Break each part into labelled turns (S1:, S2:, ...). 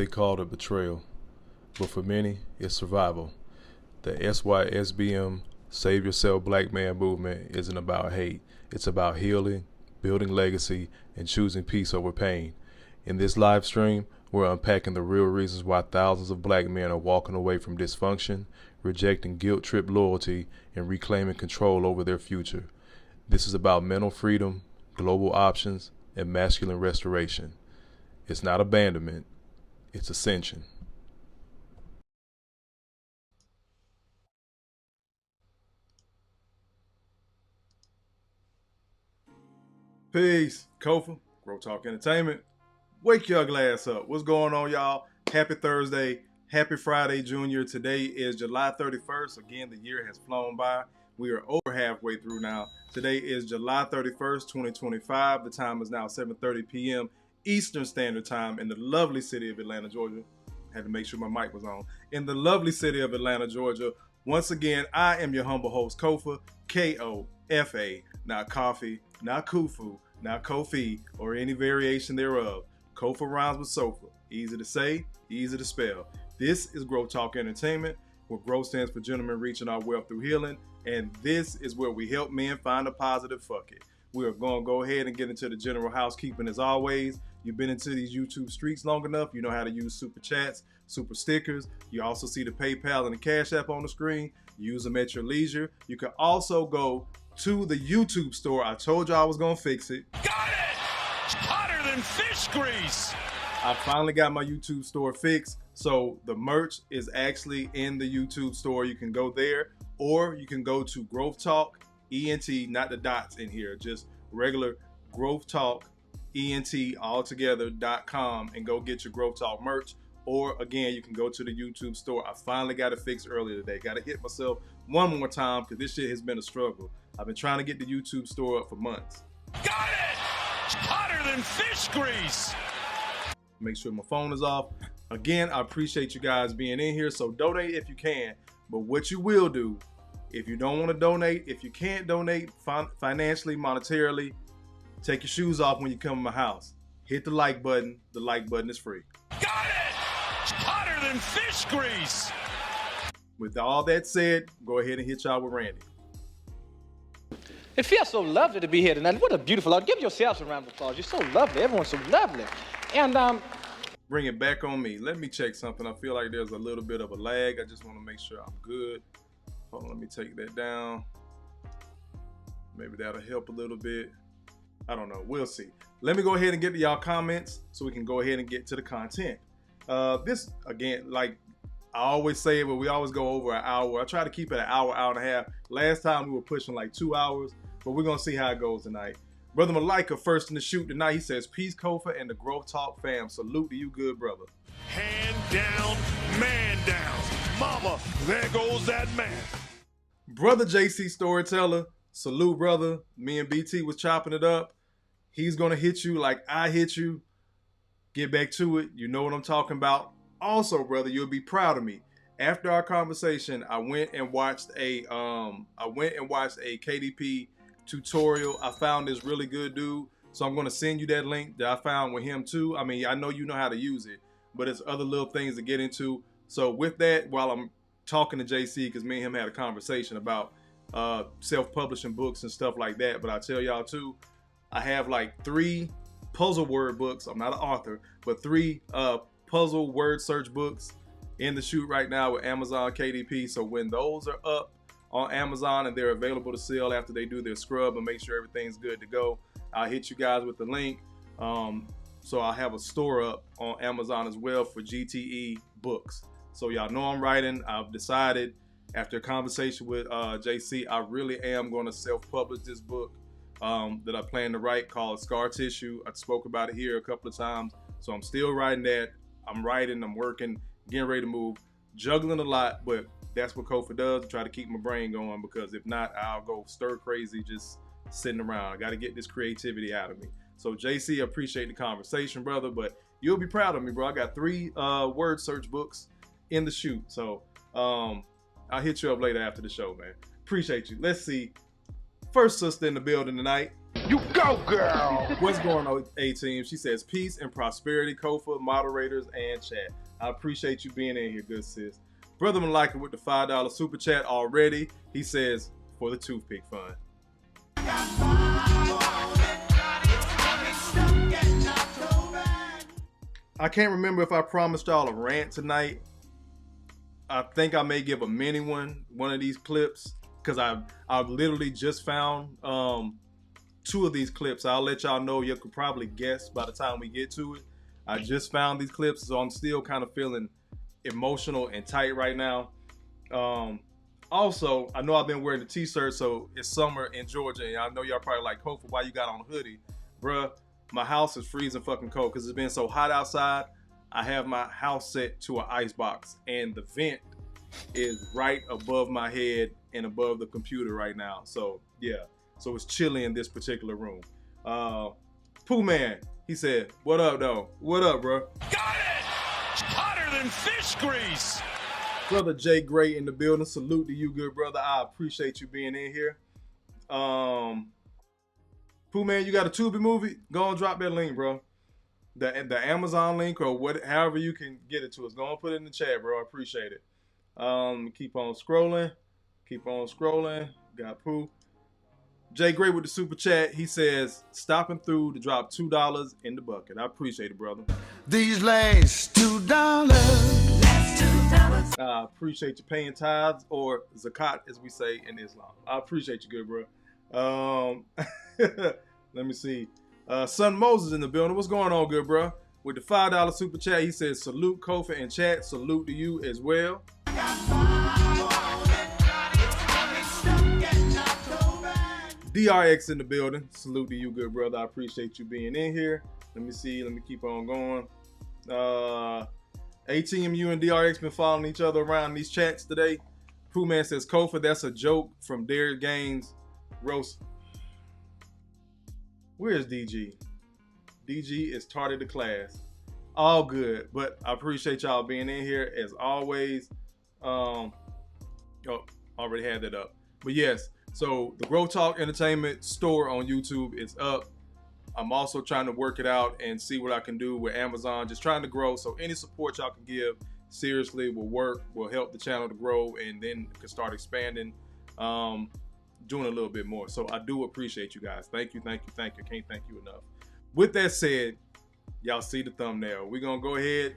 S1: They call it betrayal, but for many, it's survival. The SYSBM Save Yourself Black Man Movement isn't about hate. It's about healing, building legacy, and choosing peace over pain. In this live stream, we're unpacking the real reasons why thousands of black men are walking away from dysfunction, rejecting guilt-tripped loyalty, and reclaiming control over their future. This is about mental freedom, global options, and masculine restoration. It's not abandonment, it's ascension. Peace. Kofa, G.R.O.W.T.H Entertainment. Wake your glass up. What's going on, y'all? Happy Thursday. Happy Friday, Junior. Today is July 31st. Again, the year has flown by. We are over halfway through now. Today is July 31st, 2025. The time is now 7:30 p.m. Eastern Standard Time in the lovely city of Atlanta, Georgia. Had to make sure my mic was on. In the lovely city of Atlanta, Georgia. Once again, I am your humble host, Kofa, K-O-F-A, not coffee, not kufu, not Kofi, or any variation thereof. Kofa rhymes with sofa. Easy to say, easy to spell. This is G.R.O.W.T.H Entertainment, where GROW stands for gentlemen reaching our wealth through healing, and this is where we help men find a positive fuck it. We are going to go ahead and get into the general housekeeping as always. You've been into these YouTube streets long enough. You know how to use super chats, super stickers. You also see the PayPal and the Cash App on the screen. Use them at your leisure. You can also go to the YouTube store. I told you I was going to fix it.
S2: Got it! Hotter than fish grease!
S1: I finally got my YouTube store fixed. So the merch is actually in the YouTube store. You can go there, or you can go to Growth.Talk, ENT, not the dots in here, just regular Growth.Talk, ENT, altogether.com, and go get your Growth.Talk merch. Or again, you can go to the YouTube store. I finally got it fixed earlier today. Got to hit myself one more time because this shit has been a struggle. I've been trying to get the YouTube store up for months.
S2: Got it! Hotter than fish grease!
S1: Make sure my phone is off. Again, I appreciate you guys being in here. So donate if you can. But what you will do, if you don't want to donate, if you can't donate financially, monetarily, take your shoes off when you come to my house. Hit the like button. The like button is free.
S2: Got it! Hotter than fish grease!
S1: With all that said, go ahead and hit y'all with Randy.
S3: It feels so lovely to be here tonight. What a beautiful art. Give yourselves a round of applause. You're so lovely. Everyone's so lovely. And
S1: bring it back on me. Let me check something. I feel like there's a little bit of a lag. I just want to make sure I'm good. Hold on, let me take that down. Maybe that'll help a little bit. I don't know. We'll see. Let me go ahead and get to y'all comments so we can go ahead and get to the content. This, again, like I always say, but we always go over an hour. I try to keep it an hour, hour and a half. Last time we were pushing like 2 hours, but we're going to see how it goes tonight. Brother Malika, first in the shoot tonight. He says, peace, Kofa, and the G.R.O.W.T.H fam. Salute to you, good brother.
S2: Hand down, man down. Mama, there goes that man.
S1: Brother JC Storyteller, salute, brother. Me and BT was chopping it up. He's going to hit you like I hit you. Get back to it. You know what I'm talking about. Also, brother, you'll be proud of me. After our conversation, I went and watched a KDP tutorial. I found this really good dude. So I'm going to send you that link that I found with him too. I mean, I know you know how to use it, but it's other little things to get into. So with that, while I'm talking to JC, because me and him had a conversation about self-publishing books and stuff like that. But I tell y'all too, I have like 3 puzzle word books. I'm not an author, but 3 puzzle word search books in the shoot right now with Amazon KDP. So when those are up on Amazon and they're available to sell after they do their scrub and make sure everything's good to go, I'll hit you guys with the link. So I'll have a store up on Amazon as well for GTE books. So y'all know I'm writing. I've decided after a conversation with JC, I really am going to self-publish this book that I plan to write called Scar Tissue. I spoke about it here a couple of times. So I'm still writing that. I'm writing, I'm working, getting ready to move, juggling a lot, but that's what Kofa does, try to keep my brain going, because if not, I'll go stir crazy just sitting around. I got to get this creativity out of me. So JC, I appreciate the conversation, brother, but you'll be proud of me, bro. I got 3 word search books in the shoot. So I'll hit you up later after the show, man. Appreciate you. Let's see. First sister in the building tonight.
S2: You go, girl.
S1: What's going on, A-Team? She says, peace and prosperity, Kofa, moderators, and chat. I appreciate you being in here, good sis. Brother Malika with the $5 super chat already. He says, for the toothpick fund. I can't remember if I promised y'all a rant tonight. I think I may give a mini one of these clips, because I've literally just found two of these clips. I'll let y'all know. You could probably guess by the time we get to it. I just found these clips, so I'm still kind of feeling emotional and tight right now. Also, I know I've been wearing the t-shirt, so it's summer in Georgia, and I know y'all probably like, Kofa, why you got on a hoodie? Bruh, my house is freezing fucking cold because it's been so hot outside. I have my house set to an ice box, and the vent is right above my head and above the computer right now. So yeah, so it's chilly in this particular room. Pooh Man, he said, what up though? What up, bro?
S2: Got it! Hotter than fish grease.
S1: Brother Jay Gray in the building. Salute to you, good brother. I appreciate you being in here. Pooh Man, you got a Tubi movie? Go and drop that link, bro. The Amazon link or however you can get it to us. Go and put it in the chat, bro. I appreciate it. Keep on scrolling. Keep on scrolling. Got Pooh. Jay Gray with the super chat. He says, stopping through to drop $2 in the bucket. I appreciate it, brother.
S2: These last $2.
S1: I appreciate you paying tithes, or zakat as we say in Islam. I appreciate you, good bro. Let me see. Son Moses in the building. What's going on, good bro? With the $5 super chat, he says, salute Kofa and chat. Salute to you as well. DRX in the building. Salute to you, good brother. I appreciate you being in here. Let me see. Let me keep on going. ATMU and DRX been following each other around these chats today. Pooh Man says, Kofa, that's a joke from Derek Gaines. Roast. Where's DG? DG is tardy to class. All good, but I appreciate y'all being in here as always. Oh, already had that up. But yes, so the Grow Talk Entertainment store on YouTube is up. I'm also trying to work it out and see what I can do with Amazon. Just trying to grow. So any support y'all can give, seriously, will work, will help the channel to grow, and then can start expanding, doing a little bit more. So I do appreciate you guys. Thank you, thank you, thank you. Can't thank you enough. With that said, y'all see the thumbnail. We're going to go ahead,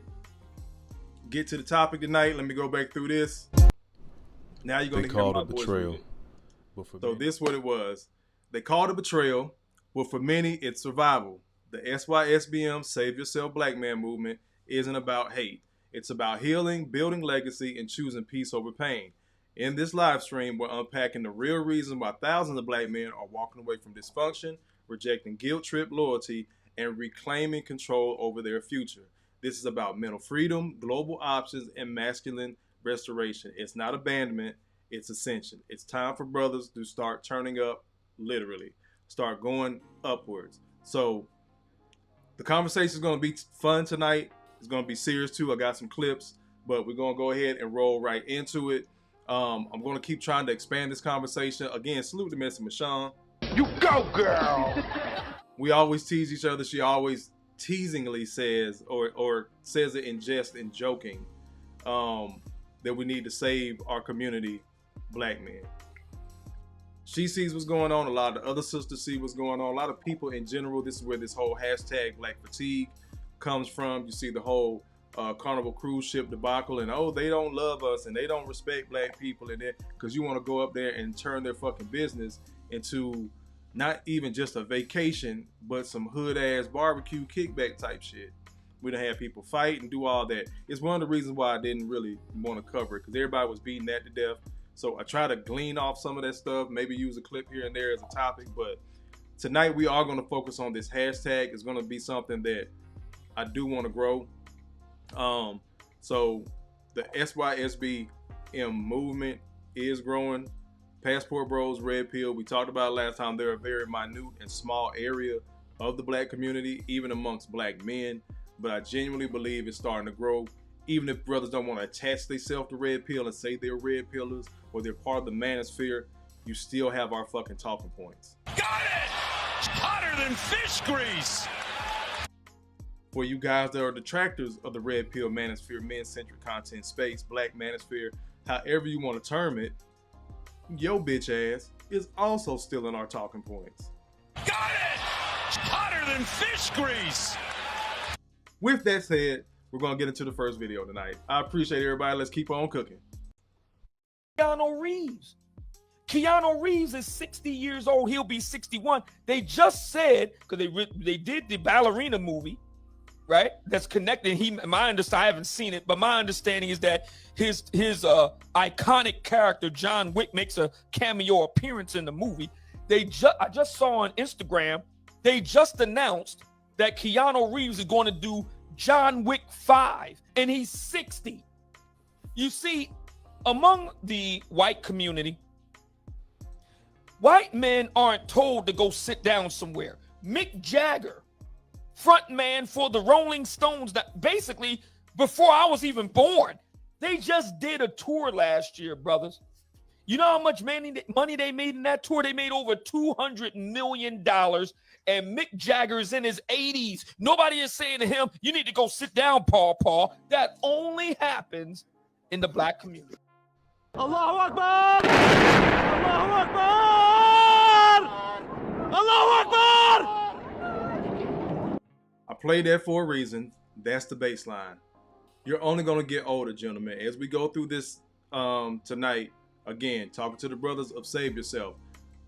S1: get to the topic tonight. Let me go back through this. Now you're going to hear my voice. Betrayal. So this is what it was. They called it betrayal. Well, for many, it's survival. The SYSBM Save Yourself Black Man movement isn't about hate. It's about healing, building legacy, and choosing peace over pain. In this live stream, we're unpacking the real reason why thousands of black men are walking away from dysfunction, rejecting guilt-trip loyalty, and reclaiming control over their future. This is about mental freedom, global options, and masculine restoration. It's not abandonment, it's ascension. It's time for brothers to start turning up, literally. Start going upwards. So the conversation is going to be fun tonight. It's going to be serious too. I got some clips, but we're going to go ahead and roll right into it. I'm going to keep trying to expand this conversation. Again, salute to Miss Michonne.
S2: You go, girl.
S1: We always tease each other. She always teasingly says, or says it in jest and joking, that we need to save our community, black men. She sees what's going on. A lot of the other sisters see what's going on. A lot of people in general, this is where this whole hashtag Black Fatigue comes from. You see the whole Carnival cruise ship debacle, and oh, they don't love us and they don't respect black people, and because you want to go up there and turn their fucking business into not even just a vacation, but some hood ass barbecue kickback type shit. We done had people fight and do all that. It's one of the reasons why I didn't really want to cover it, because everybody was beating that to death. So I try to glean off some of that stuff, maybe use a clip here and there as a topic. But tonight we are going to focus on this hashtag. It's going to be something that I do want to grow. So the SYSBM movement is growing. Passport Bros, Red Pill, we talked about it last time. They're a very minute and small area of the black community, even amongst black men. But I genuinely believe it's starting to grow. Even if brothers don't want to attach themselves to Red Pill and say they're Red Pillers or they're part of the manosphere, you still have our fucking talking points.
S2: Got it! Hotter than fish grease.
S1: For you guys that are detractors of the red pill manosphere, men-centric content space, black manosphere, however you want to term it, your bitch ass is also still in our talking points.
S2: Got it! Hotter than fish grease.
S1: With that said, we're going to get into the first video tonight. I appreciate everybody. Let's keep on cooking.
S4: Keanu Reeves. Keanu Reeves is 60 years old. He'll be 61. They just said, because they did the ballerina movie, right? That's connected. I haven't seen it, but my understanding is that his iconic character John Wick makes a cameo appearance in the movie. I just saw on Instagram, they just announced that Keanu Reeves is going to do John Wick 5, and he's 60. You see, among the white community, white men aren't told to go sit down somewhere. Mick Jagger, front man for the Rolling Stones, that basically before I was even born, they just did a tour last year, brothers. You know how much money they made in that tour? They made over $200 million, and Mick Jagger is in his 80s. Nobody is saying to him, you need to go sit down, Paul. That only happens in the black community. Allahu Akbar! Allahu Akbar! Allahu Akbar!
S1: I played that for a reason. That's the baseline. You're only going to get older, gentlemen. As we go through this tonight, again, talking to the brothers of Save Yourself.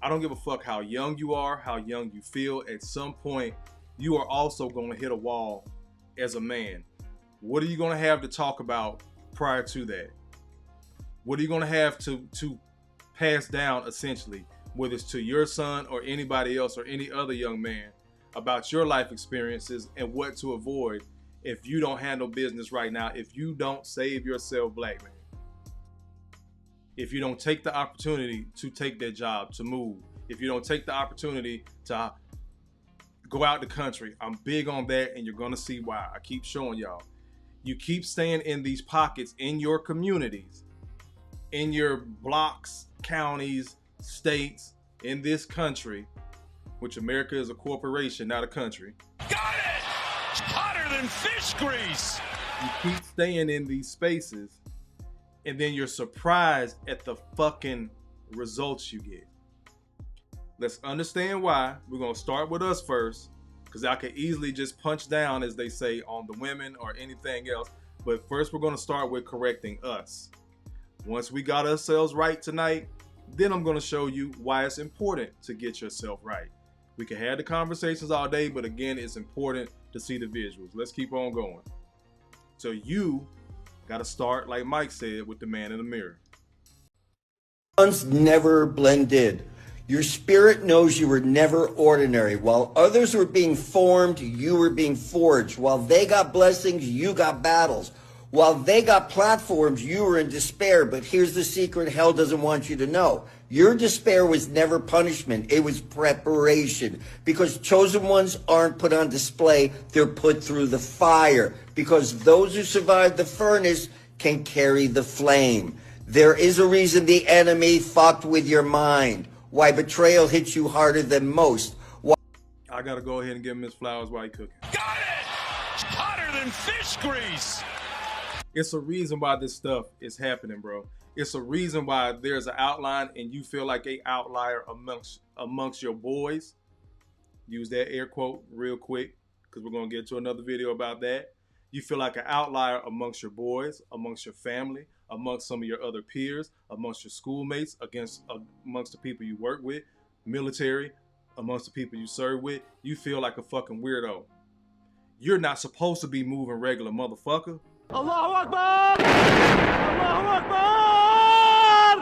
S1: I don't give a fuck how young you are, how young you feel. At some point, you are also going to hit a wall as a man. What are you going to have to talk about prior to that? What are you going to have to pass down, essentially, whether it's to your son or anybody else or any other young man, about your life experiences and what to avoid if you don't handle business right now, if you don't save yourself, black man. If you don't take the opportunity to take that job, to move, if you don't take the opportunity to go out the country, I'm big on that, and you're going to see why. I keep showing y'all. You keep staying in these pockets in your communities, in your blocks, counties, states, in this country, which America is a corporation, not a country.
S2: Got it! Hotter than fish grease.
S1: You keep staying in these spaces, and then you're surprised at the fucking results you get. Let's understand why. We're going to start with us first, because I could easily just punch down, as they say, on the women or anything else. But first, we're going to start with correcting us. Once we got ourselves right tonight, then I'm going to show you why it's important to get yourself right. We can have the conversations all day, but again, it's important to see the visuals. Let's keep on going. So you got to start, like Mike said, with the man in the mirror.
S5: Never blended. Your spirit knows you were never ordinary. While others were being formed, you were being forged. While they got blessings, you got battles. While they got platforms, you were in despair. But here's the secret hell doesn't want you to know. Your despair was never punishment. It was preparation. Because chosen ones aren't put on display. They're put through the fire. Because those who survive the furnace can carry the flame. There is a reason the enemy fucked with your mind. Why betrayal hits you harder than most.
S1: I got to go ahead and give him his flowers while he's cooking.
S2: Got it! Hotter than fish grease.
S1: It's a reason why this stuff is happening, bro. It's a reason why there's an outline and you feel like an outlier amongst your boys. Use that air quote real quick, because we're going to get to another video about that. You feel like an outlier amongst your boys, amongst your family, amongst some of your other peers, amongst your schoolmates, amongst the people you work with, military, amongst the people you serve with. You feel like a fucking weirdo. You're not supposed to be moving regular, motherfucker.
S4: Allahu Akbar! Allahu Akbar!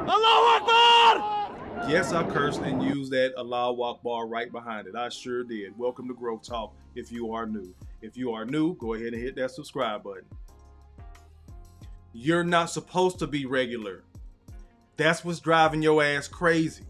S4: Allahu Akbar!
S1: Yes, I cursed and used that Allahu Akbar right behind it. I sure did. Welcome to Growth Talk if you are new. If you are new, go ahead and hit that subscribe button. You're not supposed to be regular. That's what's driving your ass crazy.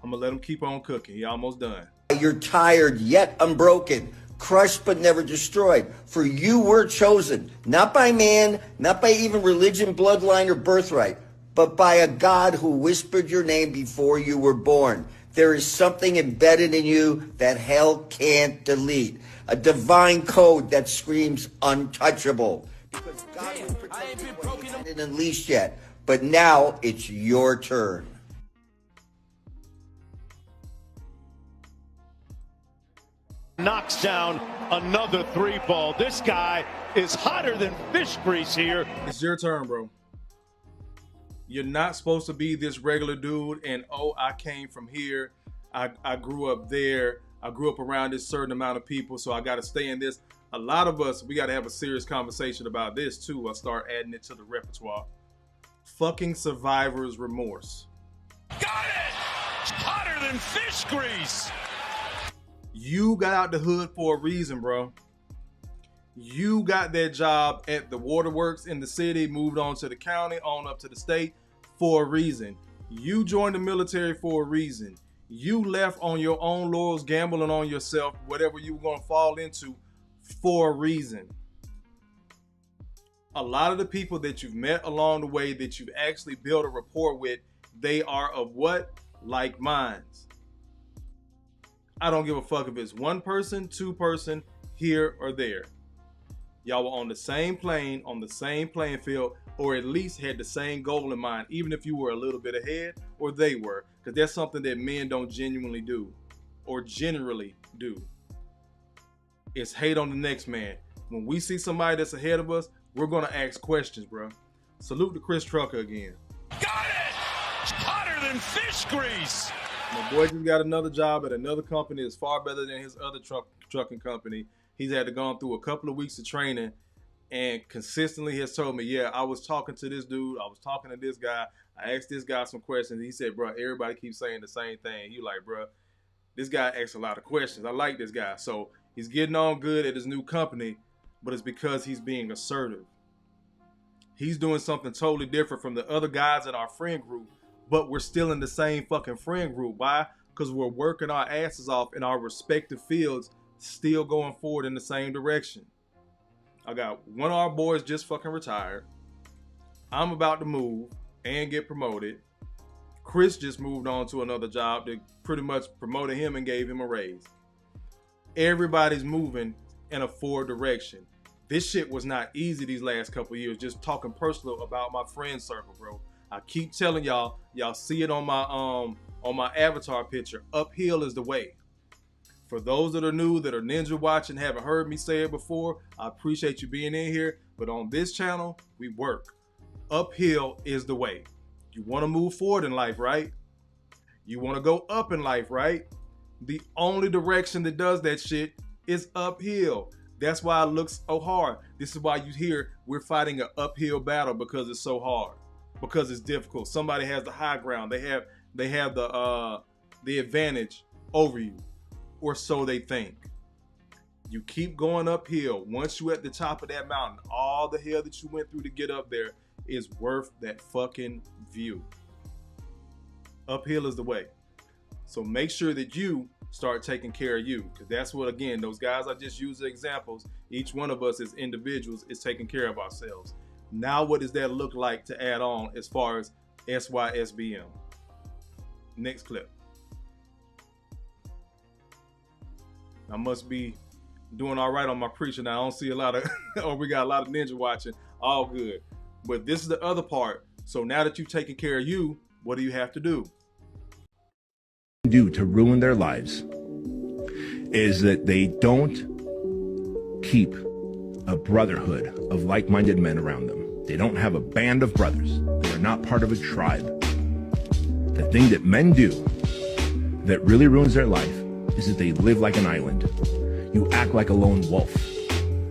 S1: I'm gonna let him keep on cooking. He almost done.
S5: You're tired yet unbroken. Crushed but never destroyed. For you were chosen, not by man, not by even religion, bloodline, or birthright, but by a God who whispered your name before you were born. There is something embedded in you that hell can't delete. A divine code that screams untouchable. Because God was protecting what he hadn't unleashed yet. But now it's your turn.
S2: Knocks down another 3-ball. This guy is hotter than fish grease here.
S1: It's your turn, bro. You're not supposed to be this regular dude and, oh, I came from here. I grew up there. I grew up around this certain amount of people, so I got to stay in this. A lot of us, we got to have a serious conversation about this, too. I'll start adding it to the repertoire. Fucking survivor's remorse.
S2: Got it! Hotter than fish grease.
S1: You got out the hood for a reason, bro. You got that job at the waterworks in the city, moved on to the county, on up to the state for a reason. You joined the military for a reason. You left on your own laurels, gambling on yourself, whatever you were going to fall into for a reason. A lot of the people that you've met along the way that you've actually built a rapport with, they are of what? Like minds. I don't give a fuck if it's one person, two person, here or there. Y'all were on the same plane, on the same playing field, or at least had the same goal in mind, even if you were a little bit ahead or they were, because that's something that men don't genuinely do or generally do. It's hate on the next man. When we see somebody that's ahead of us, we're going to ask questions, bro. Salute to Chris Trucker again.
S2: Got it! Hotter than fish grease.
S1: My boy just got another job at another company that's far better than his other trucking company. He's had to go through a couple of weeks of training and consistently has told me, yeah, I was talking to this dude. I was talking to this guy. I asked this guy some questions. He said, bro, everybody keeps saying the same thing. You like, bro, this guy asks a lot of questions. I like this guy. So he's getting on good at his new company, but it's because he's being assertive. He's doing something totally different from the other guys in our friend group, but we're still in the same fucking friend group. Why? Because we're working our asses off in our respective fields, still going forward in the same direction. I got one of our boys just fucking retired. I'm about to move and get promoted. Chris just moved on to another job that pretty much promoted him and gave him a raise. Everybody's moving in a forward direction. This shit was not easy these last couple of years, just talking personal about my friend circle, bro. I keep telling y'all see it on my avatar picture. Uphill is the way. For those that are new, that are ninja watching, haven't heard me say it before, I appreciate you being in here. But on this channel, we work. Uphill is the way. You want to move forward in life, right? You want to go up in life, right? The only direction that does that shit is uphill. That's why it looks so hard. This is why you hear we're fighting an uphill battle, because it's so hard, because it's difficult. Somebody has the high ground. They have the advantage over you. Or so they think. You keep going uphill. Once you're at the top of that mountain, all the hell that you went through to get up there is worth that fucking view. Uphill is the way. So make sure that you start taking care of you, because that's what, again, those guys I just used as examples, each one of us as individuals is taking care of ourselves. Now what does that look like to add on as far as SYSBM? Next clip. I must be doing all right on my preaching. I don't see a lot of, or we got a lot of ninja watching. All good. But this is the other part. So now that you've taken care of you, what do you have to do?
S6: Do to ruin their lives is that they don't keep a brotherhood of like-minded men around them. They don't have a band of brothers. They are not part of a tribe. The thing that men do that really ruins their life is that they live like an island. You act like a lone wolf.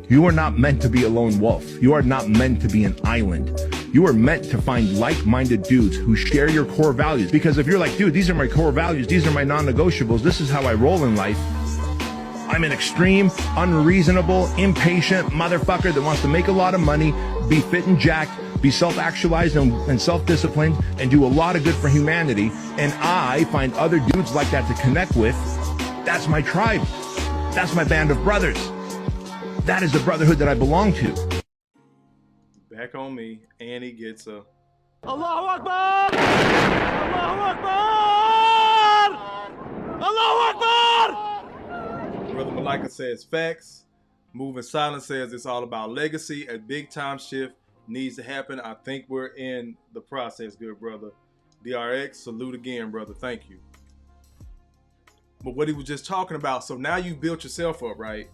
S6: You are not meant to be a lone wolf. You are not meant to be an island. You are meant to find like-minded dudes who share your core values. Because if you're like, dude, these are my core values, these are my non-negotiables, this is how I roll in life. I'm an extreme, unreasonable, impatient motherfucker that wants to make a lot of money, be fit and jacked, be self-actualized and self-disciplined, and do a lot of good for humanity. And I find other dudes like that to connect with. That's my tribe. That's my band of brothers. That is the brotherhood that I belong to.
S1: Back on me, Annie gets a
S2: Allahu Akbar! Allahu Akbar! Allahu Akbar!
S1: Brother Malika says facts. Moving Silence says it's all about legacy. A big time shift needs to happen. I think we're in the process, good brother. DRX, salute again, brother. Thank you. But what he was just talking about, so now you built yourself up, right?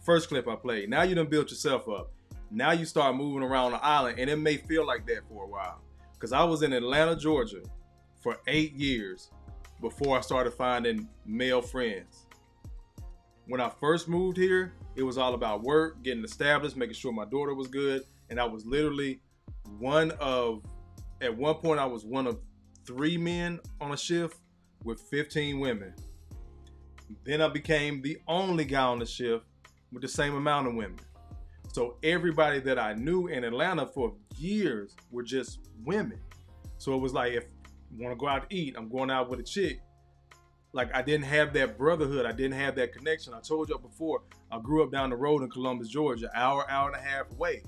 S1: First clip I played. Now you done built yourself up. Now you start moving around the island, and it may feel like that for a while. Because I was in Atlanta, Georgia for 8 years before I started finding male friends. When I first moved here, it was all about work, getting established, making sure my daughter was good. And I was literally at one point I was one of 3 men on a shift with 15 women. Then I became the only guy on the shift with the same amount of women. So everybody that I knew in Atlanta for years were just women. So it was like, if I want to go out to eat, I'm going out with a chick. Like, I didn't have that brotherhood. I didn't have that connection. I told y'all before, I grew up down the road in Columbus, Georgia, hour and a half away.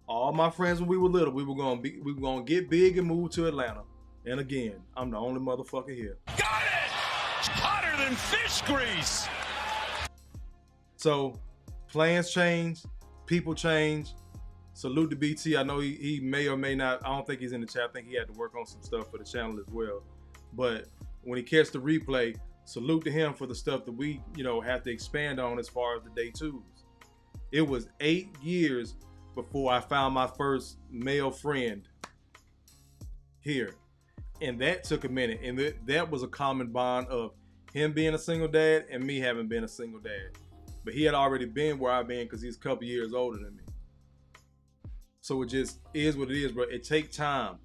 S1: All my friends when we were little, we were gonna get big and move to Atlanta. And again, I'm the only motherfucker here.
S2: Got it! It's hotter than fish grease!
S1: So plans change, people change. Salute to BT. I know he may or may not, I don't think he's in the chat. I think he had to work on some stuff for the channel as well. But when he catch the replay, salute to him for the stuff that we, have to expand on as far as the day twos. It was 8 years before I found my first male friend here. And that took a minute. And that was a common bond of him being a single dad and me having been a single dad. But he had already been where I've been because he's a couple years older than me. So it just is what it is, bro. It takes time.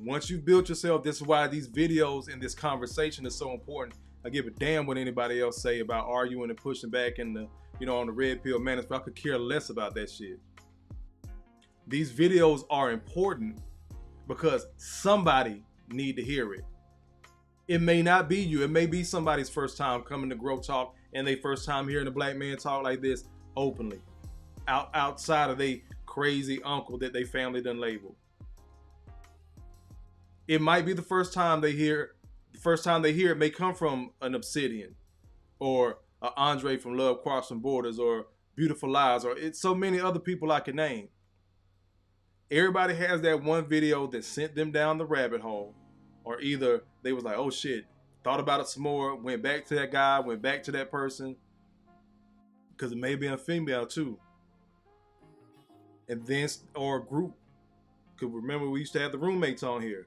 S1: Once you've built yourself, this is why these videos and this conversation is so important. I give a damn what anybody else say about arguing and pushing back and on the red pill manosphere. I could care less about that shit. These videos are important because somebody need to hear it. It may not be you. It may be somebody's first time coming to G.R.O.W.T.H and they first time hearing a black man talk like this openly, outside of they crazy uncle that they family done labeled. It might be the first time they hear it may come from an Obsidian or a Andre from Love Crossing Borders or Beautiful Lies, or it's so many other people I can name. Everybody has that one video that sent them down the rabbit hole, or either they was like, oh shit, thought about it some more, went back to that guy, went back to that person, because it may be a female too. And then, or a group, because remember we used to have the roommates on here.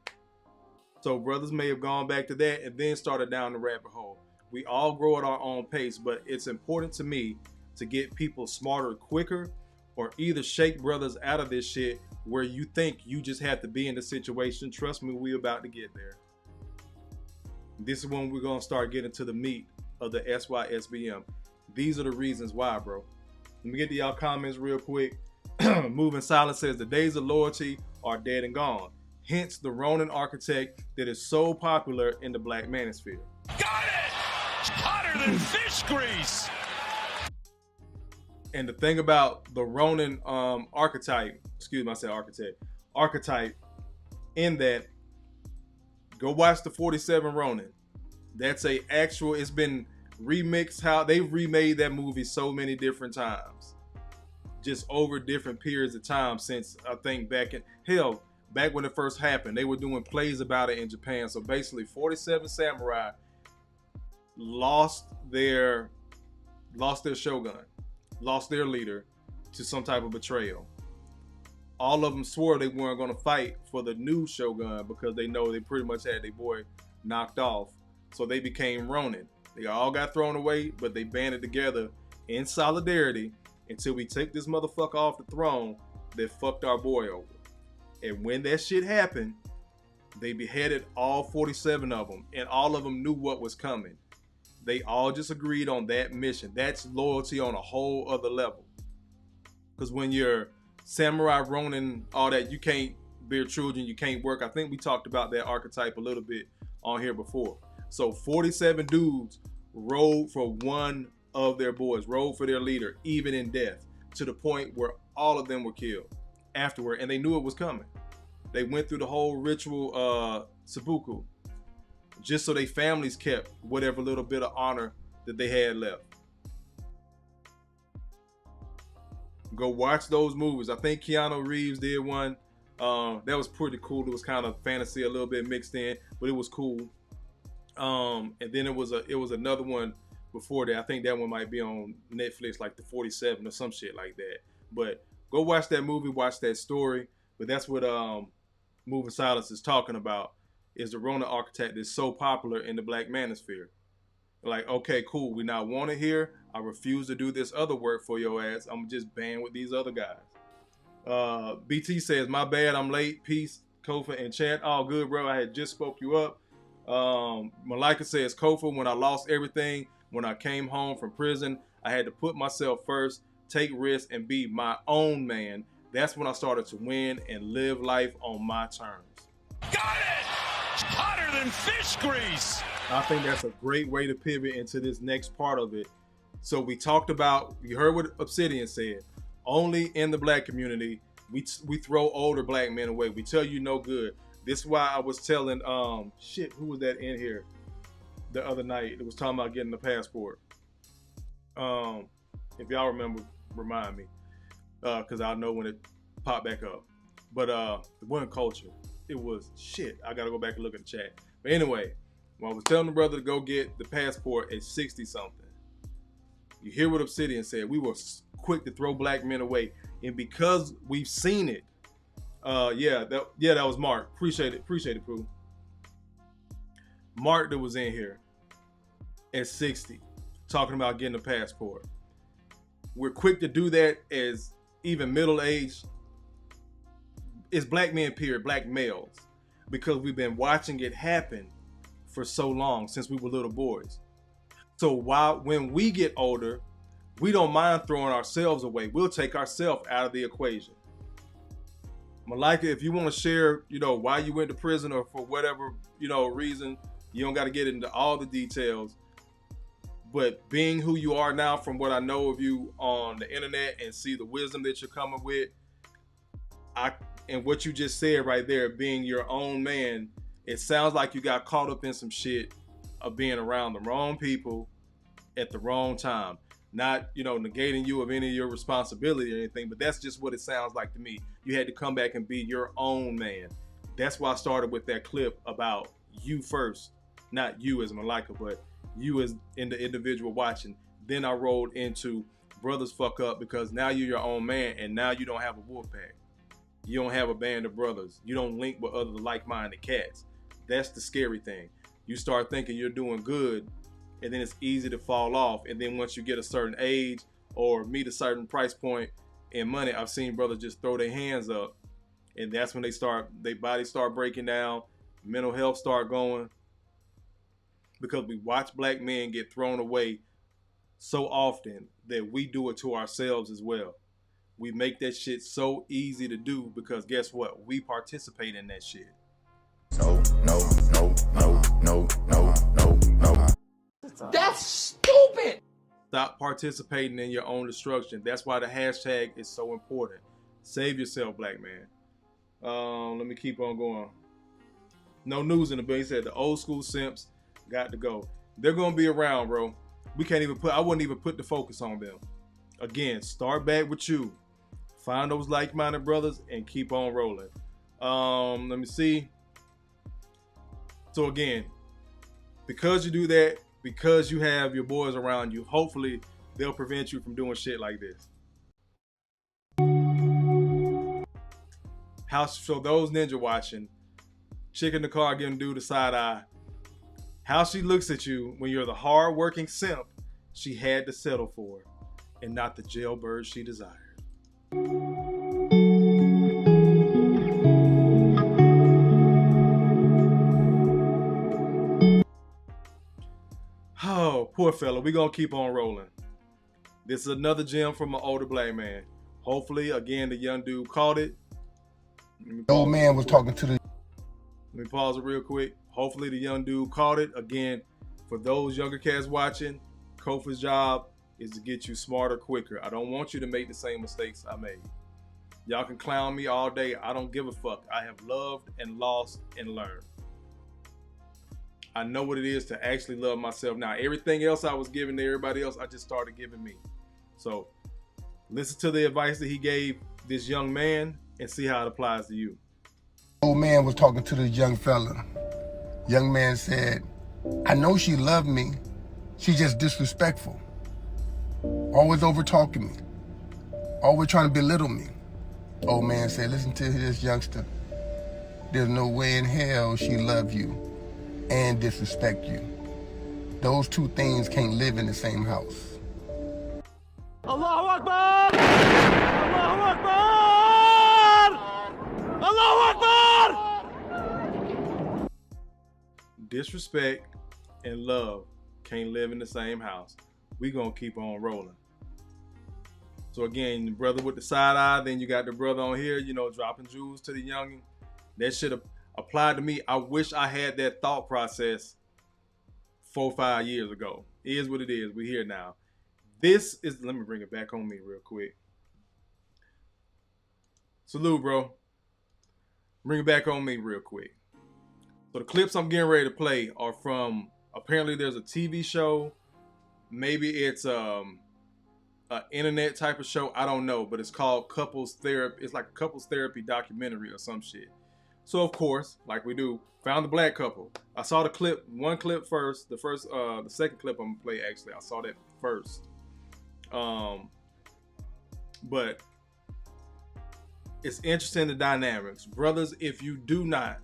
S1: So brothers may have gone back to that and then started down the rabbit hole. We all grow at our own pace, but it's important to me to get people smarter quicker, or either shake brothers out of this shit where you think you just have to be in the situation. Trust me, we're about to get there. This is when we're gonna start getting to the meat of the SYSBM. These are the reasons why, bro. Let me get to y'all comments real quick. Moving Silence says the days of loyalty are dead and gone. Hence the Ronin Architect that is so popular in the black manosphere.
S2: Got it! It's hotter than fish grease!
S1: And the thing about the Ronin archetype, archetype, in that, go watch the 47 Ronin. That's it's been remixed, how they've remade that movie so many different times. Just over different periods of time since, I think back when it first happened, they were doing plays about it in Japan. So basically 47 samurai lost their shogun, lost their leader to some type of betrayal. All of them swore they weren't going to fight for the new shogun because they know they pretty much had their boy knocked off. So they became Ronin. They all got thrown away, but they banded together in solidarity until we take this motherfucker off the throne that fucked our boy over. And when that shit happened, they beheaded all 47 of them, and all of them knew what was coming. They all just agreed on that mission. That's loyalty on a whole other level. Because when you're samurai, Ronin, all that, you can't bear children, you can't work. I think we talked about that archetype a little bit on here before. So 47 dudes rode for one of their boys, rode for their leader, even in death, to the point where all of them were killed afterward, and they knew it was coming. They went through the whole ritual seppuku, just so their families kept whatever little bit of honor that they had left. Go watch those movies. I think Keanu Reeves did one. That was pretty cool. It was kind of fantasy, a little bit mixed in, but it was cool. And then it was another one before that. I think that one might be on Netflix, like the 47 or some shit like that. But go watch that movie, watch that story. But that's what Moving Silence is talking about, is the Ronin Architect that's so popular in the Black manosphere. Like, okay, cool, we not want it here. I refuse to do this other work for your ass. I'm just banned with these other guys. BT says, my bad, I'm late. Peace, Kofa and chat. All good, bro. I had just spoke you up. Malika says, Kofa, when I lost everything, when I came home from prison, I had to put myself first, take risks, and be my own man. That's when I started to win and live life on my terms.
S2: Got it! Hotter than fish grease!
S1: I think that's a great way to pivot into this next part of it. So we talked about, you heard what Obsidian said. Only in the Black community, we throw older Black men away. We tell you no good. This is why I was telling, who was that in here the other night? It was talking about getting the passport. If y'all remember, remind me, because I'll know when it popped back up. But it wasn't culture. It was shit. I gotta go back and look at the chat. But anyway, when I was telling the brother to go get the passport at 60 something, you hear what Obsidian said. We were quick to throw Black men away, and because we've seen it, that was Mark. Appreciate it, Pooh. Mark that was in here at 60, talking about getting a passport. We're quick to do that as even middle-aged. It's Black men, period, Black males, because we've been watching it happen for so long, since we were little boys. So when we get older, we don't mind throwing ourselves away. We'll take ourselves out of the equation. Malika, if you want to share, why you went to prison or for whatever, reason, you don't got to get into all the details. But being who you are now, from what I know of you on the internet and see the wisdom that you're coming with, and what you just said right there, being your own man, it sounds like you got caught up in some shit of being around the wrong people at the wrong time. Not, negating you of any of your responsibility or anything, but that's just what it sounds like to me. You had to come back and be your own man. That's why I started with that clip about you first. Not you as Malika, but you as in the individual watching. Then I rolled into brothers fuck up because now you're your own man, and now you don't have a wolf pack. You don't have a band of brothers. You don't link with other like-minded cats. That's the scary thing. You start thinking you're doing good, and then it's easy to fall off. And then once you get a certain age or meet a certain price point in money, I've seen brothers just throw their hands up, and that's when their bodies start breaking down, mental health start going, because we watch Black men get thrown away so often that we do it to ourselves as well. We make that shit so easy to do because guess what? We participate in that shit.
S7: No.
S3: That's stupid.
S1: Stop participating in your own destruction. That's why the hashtag is so important. Save yourself, Black man. Let me keep on going. No news in the bill. He said the old school simps got to go. They're gonna be around, bro. I wouldn't even put the focus on them. Again, start back with you. Find those like-minded brothers and keep on rolling. Let me see. So again, because you do that, because you have your boys around you, hopefully they'll prevent you from doing shit like this. So those ninja watching, chick in the car giving dude the side eye. How she looks at you when you're the hard-working simp she had to settle for, and not the jailbird she desired. Oh, poor fella. We're going to keep on rolling. This is another gem from an older Black man. Hopefully, again, the young dude caught it.
S7: The old man was talking to the...
S1: Let me pause it real quick. Hopefully, the young dude caught it. Again, for those younger cats watching, Kofa's job is to get you smarter quicker. I don't want you to make the same mistakes I made. Y'all can clown me all day. I don't give a fuck. I have loved and lost and learned. I know what it is to actually love myself now. Everything else I was giving to everybody else, I just started giving me. So listen to the advice that he gave this young man and see how it applies to you.
S7: Old man was talking to this young fella. Young man said, I know she loved me. She's just disrespectful. Always over talking me. Always trying to belittle me. Old man said, listen to this youngster. There's no way in hell she love you and disrespect you. Those two things can't live in the same house.
S2: Allahu Akbar! Allahu Akbar! Allahu Akbar!
S1: Disrespect and love can't live in the same house. We gonna keep on rolling. So again, the brother with the side eye, then you got the brother on here, you know, dropping jewels to the youngin'. That should have applied to me. I wish I had that thought process 4 or 5 years ago. It is what it is. We're here now. This is, let me bring it back on me real quick. Salute, bro. Bring it back on me real quick. So the clips I'm getting ready to play are from, apparently there's a TV show. Maybe it's an internet type of show. I don't know, but it's called Couples Therapy. It's like a couples therapy documentary or some shit. So of course, like we do, found the black couple. I saw the clip, one clip first. The second clip I'm gonna play actually. I saw that first. But it's interesting, the dynamics. Brothers, if you do not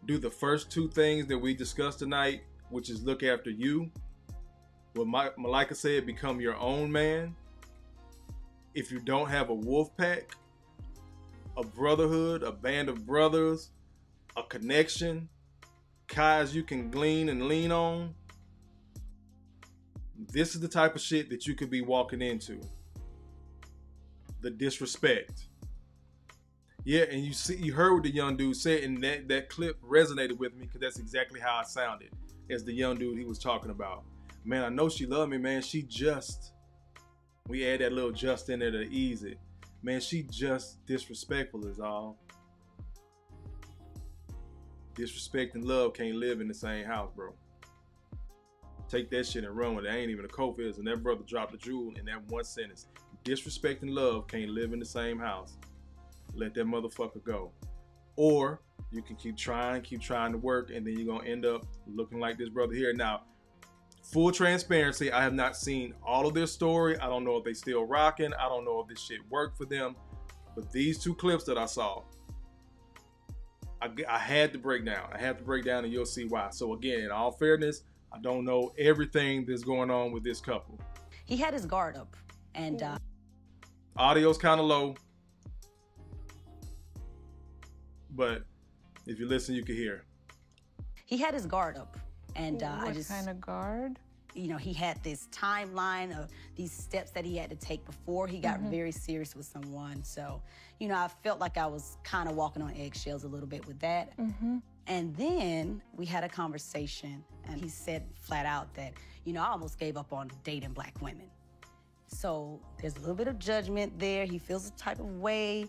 S1: do the first two things that we discussed tonight, which is look after you, what Malika said, become your own man. If you don't have a wolf pack, a brotherhood, a band of brothers, a connection, guys you can glean and lean on, this is the type of shit that you could be walking into. The disrespect. Yeah, and you heard what the young dude said, and that clip resonated with me because that's exactly how I sounded as the young dude he was talking about. Man, I know she loved me, man. She just, we add that little just in there to ease it. Man, she just disrespectful is all. Disrespect and love can't live in the same house, bro. Take that shit and run with it. I ain't even a Kofa, and that brother dropped the jewel in that one sentence. Disrespect and love can't live in the same house. Let that motherfucker go. Or you can keep trying to work, and then you're gonna end up looking like this brother here. Now, full transparency, I have not seen all of their story. I don't know if they still rocking. I don't know if this shit worked for them. But these two clips that I saw, I had to break down. I have to break down, and you'll see why. So again, in all fairness, I don't know everything that's going on with this couple.
S8: He had his guard up, and
S1: audio's kind of low, but if you listen, you can hear.
S8: He had his guard up, and
S9: what kind of guard?
S8: You know, he had this timeline of these steps that he had to take before he got very serious with someone. So, you know, I felt like I was kind of walking on eggshells a little bit with that. And then we had a conversation, and he said flat out that, you know, I almost gave up on dating black women. So there's a little bit of judgment there. He feels a type of way.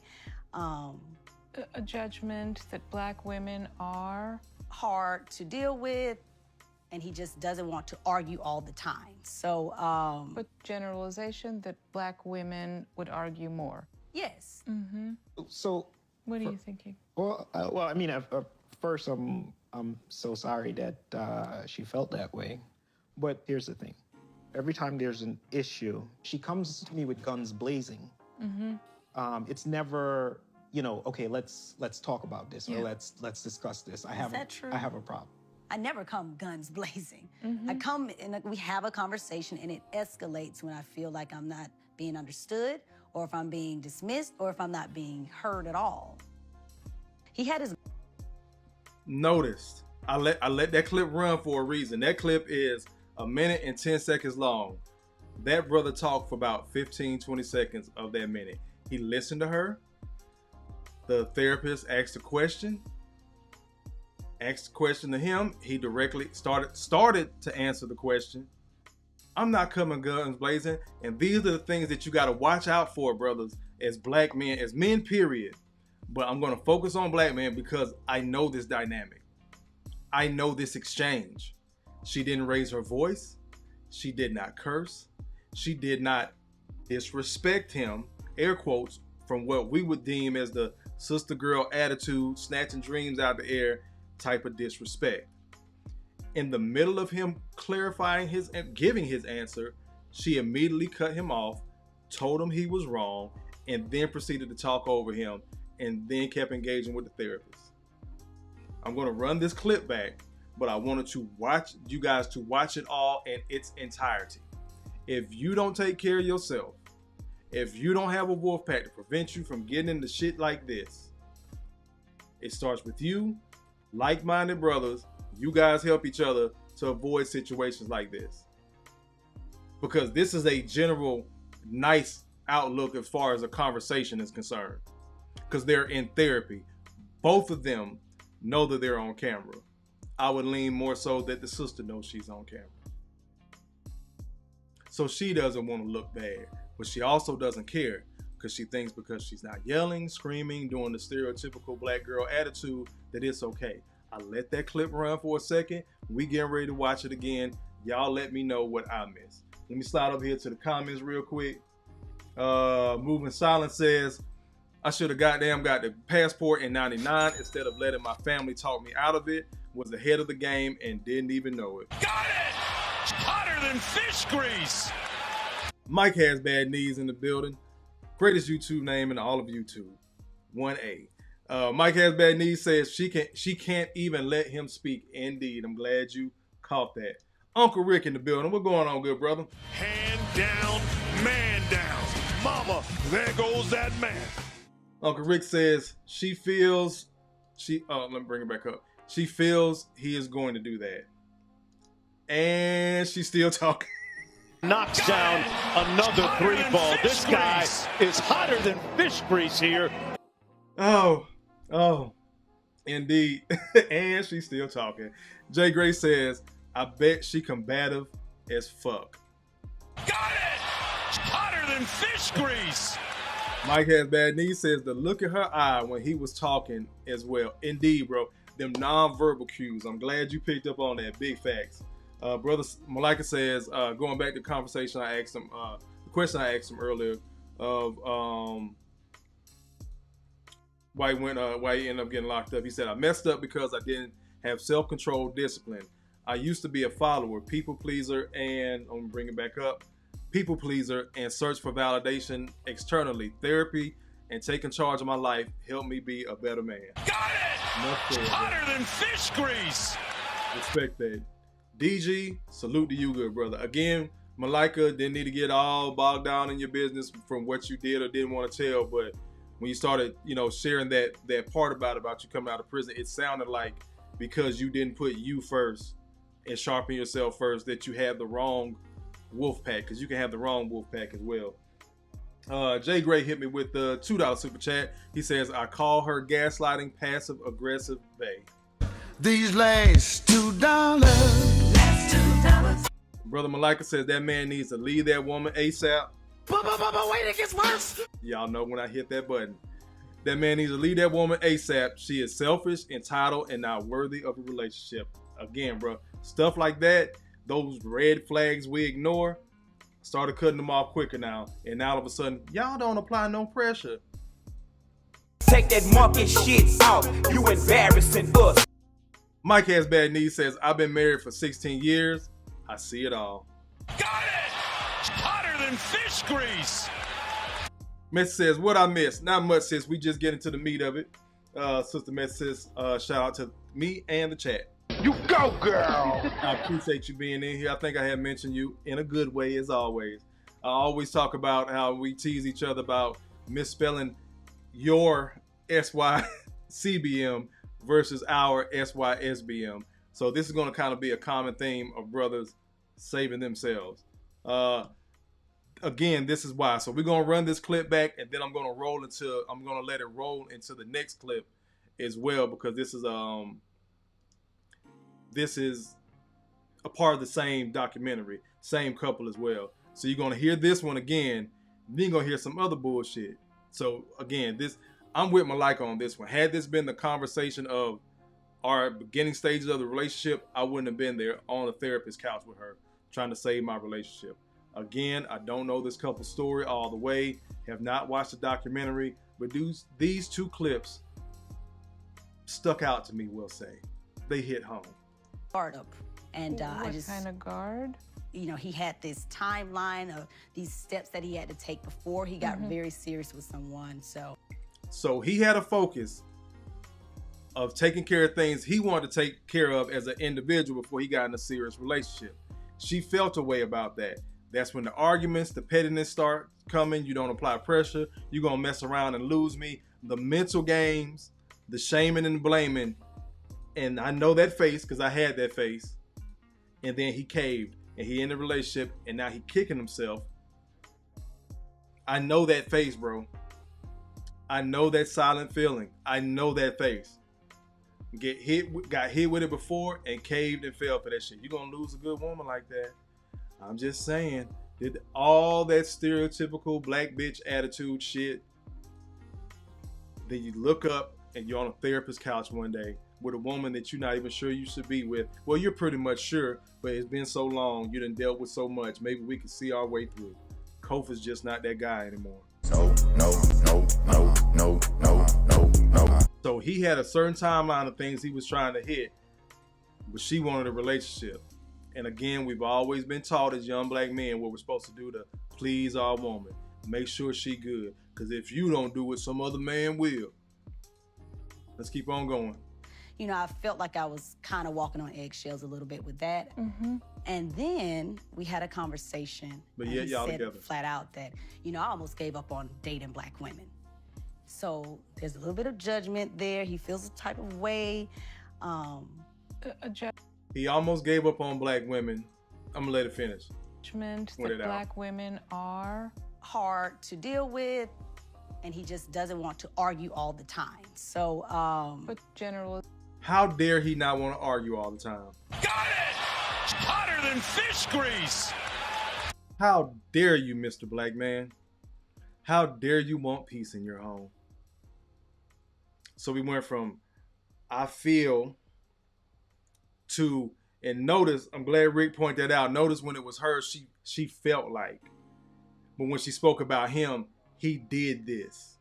S9: A judgment that black women are
S8: hard to deal with, and he just doesn't want to argue all the time. So,
S9: but generalization that black women would argue more.
S8: Yes.
S10: So,
S9: what are you thinking?
S10: Well, I mean, first, I'm so sorry that she felt that way. But here's the thing: every time there's an issue, she comes to me with guns blazing. It's never, you know, okay, let's talk about this, or let's discuss this. I have a problem.
S8: I never come guns blazing. I come and we have a conversation, and it escalates when I feel like I'm not being understood, or if I'm being dismissed, or if I'm not being heard at all. He had his...
S1: Noticed. I let that clip run for a reason. That clip is 1 minute and 10 seconds long. That brother talked for about 15, 20 seconds of that minute. He listened to her. The therapist asked a question. Asked the question to him. He directly started to answer the question. I'm not coming guns blazing. And these are the things that you got to watch out for, brothers, as black men, as men, period. But I'm going to focus on black men because I know this dynamic. I know this exchange. She didn't raise her voice. She did not curse. She did not disrespect him, air quotes, from what we would deem as the sister girl attitude, snatching dreams out of the air type of disrespect. In the middle of him clarifying giving his answer, she immediately cut him off, told him he was wrong, and then proceeded to talk over him, and then kept engaging with the therapist. I'm going to run this clip back, but I wanted you guys to watch it all in its entirety. If you don't take care of yourself, if you don't have a wolf pack to prevent you from getting into shit like this, it starts with you, like-minded brothers. You guys help each other to avoid situations like this. Because this is a general nice outlook as far as a conversation is concerned. Because they're in therapy. Both of them know that they're on camera. I would lean more so that the sister knows she's on camera. So she doesn't want to look bad, but she also doesn't care because she thinks because she's not yelling, screaming, doing the stereotypical black girl attitude that it's okay. I let that clip run for a second. We getting ready to watch it again. Y'all let me know what I missed. Let me slide over here to the comments real quick. Moving Silence says, I should have goddamn got the passport in 99 instead of letting my family talk me out of it. Was ahead of the game and didn't even know it.
S2: Got it! Hotter than fish grease!
S1: Mike has bad knees in the building. Greatest YouTube name in all of YouTube. 1A. Mike has bad knees says she can't even let him speak. Indeed, I'm glad you caught that. Uncle Rick in the building. What's going on, good brother?
S2: Hand down, man down. Mama, there goes that man.
S1: Uncle Rick says let me bring it back up. She feels he is going to do that. And she's still talking.
S2: Knocks down another three ball. This guy is hotter than fish grease here.
S1: Oh, indeed. And she's still talking. Jay Gray says, I bet she combative as fuck.
S2: Got it! Hotter than fish grease.
S1: Mike has bad knees says the look in her eye when he was talking as well. Indeed, bro. Them non-verbal cues. I'm glad you picked up on that. Big facts. Brother Malika says, going back to the conversation I asked him, the question I asked him earlier of why he ended up getting locked up. He said, I messed up because I didn't have self-control, discipline. I used to be a follower, people pleaser, and I'm bring it back up, people pleaser, and search for validation externally. Therapy and taking charge of my life helped me be a better man.
S2: Got it! Hotter than fish grease.
S1: Respect that. DG, salute to you, good brother. Again, Malika didn't need to get all bogged down in your business from what you did or didn't want to tell, but when you started, sharing that part about you coming out of prison, it sounded like because you didn't put you first and sharpen yourself first that you had the wrong wolf pack, because you can have the wrong wolf pack as well. Jay Gray hit me with the $2 super chat. He says, I call her gaslighting, passive aggressive bae.
S11: These last $2.
S1: Brother Malika says that man needs to leave that woman ASAP.
S11: But wait, it gets worse.
S1: Y'all know when I hit that button. That man needs to leave that woman ASAP. She is selfish, entitled, and not worthy of a relationship. Again, bro, stuff like that, those red flags we ignore, started cutting them off quicker now. And now all of a sudden, y'all don't apply no pressure.
S12: Take that monkey shit out. You embarrassing us.
S1: Mike has bad knees says, I've been married for 16 years. I see it all.
S2: Got it! Hotter than fish grease.
S1: Messi says, what I missed? Not much, sis. We just get into the meat of it. Sister Messi says, shout out to me and the chat.
S11: You go, girl.
S1: I appreciate you being in here. I think I had mentioned you in a good way as always. I always talk about how we tease each other about misspelling your SYCBM versus our SYSBM. So this is going to kind of be a common theme of brothers saving themselves. Again, this is why. So we're going to run this clip back, and then I'm going to let it roll into the next clip as well, because this is a part of the same documentary, same couple as well. So you're going to hear this one again, then you're going to hear some other bullshit. So again, I'm with Malika on this one. Had this been the conversation of our beginning stages of the relationship, I wouldn't have been there on the therapist's couch with her trying to save my relationship. Again, I don't know this couple's story all the way, have not watched the documentary, but these two clips stuck out to me, we'll say. They hit home.
S8: Guard up. And
S9: What kind of guard?
S8: You know, he had this timeline of these steps that he had to take before he got very serious with someone.
S1: So he had a focus of taking care of things he wanted to take care of as an individual before he got in a serious relationship. She felt a way about that. That's when the arguments, the pettiness start coming. You don't apply pressure. You're going to mess around and lose me. The mental games, the shaming and blaming. And I know that face because I had that face. And then he caved and he in a relationship and now he kicking himself. I know that face, bro. I know that silent feeling. I know that face. Got hit with it before and caved and fell for that shit. You're going to lose a good woman like that. I'm just saying, did all that stereotypical black bitch attitude shit. Then you look up and you're on a therapist's couch one day with a woman that you're not even sure you should be with. Well, you're pretty much sure, but it's been so long, you done dealt with so much. Maybe we can see our way through. Kofa's just not that guy anymore. No. So he had a certain timeline of things he was trying to hit, but she wanted a relationship. And again, we've always been taught as young black men what we're supposed to do to please our woman. Make sure she good. Because if you don't do it, some other man will. Let's keep on going.
S8: You know, I felt like I was kind of walking on eggshells a little bit with that. And then we had a conversation.
S1: But yeah, y'all
S8: said
S1: together.
S8: Flat out that, you know, I almost gave up on dating black women. So there's a little bit of judgment there. He feels a type of way.
S1: He almost gave up on black women. I'm gonna let it finish.
S9: Judgment that black women are
S8: hard to deal with, and he just doesn't want to argue all the time. So,
S9: but general.
S1: How dare he not want to argue all the time?
S2: Got it! Hotter than fish grease!
S1: How dare you, Mr. Black Man? How dare you want peace in your home? So we went from I feel to, and notice, I'm glad Rick pointed that out. Notice when it was her, she felt like. But when she spoke about him, he did this.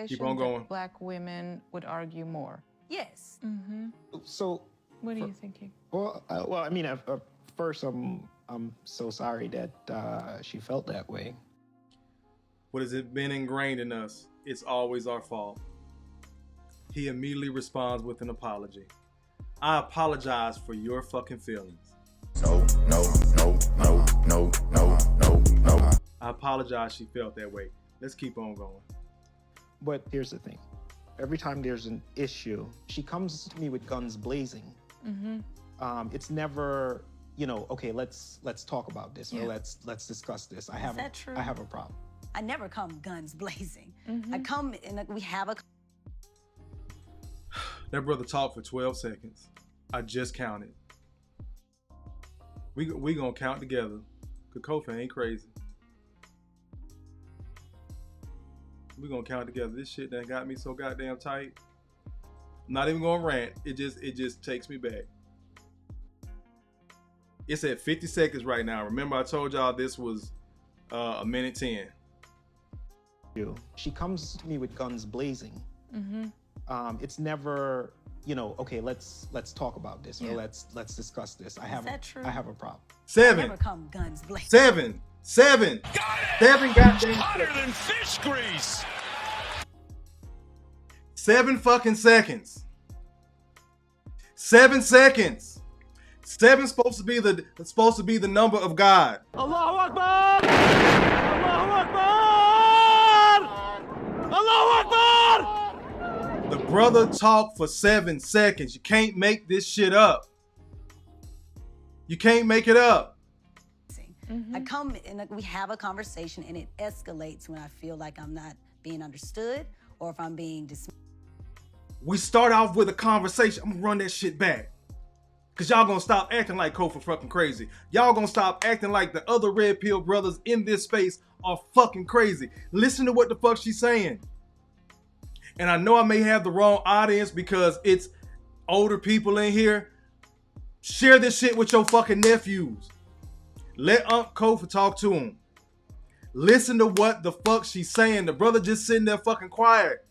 S1: Keep on going.
S9: Black women would argue more.
S8: Yes.
S10: So,
S9: what are you thinking?
S10: Well, I mean, first, I'm so sorry that she felt that way.
S1: What has it been ingrained in us? It's always our fault. He immediately responds with an apology. I apologize for your fucking feelings. No. I apologize she felt that way. Let's keep on going.
S10: But here's the thing. Every time there's an issue, she comes to me with guns blazing. It's never, you know, okay, let's talk about this, or let's discuss this. I have a problem.
S8: I never come guns blazing. I come and we have a.
S1: That brother talked for 12 seconds. I just counted. We gonna count together. Cause Kofa ain't crazy. We gonna count together. This shit that got me so goddamn tight. I'm not even gonna rant. It just takes me back. It's at 50 seconds right now. Remember I told y'all this was a minute 10.
S10: She comes to me with guns blazing. It's never, you know, okay, let's talk about this, or let's discuss this. I have a problem.
S1: 7.
S8: I never come guns blazing.
S1: 7. 7.
S2: Got it!
S1: 7 goddamn.
S2: Hotter than fish grease!
S1: 7 fucking seconds. 7 seconds. 7's supposed to be the number of God.
S11: Allahu Akbar! Allahu Akbar! Allahu Akbar!
S1: The brother talked for 7 seconds. You can't make this shit up. You can't make it up.
S8: I come and we have a conversation and it escalates when I feel like I'm not being understood or if I'm being dismissed.
S1: We start off with a conversation. I'm gonna run that shit back. Because y'all gonna stop acting like Kofa fucking crazy. Y'all gonna stop acting like the other red pill brothers in this space are fucking crazy. Listen to what the fuck she's saying. And I know I may have the wrong audience because it's older people in here. Share this shit with your fucking nephews. Let Unc Kofa talk to him. Listen to what the fuck she's saying. The brother just sitting there fucking quiet.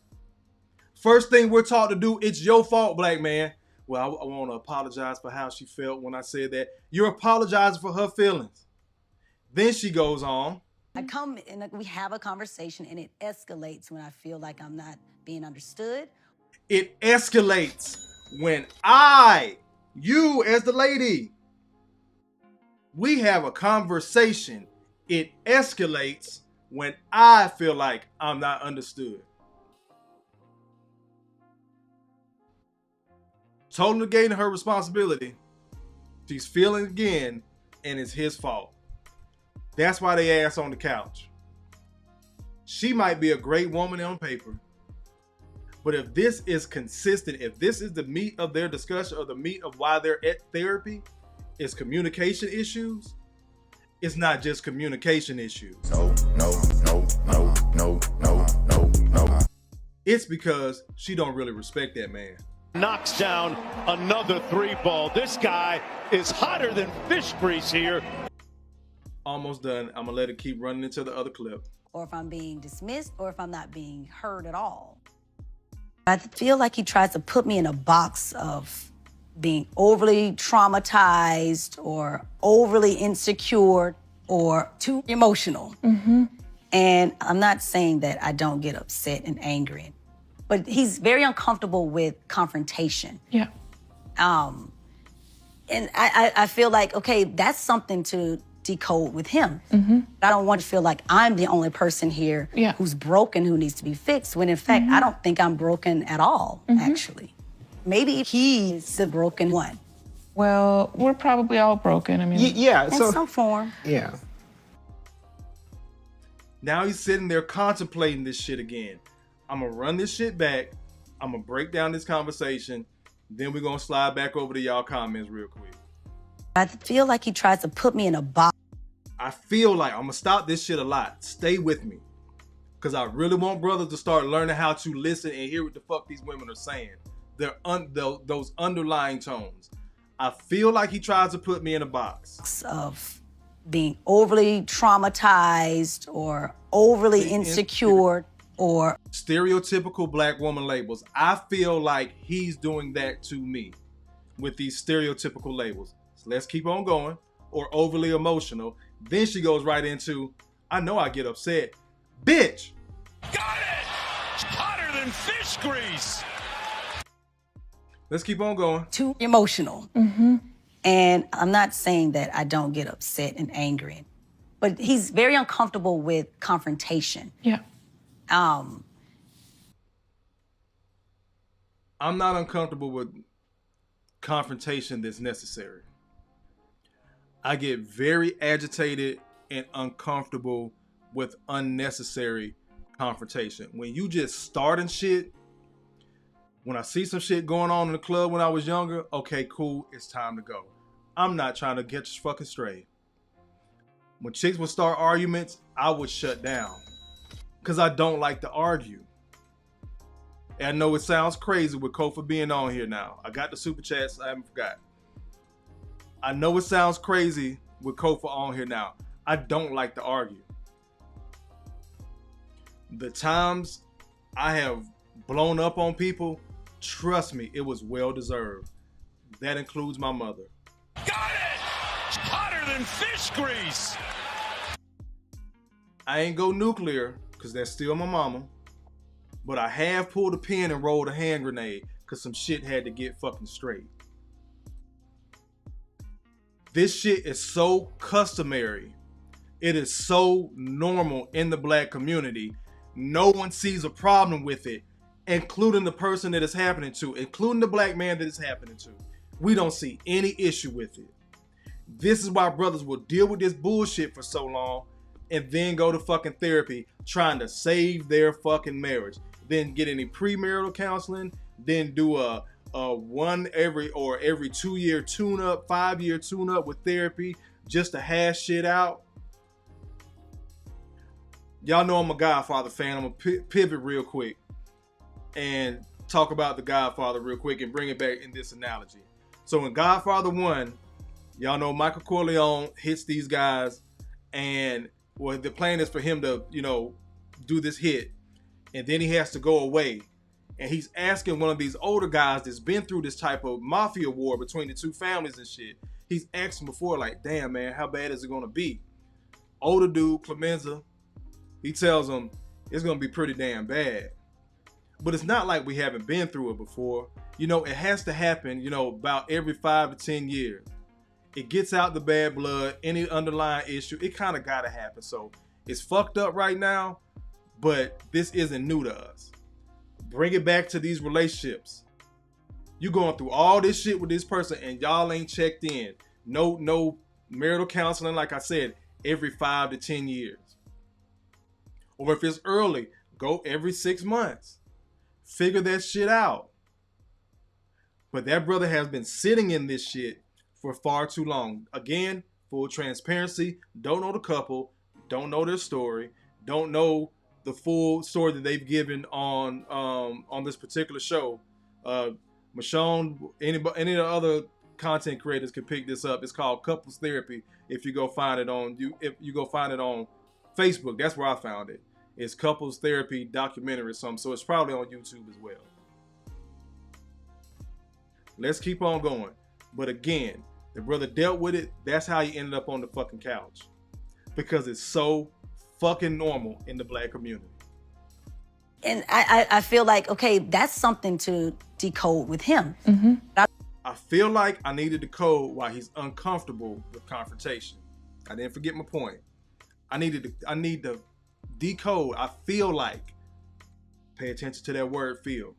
S1: First thing we're taught to do, it's your fault, black man. Well, I want to apologize for how she felt when I said that. You're apologizing for her feelings. Then she goes on.
S8: I come and we have a conversation and it escalates when I feel like I'm not being understood.
S1: It escalates when you as the lady, we have a conversation. It escalates when I feel like I'm not understood. Totally negating her responsibility. She's feeling again, and it's his fault. That's why they ass on the couch. She might be a great woman on paper, but if this is consistent, if this is the meat of their discussion or the meat of why they're at therapy, it's communication issues. It's not just communication issues. No. It's because she don't really respect that man.
S2: Knocks down another 3-ball. This guy is hotter than fish grease here.
S1: Almost done. I'm gonna let it keep running into the other clip.
S8: Or if I'm being dismissed or if I'm not being heard at all. I feel like he tries to put me in a box of being overly traumatized or overly insecure or too emotional. And I'm not saying that I don't get upset and angry, but he's very uncomfortable with confrontation.
S9: Yeah.
S8: And I feel like, okay, that's something to decode with him. I don't want to feel like I'm the only person here who's broken, who needs to be fixed, when in fact, I don't think I'm broken at all, actually. Maybe he's the broken one.
S9: Well, we're probably all broken. I mean,
S8: in some form.
S10: Yeah.
S1: Now he's sitting there contemplating this shit again. I'm gonna run this shit back. I'm gonna break down this conversation. Then we're gonna slide back over to y'all comments real quick.
S8: I feel like he tries to put me in a box.
S1: I feel like I'm gonna stop this shit a lot. Stay with me. Cause I really want brothers to start learning how to listen and hear what the fuck these women are saying. Those underlying tones. I feel like he tries to put me in a box.
S8: Of being overly traumatized or overly insecure or
S1: stereotypical black woman labels. I feel like he's doing that to me with these stereotypical labels. So let's keep on going. Or overly emotional. Then she goes right into, I know I get upset. Bitch!
S2: Got it! Hotter than fish grease!
S1: Let's keep on going.
S8: Too emotional. And I'm not saying that I don't get upset and angry, but he's very uncomfortable with confrontation.
S9: Yeah.
S1: I'm not uncomfortable with confrontation that's necessary. I get very agitated and uncomfortable with unnecessary confrontation. When you just starting shit, when I see some shit going on in the club when I was younger, okay, cool, it's time to go. I'm not trying to get you fucking straight. When chicks would start arguments, I would shut down. Because I don't like to argue. And I know it sounds crazy with Kofa being on here now. I got the super chats, I haven't forgot. I know it sounds crazy with Kofa on here now. I don't like to argue. The times I have blown up on people, trust me, it was well deserved. That includes my mother.
S2: Got it! Hotter than fish grease!
S1: I ain't go nuclear, because that's still my mama. But I have pulled a pin and rolled a hand grenade, because some shit had to get fucking straight. This shit is so customary. It is so normal in the black community. No one sees a problem with it, including the person that it's happening to, including the black man that it's happening to. We don't see any issue with it. This is why brothers will deal with this bullshit for so long and then go to fucking therapy trying to save their fucking marriage. Then get any premarital counseling, then do a every 2 year tune up, 5 year tune up with therapy just to hash shit out. Y'all know I'm a Godfather fan. I'm gonna pivot real quick and talk about the Godfather real quick and bring it back in this analogy. So in Godfather 1, y'all know Michael Corleone hits these guys, and the plan is for him to, do this hit, and then he has to go away. And he's asking one of these older guys that's been through this type of mafia war between the two families and shit. He's asked him before, like, damn, man, how bad is it going to be? Older dude, Clemenza, he tells him it's going to be pretty damn bad. But it's not like we haven't been through it before. It has to happen, about every 5 to 10 years. It gets out the bad blood, any underlying issue, it kind of got to happen. So it's fucked up right now, but this isn't new to us. Bring it back to these relationships. You going through all this shit with this person and y'all ain't checked in. No marital counseling, like I said, every 5 to 10 years. Or if it's early, go every 6 months. Figure that shit out. But that brother has been sitting in this shit for far too long. Again, full transparency, don't know the couple, don't know their story, don't know the full story that they've given on this particular show. Michonne, any of the other content creators can pick this up. It's called Couples Therapy. If you go find it on Facebook, that's where I found it. It's Couples Therapy documentary or something, so it's probably on YouTube as well. Let's keep on going. But again, the brother dealt with it. That's how he ended up on the fucking couch. Because it's so fucking normal in the black community.
S8: And I feel like, okay, that's something to decode with him.
S1: I feel like I needed to code why he's uncomfortable with confrontation. I didn't forget my point. I need to decode. I feel like, pay attention to that word feel.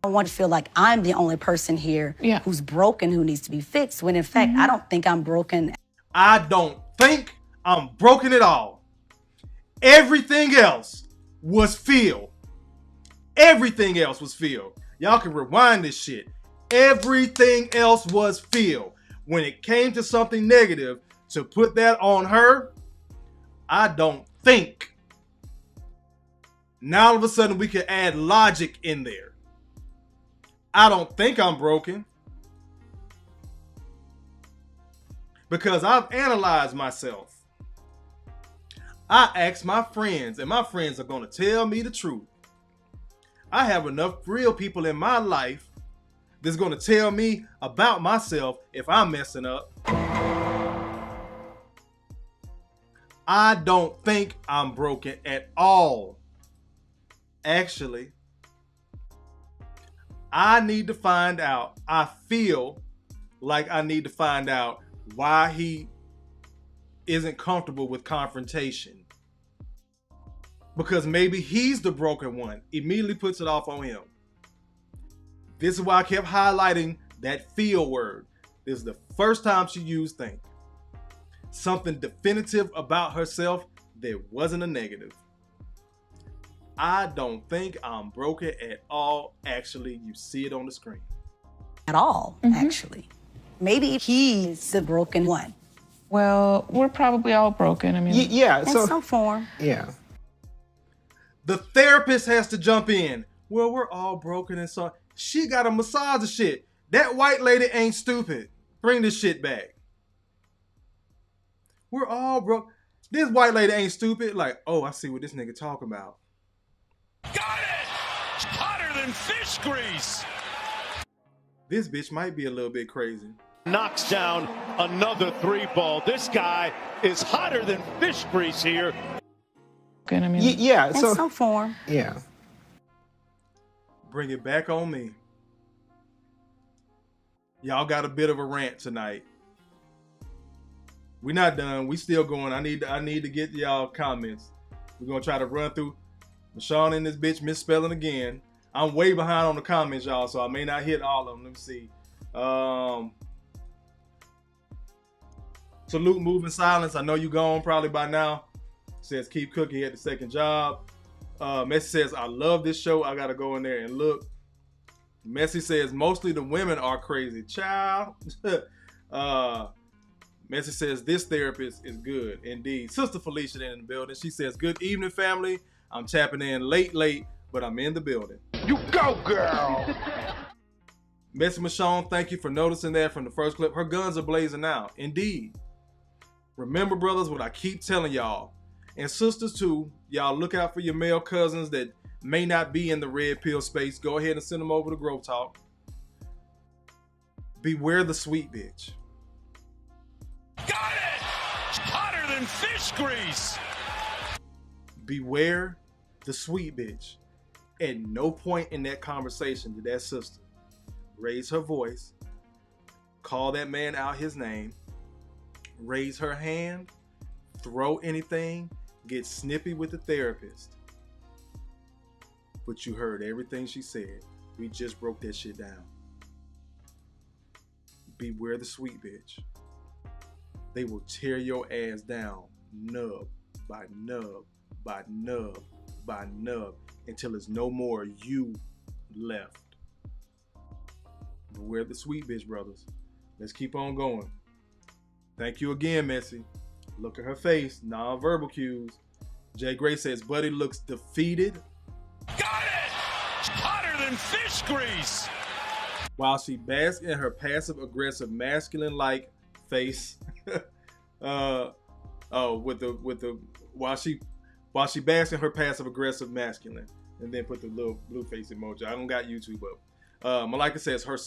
S8: I want to feel like I'm the only person here who's broken, who needs to be fixed, when in fact, I don't think I'm broken.
S1: I don't think I'm broken at all. Everything else was feel. Everything else was feel. Y'all can rewind this shit. Everything else was feel. When it came to something negative, to put that on her, I don't think. Now all of a sudden we can add logic in there. I don't think I'm broken. Because I've analyzed myself. I asked my friends, and my friends are going to tell me the truth. I have enough real people in my life that's going to tell me about myself if I'm messing up. I don't think I'm broken at all. Actually, I need to find out. I feel like I need to find out why he isn't comfortable with confrontation. Because maybe he's the broken one. Immediately puts it off on him. This is why I kept highlighting that feel word. This is the first time she used think. Something definitive about herself that wasn't a negative. I don't think I'm broken at all. Actually, you see it on the screen.
S8: At all, actually. Maybe he's the broken one.
S9: Well, we're probably all broken. I mean,
S8: In some form.
S10: Yeah.
S1: The therapist has to jump in. Well, we're all broken and so she got a massage of shit. That white lady ain't stupid. Bring this shit back. We're all broke. This white lady ain't stupid. Like, oh, I see what this nigga talking about.
S2: Got it! Hotter than fish grease!
S1: This bitch might be a little bit crazy.
S2: Knocks down another 3-ball. This guy is hotter than fish grease here.
S9: I mean,
S10: In
S8: some form.
S10: Yeah.
S1: Bring it back on me. Y'all got a bit of a rant tonight. We're not done. We still going. I need to get to y'all comments. We're gonna try to run through. Michonne and this bitch misspelling again. I'm way behind on the comments, y'all, so I may not hit all of them. Let me see. Salute Moving Silence. I know you gone probably by now. Says keep cooking at the second job. Messi says I love this show. I gotta go in there and look. Messy says, mostly the women are crazy. Child. Messy says, this therapist is good. Indeed. Sister Felicia in the building. She says, good evening, family. I'm tapping in late, but I'm in the building.
S11: You go, girl.
S1: Messy Michonne, thank you for noticing that from the first clip. Her guns are blazing now. Indeed. Remember, brothers, what I keep telling y'all, and sisters too, y'all look out for your male cousins that may not be in the red pill space. Go ahead and send them over to Growth Talk. Beware the sweet bitch.
S2: Got it! Hotter than fish grease.
S1: Beware the sweet bitch. At no point in that conversation did that sister raise her voice, call that man out his name, raise her hand, throw anything, get snippy with the therapist. But you heard everything she said. We just broke that shit down. Beware the sweet bitch. They will tear your ass down, nub by nub by nub by nub, until there's no more you left. Beware the sweet bitch, brothers. Let's keep on going. Thank you again, Messy. Look at her face, non-verbal cues. Jay Gray says, Buddy looks defeated.
S2: Got it! Hotter than fish grease.
S1: While she basks in her passive-aggressive, masculine-like face. While she basks in her passive-aggressive masculine, and then put the little blue face emoji. I don't got YouTube up. Malika says her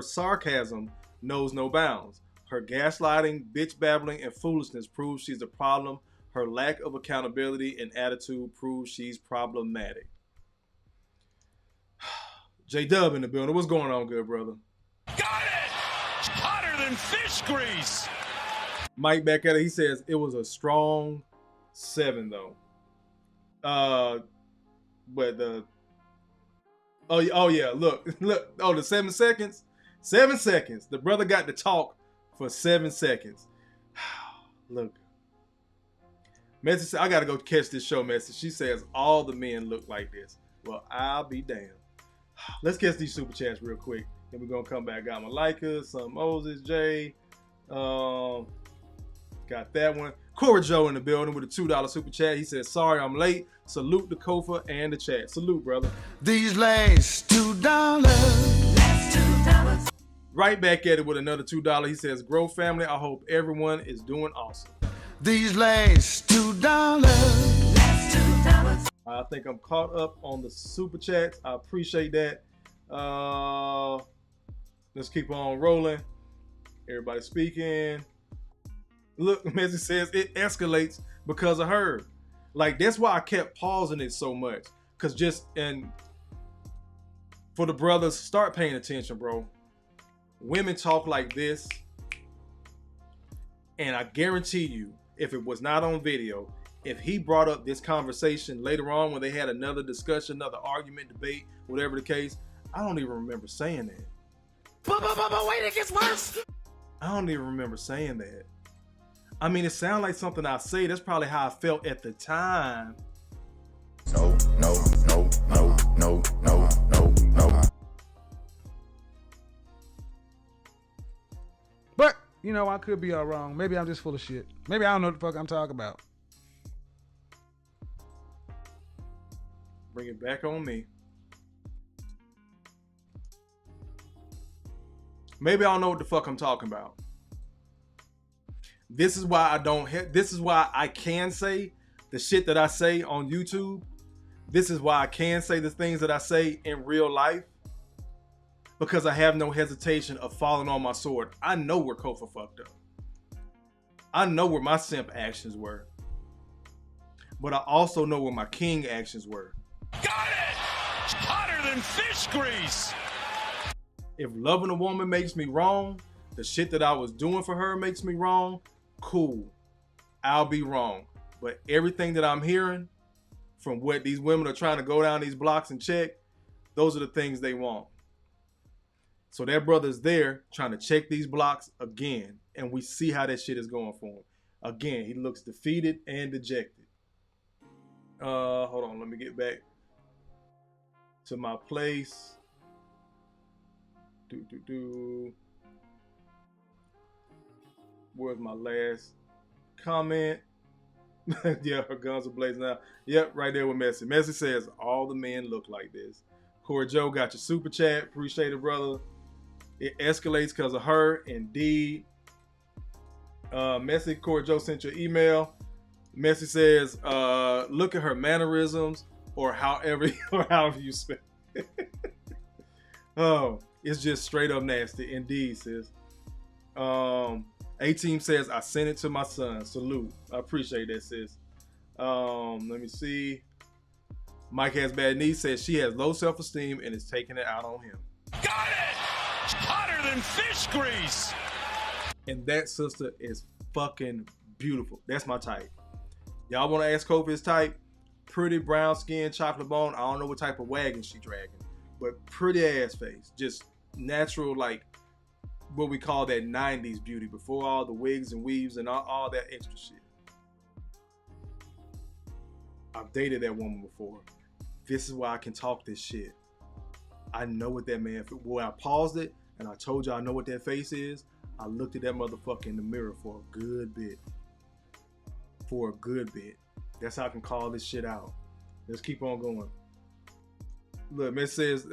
S1: sarcasm knows no bounds. Her gaslighting, bitch babbling, and foolishness proves she's a problem. Her lack of accountability and attitude proves she's problematic. J.W. in the building. What's going on, good brother?
S2: Got it! Hotter than fish grease.
S1: Mike back at it. He says it was a strong 7 though. But the oh yeah, look. Oh, the 7 seconds. 7 seconds. The brother got to talk for 7 seconds. Look. Message said, I gotta go catch this show. Message. She says all the men look like this. Well, I'll be damned. Let's catch these super chats real quick. Then we're gonna come back. Got Malika, some Moses, Jay. Got that one. Cora Joe in the building with a $2 super chat. He says, sorry I'm late. Salute the Kofa and the chat. Salute, brother.
S13: These last $2. Last $2.
S1: Right back at it with another $2. He says, Grow family, I hope everyone is doing awesome.
S13: These last $2. Last $2.
S1: I think I'm caught up on the super chats. I appreciate that. Let's keep on rolling. Everybody speaking. Look, Messi says it escalates because of her. Like, that's why I kept pausing it so much. Because and for the brothers, start paying attention, bro. Women talk like this. And I guarantee you, if it was not on video, if he brought up this conversation later on when they had another discussion, another argument, debate, whatever the case, I don't even remember saying that.
S13: But wait, it gets worse.
S1: I don't even remember saying that. I mean, it sounds like something I say. That's probably how I felt at the time.
S13: No.
S14: But, you know, I could be all wrong. Maybe I'm just full of shit. Maybe I don't know what the fuck I'm talking about.
S1: Bring it back on me. Maybe I don't know what the fuck I'm talking about. This is why this is why I can say the shit that I say on YouTube. This is why I can say the things that I say in real life. Because I have no hesitation of falling on my sword. I know where Kofa fucked up. I know where my simp actions were. But I also know where my king actions were.
S2: Got it! Hotter than fish grease.
S1: If loving a woman makes me wrong, the shit that I was doing for her makes me wrong, cool. I'll be wrong. But everything that I'm hearing from what these women are trying to go down these blocks and check, those are the things they want. So that brother's there trying to check these blocks again. And we see how that shit is going for him. Again, he looks defeated and dejected. Hold on, let me get back to my place. Where's my last comment? Yeah, her guns are blazing now. Yep, right there with Messi. Messi says, all the men look like this. Corey Joe got your super chat. Appreciate it, brother. It escalates because of her. Indeed. Messi, Corey Joe sent your email. Messi says, look at her mannerisms or however you spell it. Oh, it's just straight up nasty. Indeed, sis. A-Team says, I sent it to my son. Salute. I appreciate that, sis. Let me see. Mike Has Bad Knees says she has low self-esteem and is taking it out on him.
S2: Got it! Hotter than fish grease!
S1: And that sister is fucking beautiful. That's my type. Y'all want to ask Kofa his type? Pretty brown skin, chocolate bone. I don't know what type of wagon she dragging. But pretty ass face. Just natural, like what we call that 90s beauty before all the wigs and weaves and all that extra shit. I've dated that woman before. This is why I can talk this shit. I know what that man, well, I paused it and I told you I know what that face is. I looked at that motherfucker in the mirror for a good bit. That's how I can call this shit out. Let's keep on going. Look, it says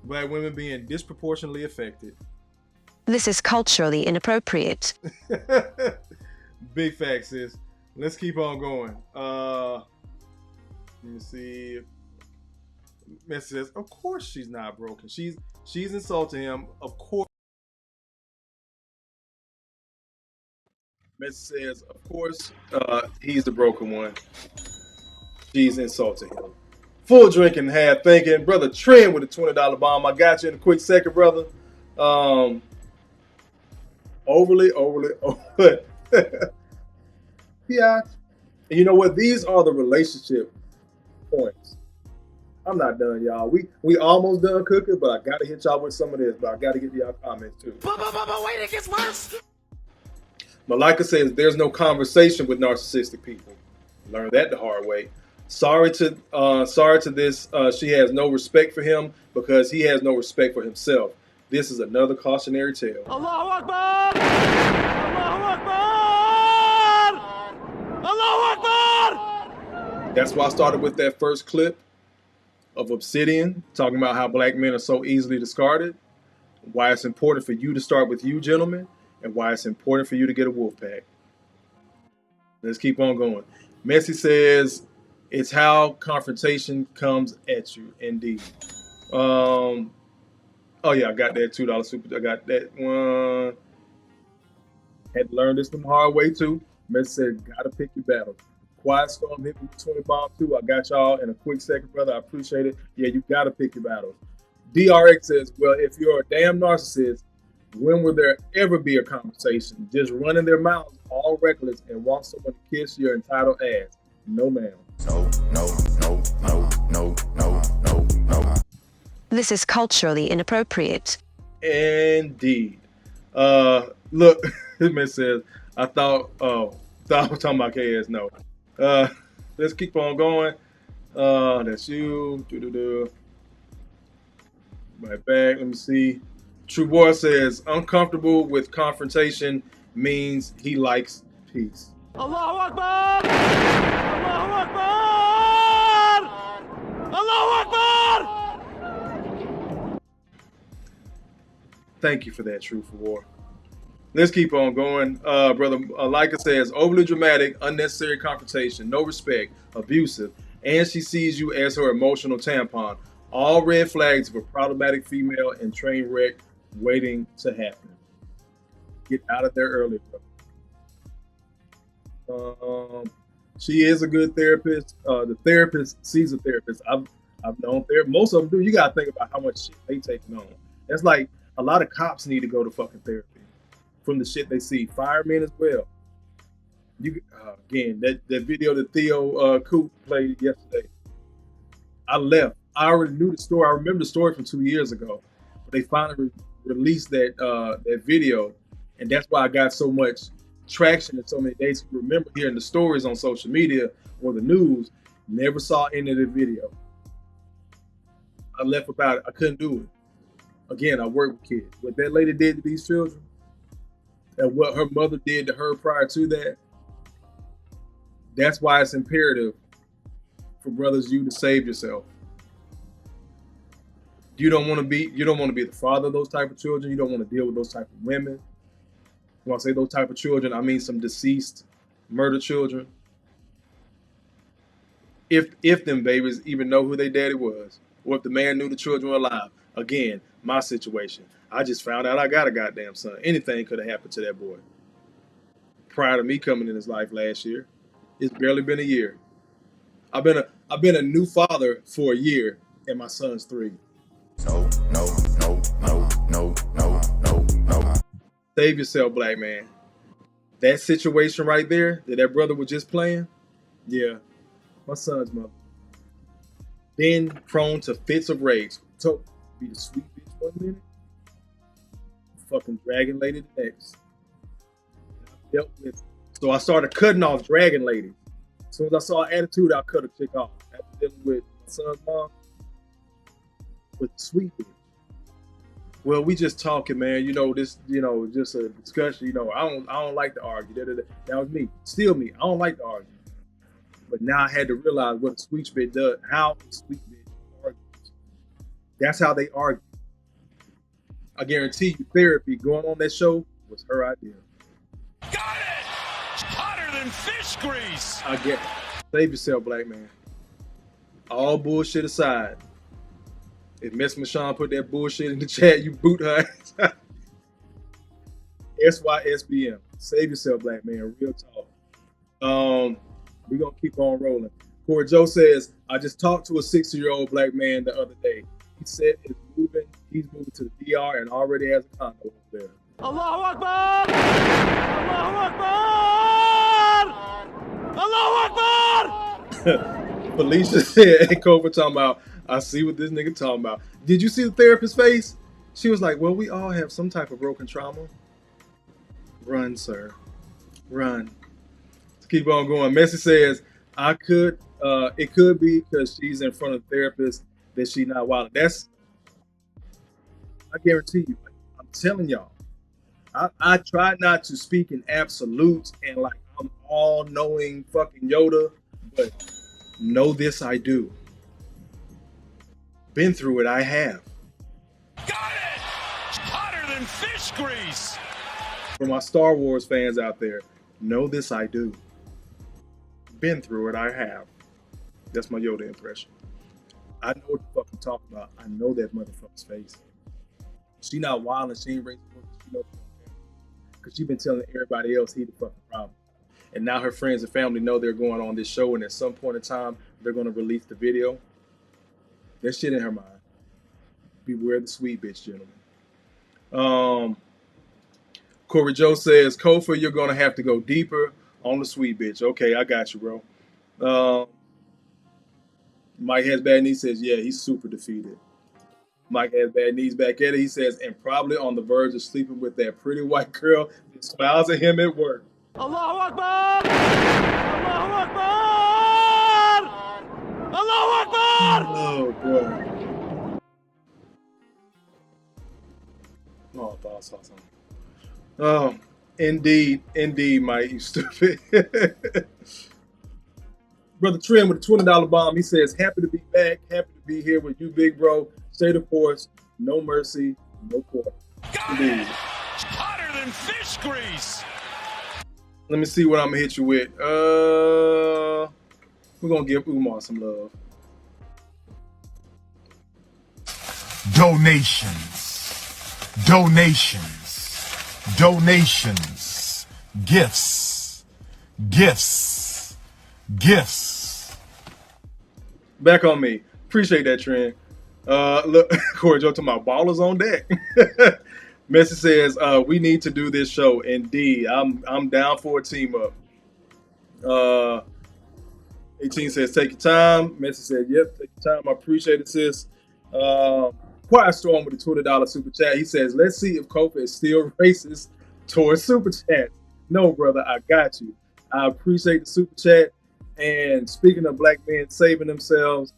S1: black women being disproportionately affected.
S15: This is culturally inappropriate.
S1: Big facts, sis. Let's keep on going. Let me see. Messi says, of course she's not broken. She's insulting him. Of course. Messi says, of course, he's the broken one. She's insulting him. Full drinking, half thinking. Brother Trent with a $20 bomb. I got you in a quick second, brother. Overly. Yeah. And you know what? These are the relationship points. I'm not done, y'all. We almost done cooking, but I gotta hit y'all with some of this. But I gotta get to y'all comments too.
S13: But wait, it gets worse.
S1: Malika says there's no conversation with narcissistic people. Learned that the hard way. Sorry to this. She has no respect for him because he has no respect for himself. This is another cautionary tale.
S13: Allahu Akbar! Allahu Akbar! Allahu Akbar!
S1: That's why I started with that first clip of Obsidian, talking about how black men are so easily discarded, why it's important for you to start with you, gentlemen, and why it's important for you to get a wolf pack. Let's keep on going. Messi says, it's how confrontation comes at you, indeed. Oh yeah, I got that $2 super. I got that one. Had to learn this the hard way too. Messi said, gotta pick your battles. Quiet Storm hit me with 20 bomb too. I got y'all in a quick second, brother. I appreciate it. Yeah, you gotta pick your battles. DRX says, well, if you're a damn narcissist, when will there ever be a conversation? Just running their mouths all reckless and want someone to kiss your entitled ass. No, ma'am. No.
S15: This is culturally inappropriate.
S1: Indeed. Look, this man says, I thought I was talking about KS. No. Let's keep on going. That's you. Right back. Let me see. True Boy says, uncomfortable with confrontation means he likes peace.
S13: Allahu Akbar! Allahu Akbar! Allahu Akbar!
S1: Thank you for that, True for War. Let's keep on going. Brother Leica says, overly dramatic, unnecessary confrontation, no respect, abusive, and she sees you as her emotional tampon. All red flags of a problematic female and train wreck waiting to happen. Get out of there early, brother. She is a good therapist. The therapist sees a therapist. I've known therapists. Most of them do. You got to think about how much shit they taking on. That's like a lot of cops need to go to fucking therapy from the shit they see. Firemen as well. You again, that video that Theo Coop played yesterday. I left. I already knew the story. I remember the story from 2 years ago, but they finally released that video, and that's why I got so much traction in so many days. Remember hearing the stories on social media or the news. Never saw any of the video. I left about it. I couldn't do it. Again, I work with kids. What that lady did to these children and what her mother did to her prior to that, that's why it's imperative for brothers you to save yourself. You don't want to be the father of those type of children. You don't want to deal with those type of women. When I say those type of children, I mean some deceased, murder children. If them babies even know who their daddy was, or if the man knew the children were alive. Again, my situation. I just found out I got a goddamn son. Anything could have happened to that boy. Prior to me coming in his life last year, it's barely been a year. I've been a new father for a year, and my son's 3. No. Save yourself, black man. That situation right there that brother was just playing, yeah, my son's mother. Then prone to fits of rage. So be the sweet bitch 1 minute, fucking dragon lady the next. Dealt with. So I started cutting off dragon ladies. As soon as I saw an attitude, I cut a chick off. After dealing with my son's mom, with the sweet bitch. Well, we just talking, man. Just a discussion. I don't like to argue. That was me. Still me. I don't like to argue. But now I had to realize what a sweet bitch does. How a sweet bitch argues. That's how they argue. I guarantee you, therapy going on that show was her idea.
S2: Got it! Hotter than fish grease!
S1: I get it. Save yourself, black man. All bullshit aside. If Miss Michonne put that bullshit in the chat, you boot her ass. SYSBM. Save yourself, black man. Real talk. We're going to keep on rolling. Corey Joe says, I just talked to a 60-year-old black man the other day. He said he's moving to the DR and already has a condo over there.
S13: Allahu Akbar! Allahu Akbar! Allahu Akbar!
S1: Felicia said, and Kofa talking about, I see what this nigga talking about. Did you see the therapist's face? She was like, well, we all have some type of broken trauma. Run, sir. Run. Let's keep on going. Messi says, it could be because she's in front of the therapist that she not wild. I guarantee you, I'm telling y'all, I try not to speak in absolutes and like I'm all-knowing fucking Yoda, but know this I do. Been through it, I have.
S2: Got it! Hotter than fish grease!
S1: For my Star Wars fans out there, know this I do. Been through it, I have. That's my Yoda impression. I know what the fuck I'm talking about. I know that motherfucker's face. She not wild and she ain't raising she knows because she been telling everybody else he the fucking problem. And now her friends and family know they're going on this show and at some point in time they're going to release the video. That shit in her mind. Beware the sweet bitch, gentlemen. Corey Joe says, Kofa, you're going to have to go deeper on the sweet bitch. Okay, I got you, bro. Mike Has Bad Knees says, yeah, he's super defeated. Mike Has Bad Knees back at it. He says, and probably on the verge of sleeping with that pretty white girl that smiles at him at work.
S13: Allahu Akbar! Allahu Akbar! Allahu Akbar!
S1: Oh, boy. Oh, I thought I saw something. Oh, indeed, Mike, you stupid. Brother Trim with a $20 bomb. He says, happy to be back. Happy to be here with you, big bro. Stay the course. No mercy, no quarter. Indeed.
S2: Hotter than fish grease.
S1: Let me see what I'm going to hit you with. We're going to give Umar some love.
S16: Donations, gifts.
S1: Back on me. Appreciate that, Trent. Look, Corey Joe talking about ballers on deck. Message says, we need to do this show. Indeed. I'm down for a team up. 18 says, take your time. Message said, yep, take your time. I appreciate it, sis. Quiet Storm with a $20 super chat. He says, let's see if Kofa is still racist towards super chat. No, brother, I got you. I appreciate the super chat. And speaking of black men saving themselves,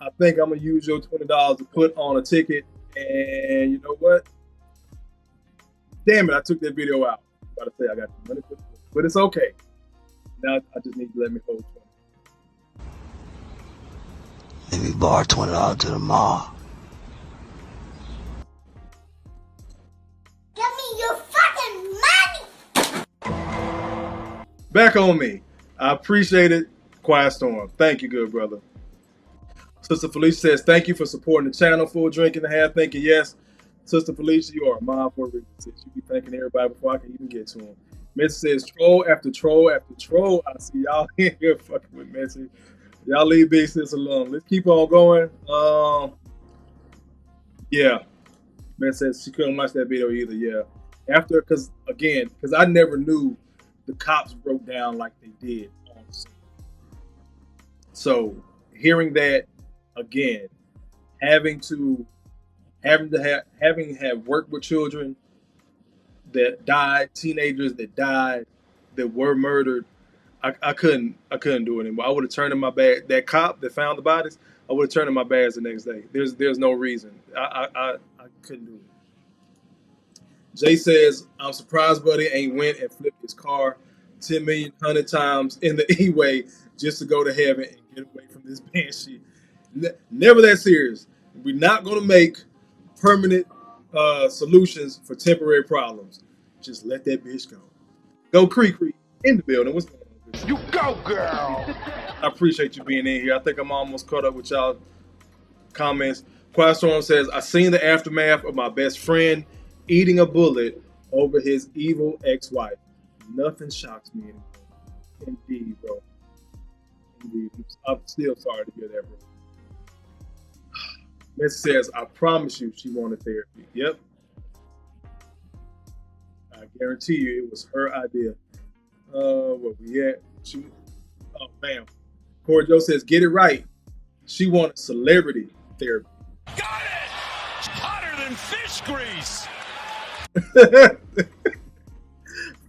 S1: I think I'm going to use your $20 to put on a ticket And you know what? Damn it, I took that video out. I was about to say I got the money for it, but it's okay. Now I just need to let me hold 20.
S16: Maybe borrow $20 to the mall.
S17: Give me your fucking money!
S1: Back on me. I appreciate it. Quiet Storm. Thank you, good brother. Sister Felicia says, thank you for supporting the channel. Full drink and a half. Thank you. Yes. Sister Felicia, you are a mom for a reason. You be thanking everybody before I can even get to them. Messy says, troll after troll after troll. I see y'all in here fucking with Messy. Y'all leave big sis alone. Let's keep on going. Yeah. Messy says she couldn't watch that video either. Yeah. After, because I never knew the cops broke down like they did on the scene. So hearing that again, having worked with children that died, teenagers that died, that were murdered, I couldn't do it anymore. I would have turned in my bag. That cop that found the bodies, I would have turned in my bags the next day. There's no reason. I couldn't do it. Jay says, I'm surprised Buddy ain't went and flipped his car 10 million 100 times in the E-way just to go to heaven and get away from this banshee. Never that serious. We're not going to make permanent solutions for temporary problems. Just let that bitch go. Go Creek in the building. What's going on?
S11: You go, girl.
S1: I appreciate you being in here. I think I'm almost caught up with y'all comments. Quiet Storm says, I seen the aftermath of my best friend eating a bullet over his evil ex-wife. Nothing shocks me anymore. Indeed, bro. Indeed. I'm still sorry to hear that, bro. Miss says, I promise you she wanted therapy. Yep. I guarantee you it was her idea. Where we at? Oh, bam. Corey Joe says, get it right. She wanted celebrity therapy.
S13: Got it! Hotter than fish grease!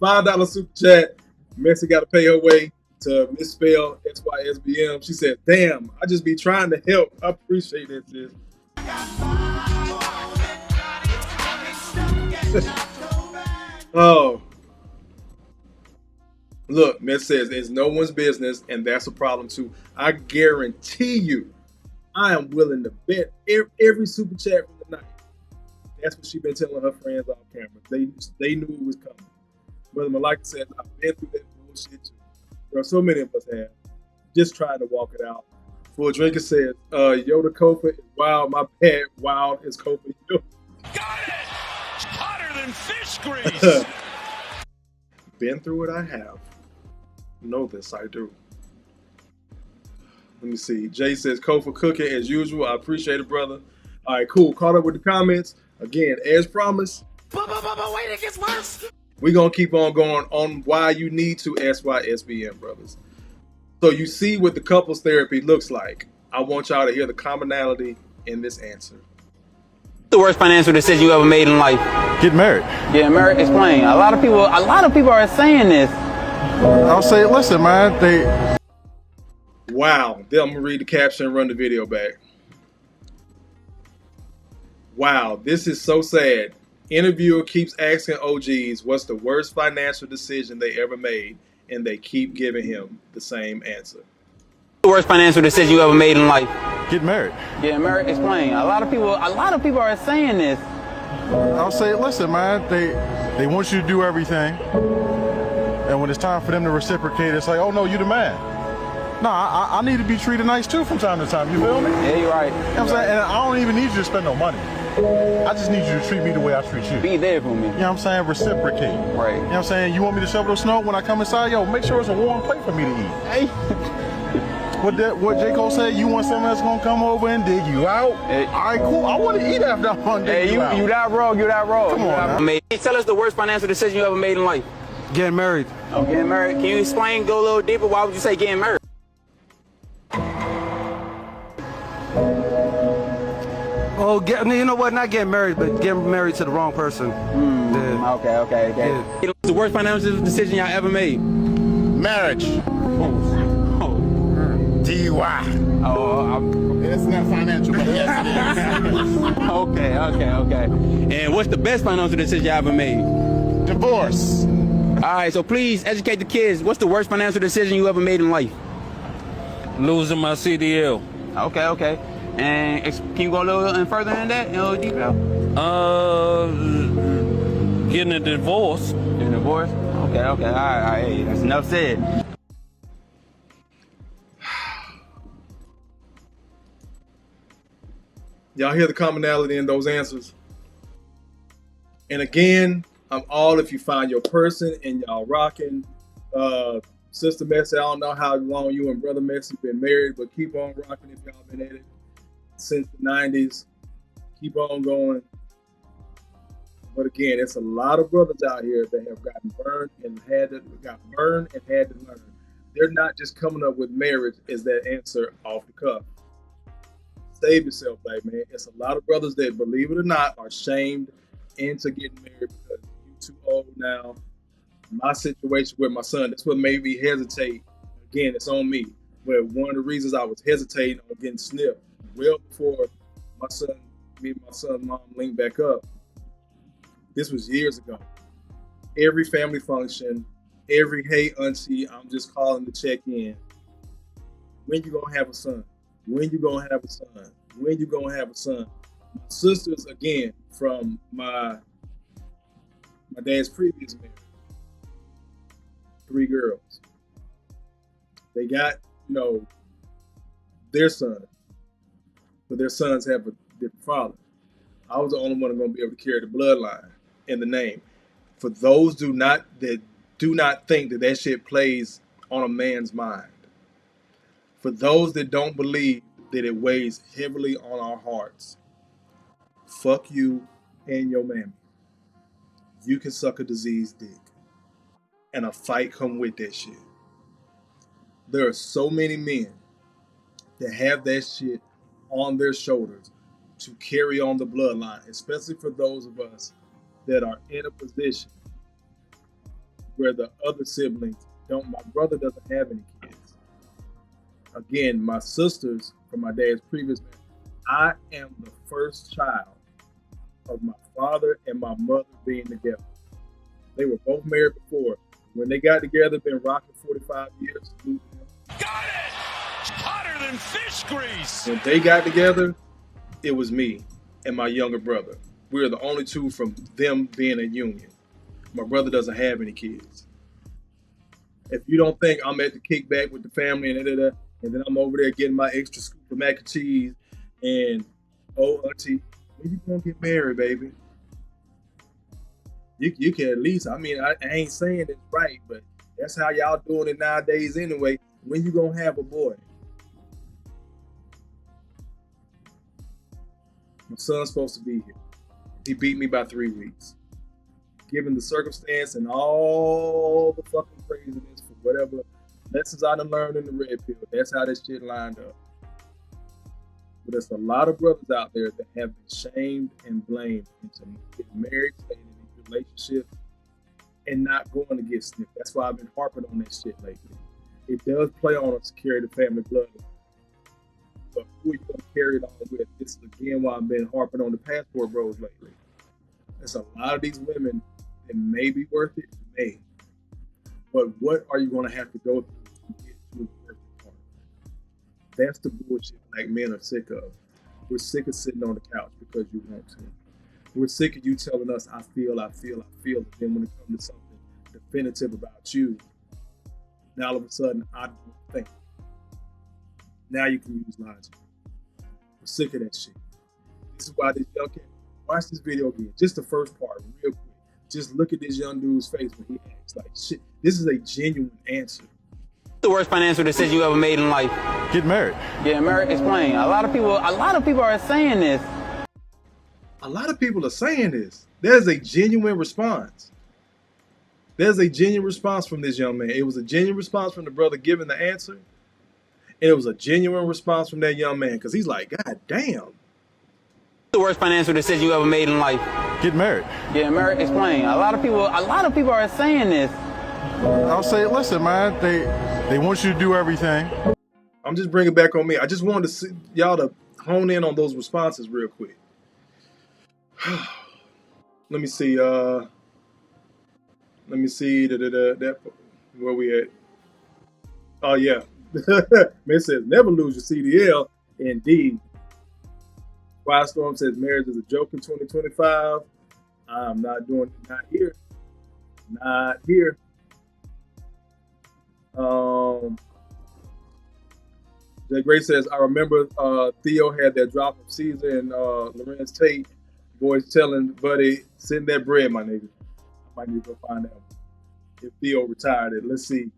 S1: $5 super chat. Messi got to pay her way to misspell SYSBM. She said, damn, I just be trying to help. I appreciate that, sis. Oh. Look, Miss says, it's no one's business, and that's a problem too. I guarantee you, I am willing to bet every super chat from the night. That's what she's been telling her friends off camera. They knew it was coming. Brother Malika says, I've been through that bullshit too. There are so many of us have. Just trying to walk it out. Full Drinker says, Yoda Kofa is wild. My bad. Wild is Kofa.
S13: Got it! Hotter than fish grease!
S1: Been through it, I have. Know this, I do. Let me see. Jay says, Kofa cooking as usual. I appreciate it, brother. All right, cool. Caught up with the comments. Again, as promised.
S13: Wait, it gets worse.
S1: We're going to keep on going on why you need to SYSBM, brothers. So you see what the couples therapy looks like. I want y'all to hear the commonality in this answer.
S18: The worst financial decision you ever made in life?
S19: Get married.
S18: Get married. Explain. A lot of people are saying this.
S19: I'll say, listen, man.
S1: Wow. Then I'm gonna read the caption and run the video back. Wow, this is so sad. Interviewer keeps asking OGs what's the worst financial decision they ever made, and they keep giving him the same answer.
S18: The worst financial decision you ever made in life?
S19: Get married.
S18: Get married. Explain. A lot of people are saying this.
S19: I'll say, listen, man. They want you to do everything, and when it's time for them to reciprocate, it's like, oh no, you the man. No, I need to be treated nice too from time to time. You feel me?
S18: Yeah, you're right.
S19: You know what I'm saying? And I don't even need you to spend no money. I just need you to treat me the way I treat you.
S18: Be there for me.
S19: You know what I'm saying? Reciprocate.
S18: Right.
S19: You know what I'm saying? You want me to shovel the snow when I come inside? Yo, make sure it's a warm plate for me to eat.
S18: Hey.
S19: What J. Cole said, you want someone that's going to come over and dig you out? Hey. All right, cool. I want to eat after I'm done digging you out.
S18: You that wrong. Come on, man. Tell us the worst financial decision you ever made in life.
S19: Getting married.
S18: Oh, getting married. Can you explain, go a little deeper? Why would you say getting married?
S20: Oh, you know what? Not getting married, but getting married to the wrong person. Yeah.
S18: Okay. Yeah. What's the worst financial decision y'all ever made?
S19: Marriage.
S7: DUI.
S2: Oh,
S7: it's not financial, but yes, it is.
S18: Okay. And what's the best financial decision you ever made?
S7: Divorce.
S18: All right, so please educate the kids. What's the worst financial decision you ever made in life?
S21: Losing my CDL.
S18: Okay. And can you go a little further than that? In a little detail?
S21: Getting a divorce.
S18: Getting a divorce? Okay. All right. Hey, that's enough said.
S1: Y'all hear the commonality in those answers? And again, I'm all if you find your person and y'all rocking. Sister Messi, I don't know how long you and Brother Messi been married, but keep on rocking if y'all been at it since the 90s. Keep on going. But again, it's a lot of brothers out here that have gotten burned and had to learn. They're not just coming up with marriage as that answer off the cuff. Save yourself, black man. It's a lot of brothers that, believe it or not, are shamed into getting married because you're too old now. My situation with my son, that's what made me hesitate. Again, it's on me. But one of the reasons I was hesitating on getting snipped well before me and my son's mom linked back up. This was years ago. Every family function, every hey auntie, I'm just calling to check in. When you gonna have a son? When you gonna have a son? When you gonna have a son? My sisters, again, from my dad's previous marriage, 3 girls. They got, their son, but their sons have a different father. I was the only one going to be able to carry the bloodline in the name. For those that do not think that shit plays on a man's mind. For those that don't believe that it weighs heavily on our hearts, fuck you and your mammy. You can suck a diseased dick. And a fight come with that shit. There are so many men that have that shit on their shoulders to carry on the bloodline, especially for those of us that are in a position where the other siblings don't. My brother doesn't have any kids. Again, my sisters from my dad's previous marriage, I am the first child of my father and my mother being together. They were both married before. When they got together, been rocking 45 years.
S13: Got it! Hotter than fish grease!
S1: When they got together, it was me and my younger brother. We were the only two from them being a union. My brother doesn't have any kids. If you don't think I'm at the kickback with the family and then I'm over there getting my extra scoop of mac and cheese and, oh, auntie, when you gonna get married, baby? You can at least, I ain't saying it's right, but that's how y'all doing it nowadays anyway. When you gonna have a boy? My son's supposed to be here. He beat me by 3 weeks. Given the circumstance and all the fucking craziness for whatever lessons I done learned in the red pill, that's how this shit lined up. But there's a lot of brothers out there that have been shamed and blamed into getting married, staying in these relationships, and not going to get snipped. That's why I've been harping on that shit lately. It does play on us to carry the family bloodline. But who are you going to carry it on with? This is again why I've been harping on the passport bros lately. There's a lot of these women that may be worth it, may. But what are you going to have to go through to get to the perfect part? That's the bullshit black men are sick of. We're sick of sitting on the couch because you want to. We're sick of you telling us, I feel. And then when it comes to something definitive about you, now all of a sudden, I don't think. Now you can use logic. We're sick of that shit. This is why this young kid, watch this video again. Just the first part, real quick. Just look at this young dude's face when he asks, like, shit, this is a genuine answer.
S18: The worst financial decision you ever made in life?
S19: Get married.
S18: Getting married? Explain. A lot of people are saying this.
S1: A lot of people are saying this. There's a genuine response. There's a genuine response from this young man. It was a genuine response from the brother giving the answer. And it was a genuine response from that young man because he's like, God damn.
S18: The worst financial decision you ever made in life?
S19: Get married.
S18: Getting married? Explain. A lot of people are saying this.
S19: I'll say, listen, man, they want you to do everything.
S1: I'm just bringing it back on me. I just wanted to see y'all to hone in on those responses real quick. Let me see. That where we at? Oh yeah. Man says never lose your CDL. Indeed. Wildstorm says marriage is a joke in 2025. I'm not doing it. Not here. Not here. Jay Gray says, I remember Theo had that drop of Caesar and Lorenz Tate voice telling Buddy, send that bread, my nigga. I might need to go find out if Theo retired it. Let's see.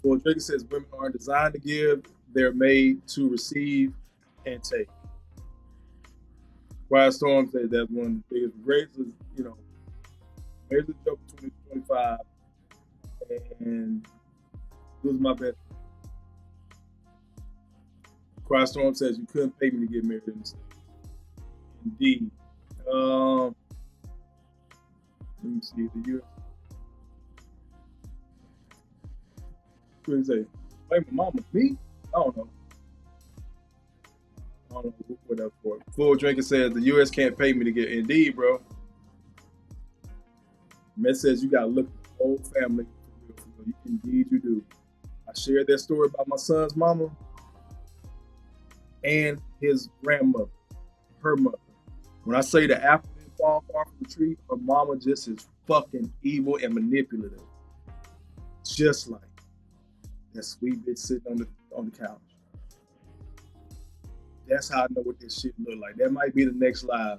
S1: Well, Drake says women aren't designed to give, they're made to receive and take. Wildstorm said that's one of the biggest regrets is, here's the joke in 2025 and lose my best. Wildstorm says you couldn't pay me to get married in the state. Indeed. Let me see the U.S. What did he say? Blame my mama. Me? I don't know. I don't know what that's for. Full Drinker says the U.S. can't pay me to get. Indeed, bro. Met says you gotta look at the whole family. Indeed, you do. I shared that story about my son's mama and his grandmother, her mother. When I say the apple didn't fall far from the tree, her mama just is fucking evil and manipulative. Just like that sweet bitch sitting on the couch. That's how I know what this shit look like. That might be the next live.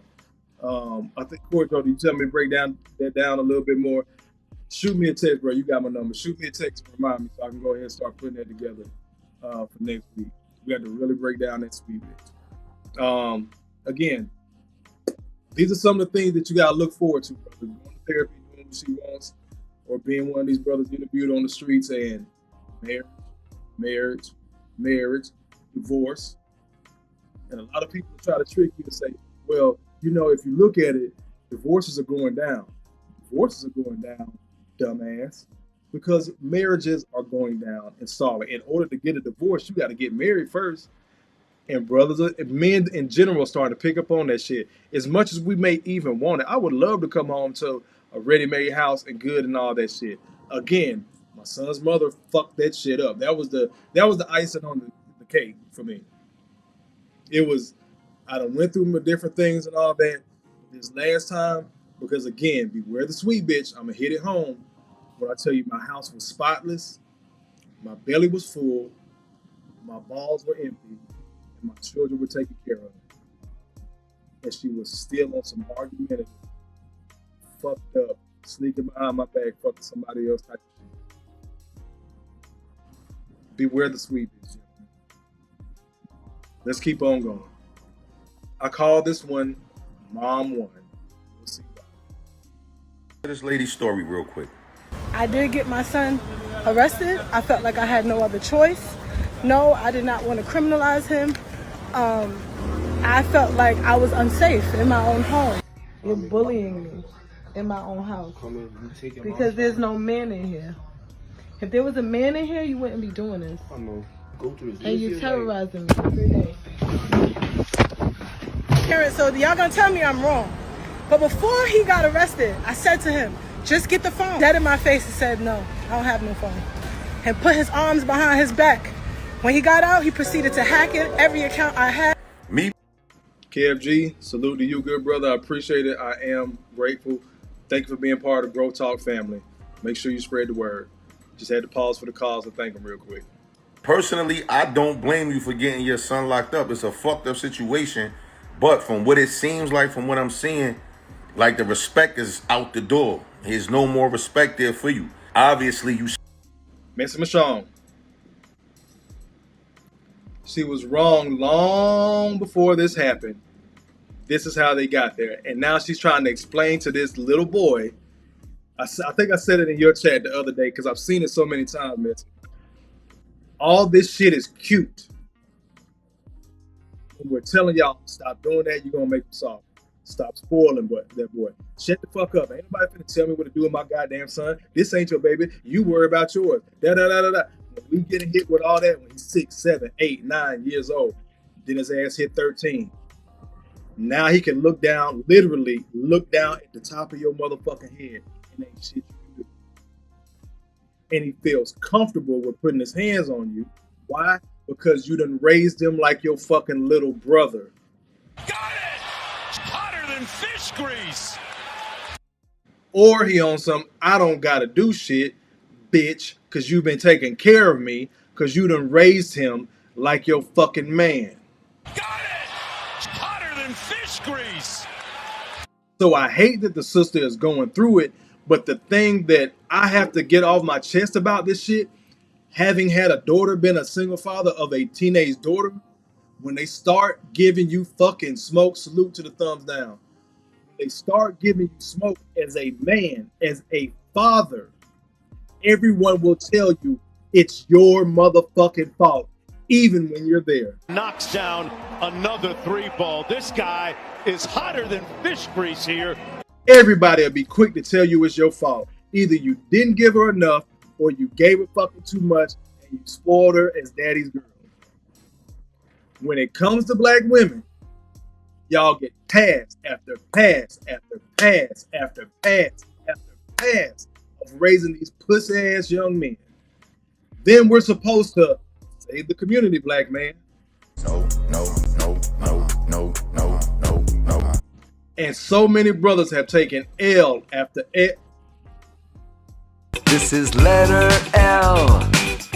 S1: I think, Corey, you tell me to break that down a little bit more. Shoot me a text, bro. You got my number. Shoot me a text to remind me so I can go ahead and start putting that together for next week. We got to really break down that sweet bitch. Again, these are some of the things that you got to look forward to, brother. Going to therapy, doing what she wants, or being one of these brothers interviewed on the streets and marriage, divorce. And a lot of people try to trick you to say, well, if you look at it, divorces are going down. Divorces are going down, dumbass, because marriages are going down and solid. In order to get a divorce, you got to get married first. And men in general are starting to pick up on that shit. As much as we may even want it, I would love to come home to a ready-made house and good and all that shit. Again, my son's mother fucked that shit up. That was the icing on the cake for me. It was, I done went through different things and all that this last time, because again, beware the sweet bitch. I'm gonna hit it home when I tell you my house was spotless, my belly was full, my balls were empty, and my children were taken care of. And she was still on some argumentative, fucked up, sneaking behind my back, fucking somebody else type of shit. Beware the sweet bitch. Let's keep on going. I call this one Mom 1. We'll see why.
S4: This lady's story real quick.
S22: I did get my son arrested. I felt like I had no other choice. No, I did not want to criminalize him. I felt like I was unsafe in my own home. You're bullying me in my own house because there's no man in here. If there was a man in here, you wouldn't be doing this. And you're terrorizing me every day. Parents, so y'all gonna tell me I'm wrong. But before he got arrested, I said to him, just get the phone. Dead in my face and said, no, I don't have no phone. And put his arms behind his back. When he got out, he proceeded to hack it, every account I had.
S4: Me?
S1: KFG, salute to you, good brother. I appreciate it. I am grateful. Thank you for being part of Growth Talk family. Make sure you spread the word. Just had to pause for the cause and thank him real quick.
S4: Personally, I don't blame you for getting your son locked up. It's a fucked up situation. But from what it seems like, from what I'm seeing, like the respect is out the door. There's no more respect there for you. Obviously, you...
S1: Miss Michonne. She was wrong long before this happened. This is how they got there. And now she's trying to explain to this little boy. I think I said it in your chat the other day because I've seen it so many times, Miss. All this shit is cute. And we're telling y'all, stop doing that. You're going to make them soft. Stop spoiling that boy. Shut the fuck up. Ain't nobody finna tell me what to do with my goddamn son. This ain't your baby. You worry about yours. When he getting hit with all that when he's 6, 7, 8, 9 years old. Then his ass hit 13. Now he can look down, literally look down at the top of your motherfucking head and ain't shit you can do. And he feels comfortable with putting his hands on you. Why? Because you done raised him like your fucking little brother.
S13: Got it! Hotter than fish grease!
S1: Or he on some, I don't gotta do shit, bitch, because you've been taking care of me, because you done raised him like your fucking man.
S13: Got it! Hotter than fish grease!
S1: So I hate that the sister is going through it, but the thing that I have to get off my chest about this shit, having had a daughter, been a single father of a teenage daughter, when they start giving you fucking smoke, salute to the thumbs down. When they start giving you smoke as a man, as a father, everyone will tell you it's your motherfucking fault, even when you're there.
S2: Knocks down another 3-ball. This guy is hotter than fish grease here.
S1: Everybody will be quick to tell you it's your fault. Either you didn't give her enough, or you gave her fucking too much and you spoiled her as daddy's girl. When it comes to black women, y'all get pass after pass after pass after pass after pass of raising these pussy ass young men. Then we're supposed to save the community, black man.
S4: No.
S1: And so many brothers have taken L after L.
S5: This is letter L,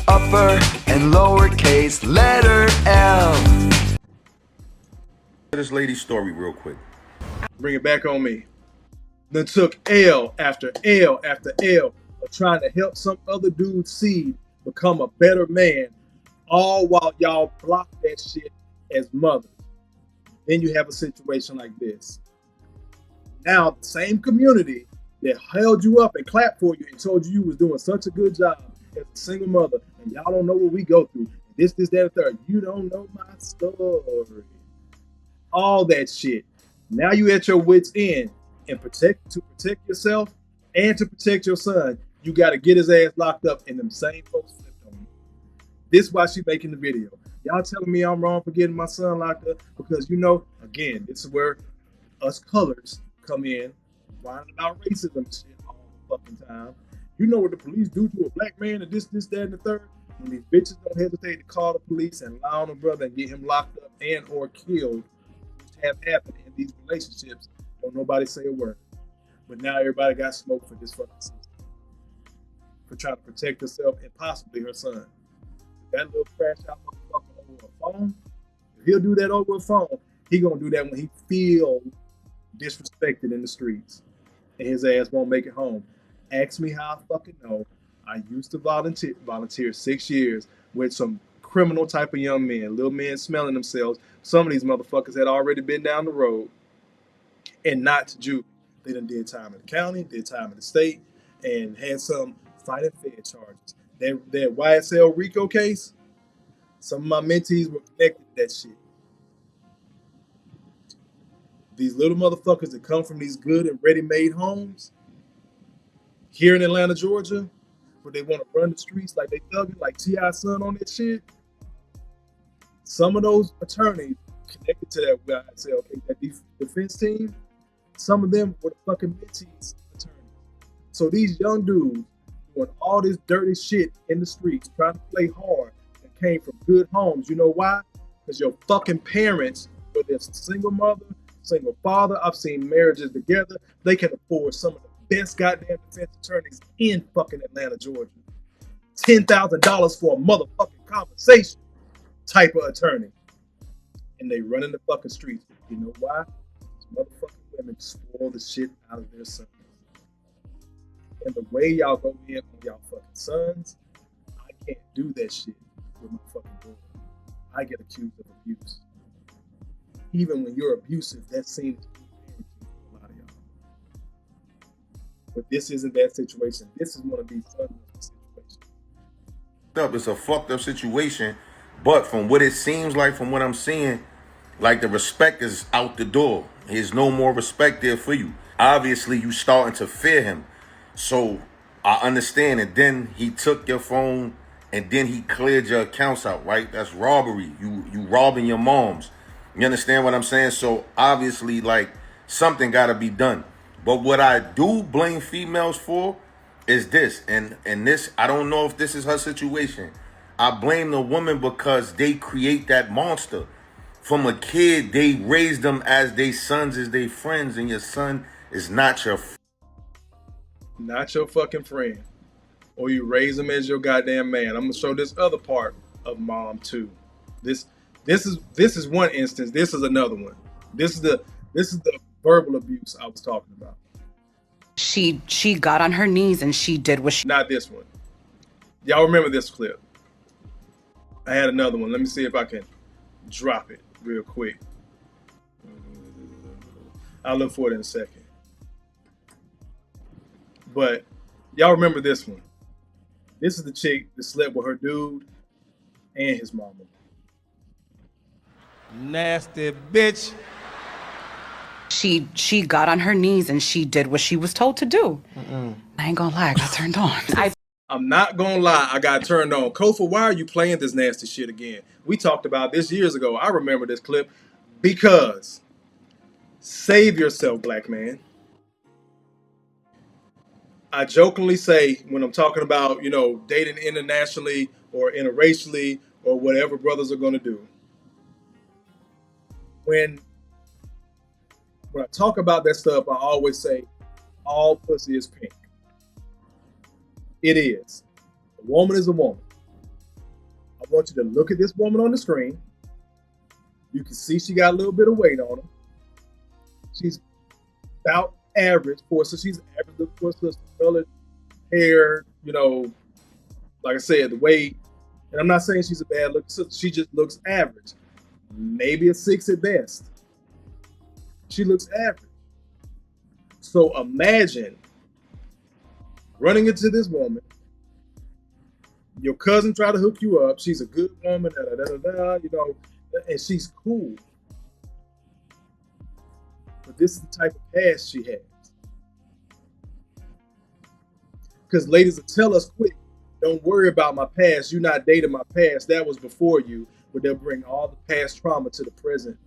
S5: upper and lowercase letter L.
S4: This lady's story real quick.
S1: Bring it back on me. Then took L after L after L of trying to help some other dude's seed become a better man, all while y'all block that shit as mothers. Then you have a situation like this. Now the same community that held you up and clapped for you and told you was doing such a good job as a single mother, and y'all don't know what we go through. This, that, and third. You don't know my story. All that shit. Now you at your wit's end, and to protect yourself and to protect your son, you got to get his ass locked up, and them same folks flipped on you. This is why she making the video. Y'all telling me I'm wrong for getting my son locked up because, you know, again, this is where us colors come in, whining about racism and shit all the fucking time. You know what the police do to a black man and this, that, and the third? When these bitches don't hesitate to call the police and lie on a brother and get him locked up and or killed, which have happened in these relationships, don't nobody say a word. But now everybody got smoke for this fucking system. For trying to protect herself and possibly her son. That little crash out motherfucker over a phone, if he'll do that over a phone, he gonna do that when he feels disrespected in the streets and his ass won't make it home. Ask me how I fucking know. I used to volunteer 6 years with some criminal type of young men, little men smelling themselves. Some of these motherfuckers had already been down the road and not to juvie. They done did time in the county, did time in the state, and had some fight and fed charges. That YSL RICO case, some of my mentees were connected to that shit. These little motherfuckers that come from these good and ready-made homes here in Atlanta, Georgia, where they want to run the streets like they thugging, like T.I.'s son on that shit. Some of those attorneys connected to that YSL, that defense team, some of them were the fucking mentees attorneys. So these young dudes doing all this dirty shit in the streets, trying to play hard, and came from good homes. You know why? Because your fucking parents, whether it's a single mother, single father, I've seen marriages together, they can afford some of the best goddamn defense attorneys in fucking Atlanta, Georgia. $10,000 for a motherfucking conversation type of attorney. And they run in the fucking streets. You know why? These motherfucking women spoil the shit out of their sons. And the way y'all go in on y'all fucking sons, I can't do that shit with my fucking daughter. I get accused of abuse. Even when you're abusive, that seems to be a lot of y'all. But this isn't that situation. This is one of these situations.
S4: It's a fucked up situation, but from what it seems like, from what I'm seeing, like the respect is out the door. There's no more respect there for you. Obviously, you starting to fear him. So I understand it. Then he took your phone and then he cleared your accounts out, right? That's robbery. You robbing your moms. You understand what I'm saying? So obviously, like, something got to be done. But what I do blame females for is this, and this, I don't know if this is her situation. I blame the woman because they create that monster. From a kid, they raise them as they sons, as they friends, and your son is not your
S1: fucking friend. Or you raise him as your goddamn man. I'm gonna show this other part of mom too. This is one instance. This is another one. This is the verbal abuse I was talking about.
S3: She got on her knees and she did what she...
S1: Not this one. Y'all remember this clip? I had another one. Let me see if I can drop it real quick. I'll look for it in a second. But y'all remember this one. This is the chick that slept with her dude and his mama.
S21: Nasty bitch.
S3: She got on her knees and she did what she was told to do. I ain't gonna lie, I got turned on.
S1: I'm not gonna lie, I got turned on. Kofa, why are you playing this nasty shit again? We talked about this years ago. I remember this clip because save yourself, black man. I jokingly say when I'm talking about, you know, dating internationally or interracially or whatever brothers are gonna do. When I talk about that stuff, I always say all pussy is pink. It is. A woman is a woman. I want you to look at this woman on the screen. You can see she got a little bit of weight on her. She's about average for us. So she's average for us, color, hair, you know, like I said, the weight. And I'm not saying she's a bad look. She just looks average. Maybe a 6 at best. She looks average. So imagine running into this woman. Your cousin tried to hook you up. She's a good woman, you know, and she's cool. But this is the type of past she has. Because ladies will tell us quick, don't worry about my past. You're not dating my past. That was before you. But they'll bring all the past trauma to the present.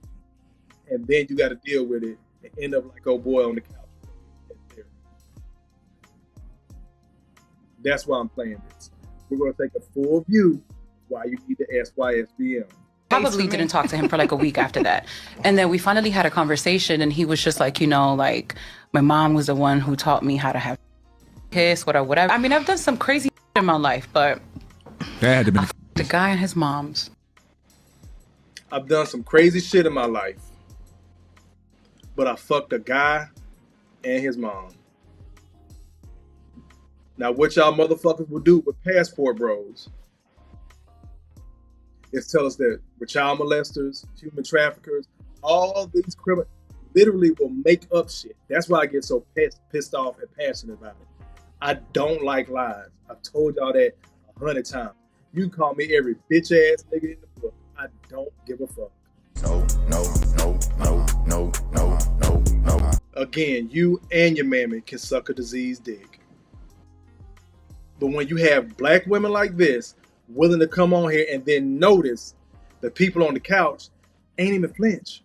S1: And then you got to deal with it and end up like old boy on the couch. That's why I'm playing this. We're going to take a full view of why you need the SYSBM.
S3: Probably didn't talk to him for like a week after that. And then we finally had a conversation and he was just like, you know, like my mom was the one who taught me how to have kiss, whatever. I mean, I've done some crazy in my life, but
S6: that had to be
S3: the guy and his mom's.
S1: I've done some crazy shit in my life, but I fucked a guy and his mom. Now, what y'all motherfuckers will do with passport bros is tell us that we're child molesters, human traffickers, all these criminals literally will make up shit. That's why I get so pissed off and passionate about it. I don't like lies. I've told y'all that 100 times. You can call me every bitch ass nigga in the book. I don't give a fuck. No. Again, you and your mammy can suck a diseased dick. But when you have black women like this willing to come on here and then notice the people on the couch ain't even flinch.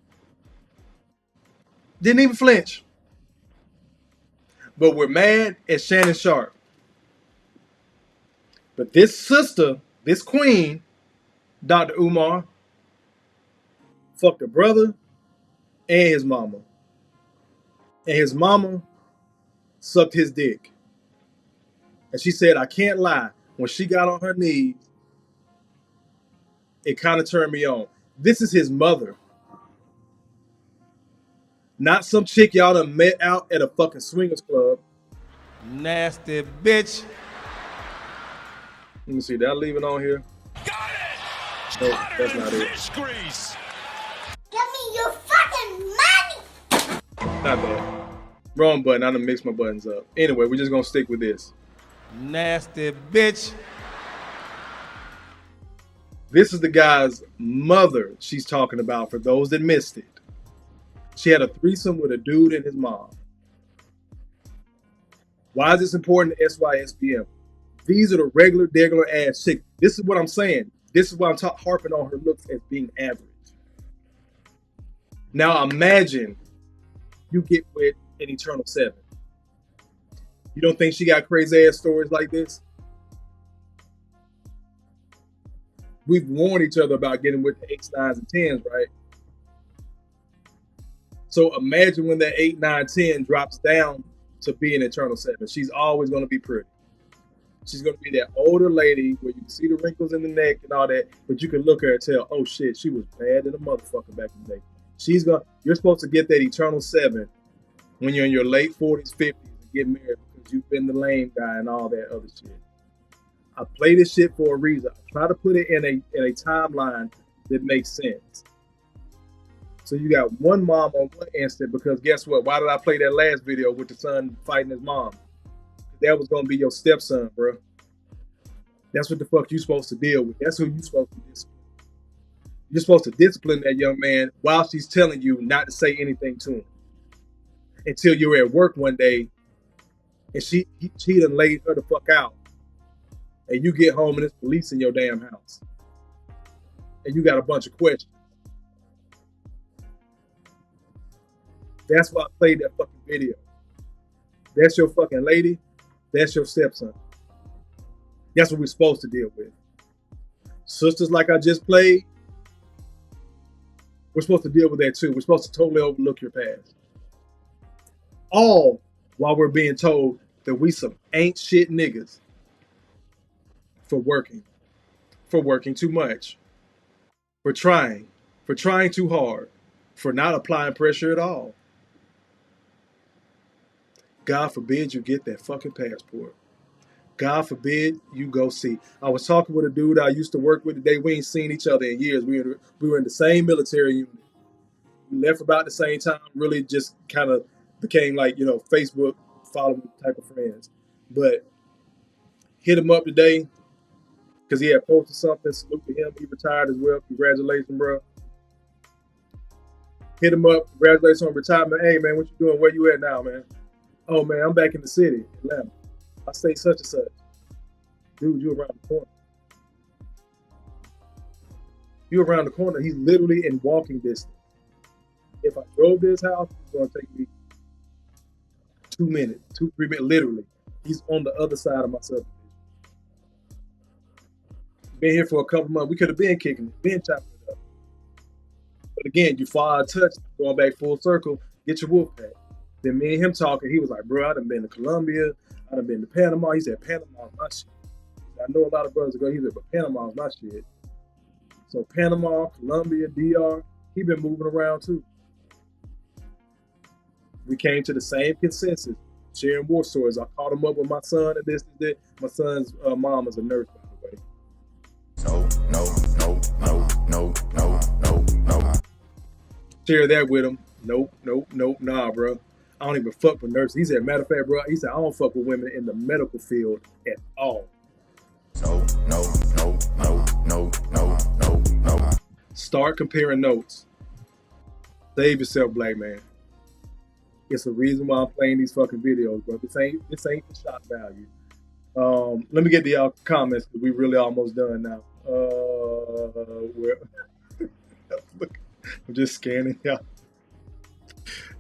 S1: Didn't even flinch. But we're mad at Shannon Sharp. But this sister, this queen, Dr. Umar, fucked her brother and his mama. And his mama sucked his dick. And she said, I can't lie. When she got on her knees, it kind of turned me on. This is his mother. Not some chick y'all done met out at a fucking swingers club.
S21: Nasty bitch.
S1: Let me see, did I leave it on here?
S13: Got it!
S1: No, that's not it.
S13: Fish grease.
S17: Give me your fucking money!
S1: Not bad. Wrong button, I done mixed my buttons up. Anyway, we're just gonna stick with this.
S21: Nasty bitch.
S1: This is the guy's mother she's talking about for those that missed it. She had a threesome with a dude and his mom. Why is this important to SYSBM? These are the regular ass chicks. This is what I'm saying. This is why I'm harping on her looks as being average. Now imagine you get with an Eternal 7. You don't think she got crazy ass stories like this? We've warned each other about getting with the 8s, 9s, and 10s, right? So imagine when that 8, 9, 10 drops down to be an Eternal 7. She's always going to be pretty. She's going to be that older lady where you can see the wrinkles in the neck and all that, but you can look at her and tell, oh shit, she was bad than a motherfucker back in the day. You're supposed to get that Eternal 7 when you're in your late 40s, 50s and get married because you've been the lame guy and all that other shit. I play this shit for a reason. I try to put it in a timeline that makes sense. So you got one mom on one instant because guess what? Why did I play that last video with the son fighting his mom? That was going to be your stepson, bro. That's what the fuck you supposed to deal with. That's who you supposed to discipline. You're supposed to discipline that young man while she's telling you not to say anything to him. Until you're at work one day and she done laid her the fuck out. And you get home and there's police in your damn house. And you got a bunch of questions. That's why I played that fucking video. That's your fucking lady. That's your stepson. That's what we're supposed to deal with. Sisters like I just played, we're supposed to deal with that too. We're supposed to totally overlook your past. All while we're being told that we some ain't shit niggas for working too much, for trying too hard, for not applying pressure at all. God forbid you get that fucking passport. God forbid you go see. I was talking with a dude I used to work with today. We ain't seen each other in years. We were in the same military unit. We left about the same time. Really just kind of became like, Facebook following type of friends. But hit him up today because he had posted something. Salute to him. He retired as well. Congratulations, bro. Hit him up. Congratulations on retirement. Hey, man, what you doing? Where you at now, man? Oh, man, I'm back in the city, Atlanta. I say such and such. Dude, you around the corner. You around the corner. He's literally in walking distance. If I drove to his house, it's going to take me 2 minutes, 2-3 minutes, literally. He's on the other side of my subdivision. Been here for a couple months. We could have been kicking it, been chopping it up. But again, you fall out of touch, going back full circle, get your wolf pack. Then me and him talking, he was like, bro, I done been to Colombia, I done been to Panama. He said, Panama's my shit. I know a lot of brothers go, he said, but Panama's my shit. So Panama, Colombia, DR, he been moving around too. We came to the same consensus, sharing war stories. I caught him up with my son and this and that. My son's mom is a nurse, by the way. No. Share that with him. Nope, nah, bro. I don't even fuck with nurses. He said, matter of fact, bro, he said, I don't fuck with women in the medical field at all. No. Start comparing notes. Save yourself, black man. It's a reason why I'm playing these fucking videos, bro. This ain't the shock value. Let me get to y'all comments because we really almost done now. I'm just scanning y'all.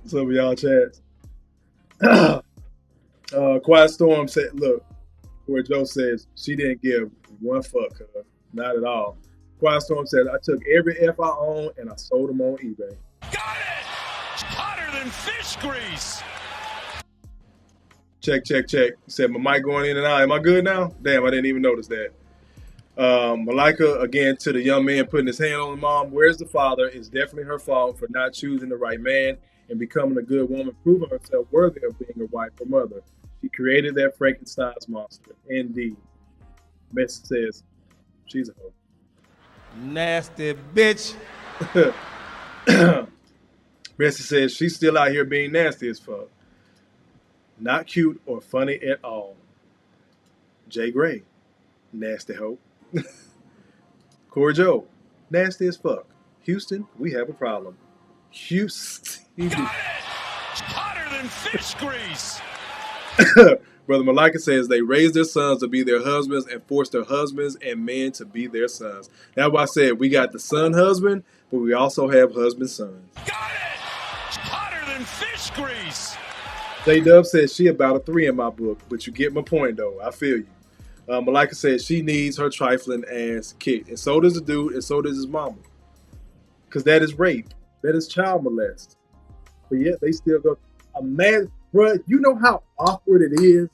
S1: Some of y'all chats. Quiet Storm said, look, where Joe says she didn't give one fuck, not at all. Quiet Storm said, I took every F I own and I sold them on eBay.
S13: Got it! Hotter than fish grease!
S1: Check. He said, my mic going in and out. Am I good now? Damn, I didn't even notice that. Malika, again, to the young man putting his hand on the mom, where's the father? It's definitely her fault for not choosing the right man and becoming a good woman, proving herself worthy of being a wife or mother. She created that Frankenstein's monster. Indeed. Message says, she's a hoe.
S21: Nasty bitch.
S1: Message says, she's still out here being nasty as fuck. Not cute or funny at all. Jay Gray, nasty hoe. Corey Joe, nasty as fuck. Houston, we have a problem. Houston.
S13: Got it! Hotter than fish grease.
S1: Brother Malika says they raise their sons to be their husbands and force their husbands and men to be their sons. That's why I said we got the son husband, but we also have husband sons.
S13: Got it! Hotter than fish grease!
S1: J.W.T.H says she about a 3 in my book, but you get my point though. I feel you. Malika says she needs her trifling ass kicked, and so does the dude, and so does his mama. Because that is rape. That is child molest. But yet they still go. Man, bruh, you know how awkward it is?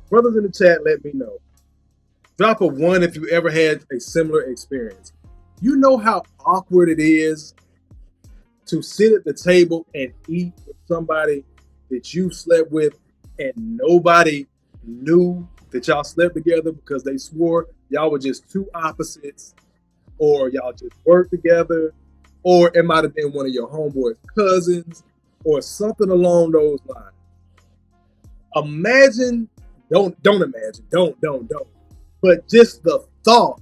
S1: Brothers in the chat, let me know. Drop a 1 if you ever had a similar experience. You know how awkward it is to sit at the table and eat with somebody that you slept with and nobody knew that y'all slept together because they swore y'all were just two opposites, or y'all just worked together, or it might have been one of your homeboy's cousins or something along those lines. Imagine, don't imagine, don't. But just the thought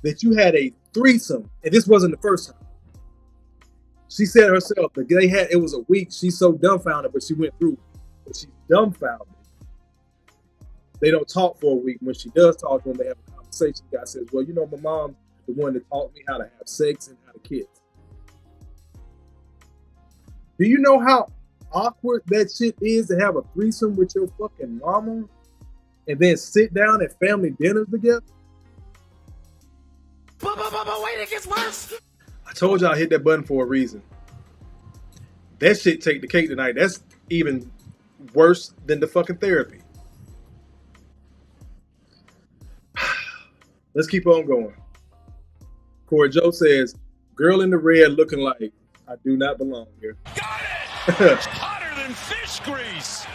S1: that you had a threesome, and this wasn't the first time. She said herself that it was a week. She's so dumbfounded, but she went through. But she's dumbfounded. They don't talk for a week. When she does talk to them, they have a conversation. The guy says, well, you know, my mom's the one that taught me how to have sex and how to kiss. Do you know how awkward that shit is to have a threesome with your fucking mama and then sit down at family dinners together?
S13: But wait, it gets worse.
S1: I told y'all I hit that button for a reason. That shit take the cake tonight. That's even worse than the fucking therapy. Let's keep on going. Corey Joe says, girl in the red looking like I do not belong here.
S13: Got it! Hotter than fish grease.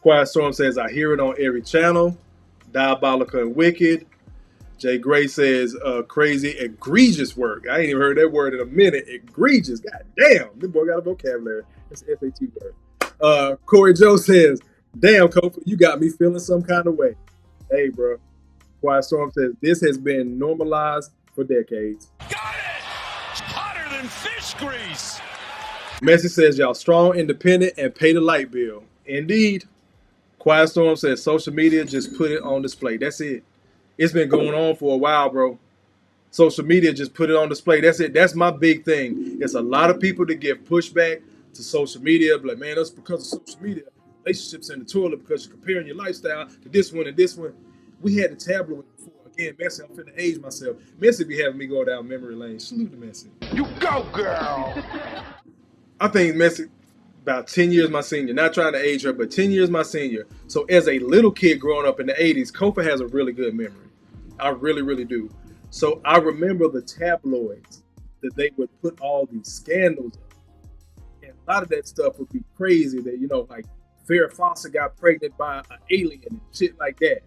S1: Quiet Storm says, I hear it on every channel. Diabolical and wicked. Jay Gray says, crazy, egregious work. I ain't even heard that word in a minute. Egregious. God damn. This boy got a vocabulary. It's an SAT word. Corey Joe says, damn, Kofa, you got me feeling some kind of way. Hey, bro. Quiet Storm says, this has been normalized for decades.
S13: Got it! Hotter than fish grease.
S1: Messi says, y'all strong, independent, and pay the light bill. Indeed. Quiet Storm says, social media just put it on display. That's it. It's been going on for a while, bro. Social media just put it on display. That's it. That's my big thing. It's a lot of people that give pushback to social media. Like, man, that's because of social media. Relationships in the toilet because you're comparing your lifestyle to this one and this one. We had the tabloid before. Again, Messi, I'm finna age myself. Messi be having me go down memory lane. Salute to Messi.
S11: You go, girl.
S1: I think Messi about 10 years my senior. Not trying to age her, but 10 years my senior. So as a little kid growing up in the 80s, Kofa has a really good memory. I really, really do. So I remember the tabloids that they would put all these scandals up. And a lot of that stuff would be crazy that, you know, like Farrah Fawcett got pregnant by an alien and shit like that.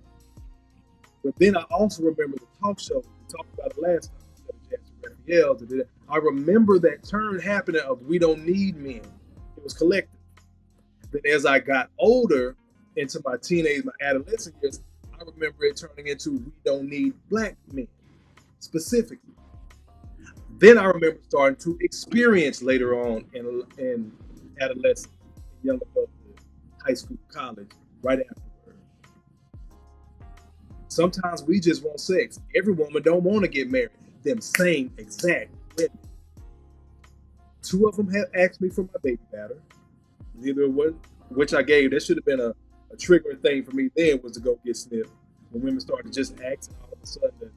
S1: But then I also remember the talk show. We talked about it last time. I remember that turn happening of we don't need men. It was collective. Then as I got older, into my teenage, my adolescent years, I remember it turning into we don't need black men, specifically. Then I remember starting to experience later on in adolescence, young adulthood, high school, college, right afterward. Sometimes we just want sex. Every woman don't want to get married. Them same exact women. 2 of them have asked me for my baby batter. Neither one, which I gave. That should have been a triggering thing for me then was to go get snipped. When women started just asking all of a sudden to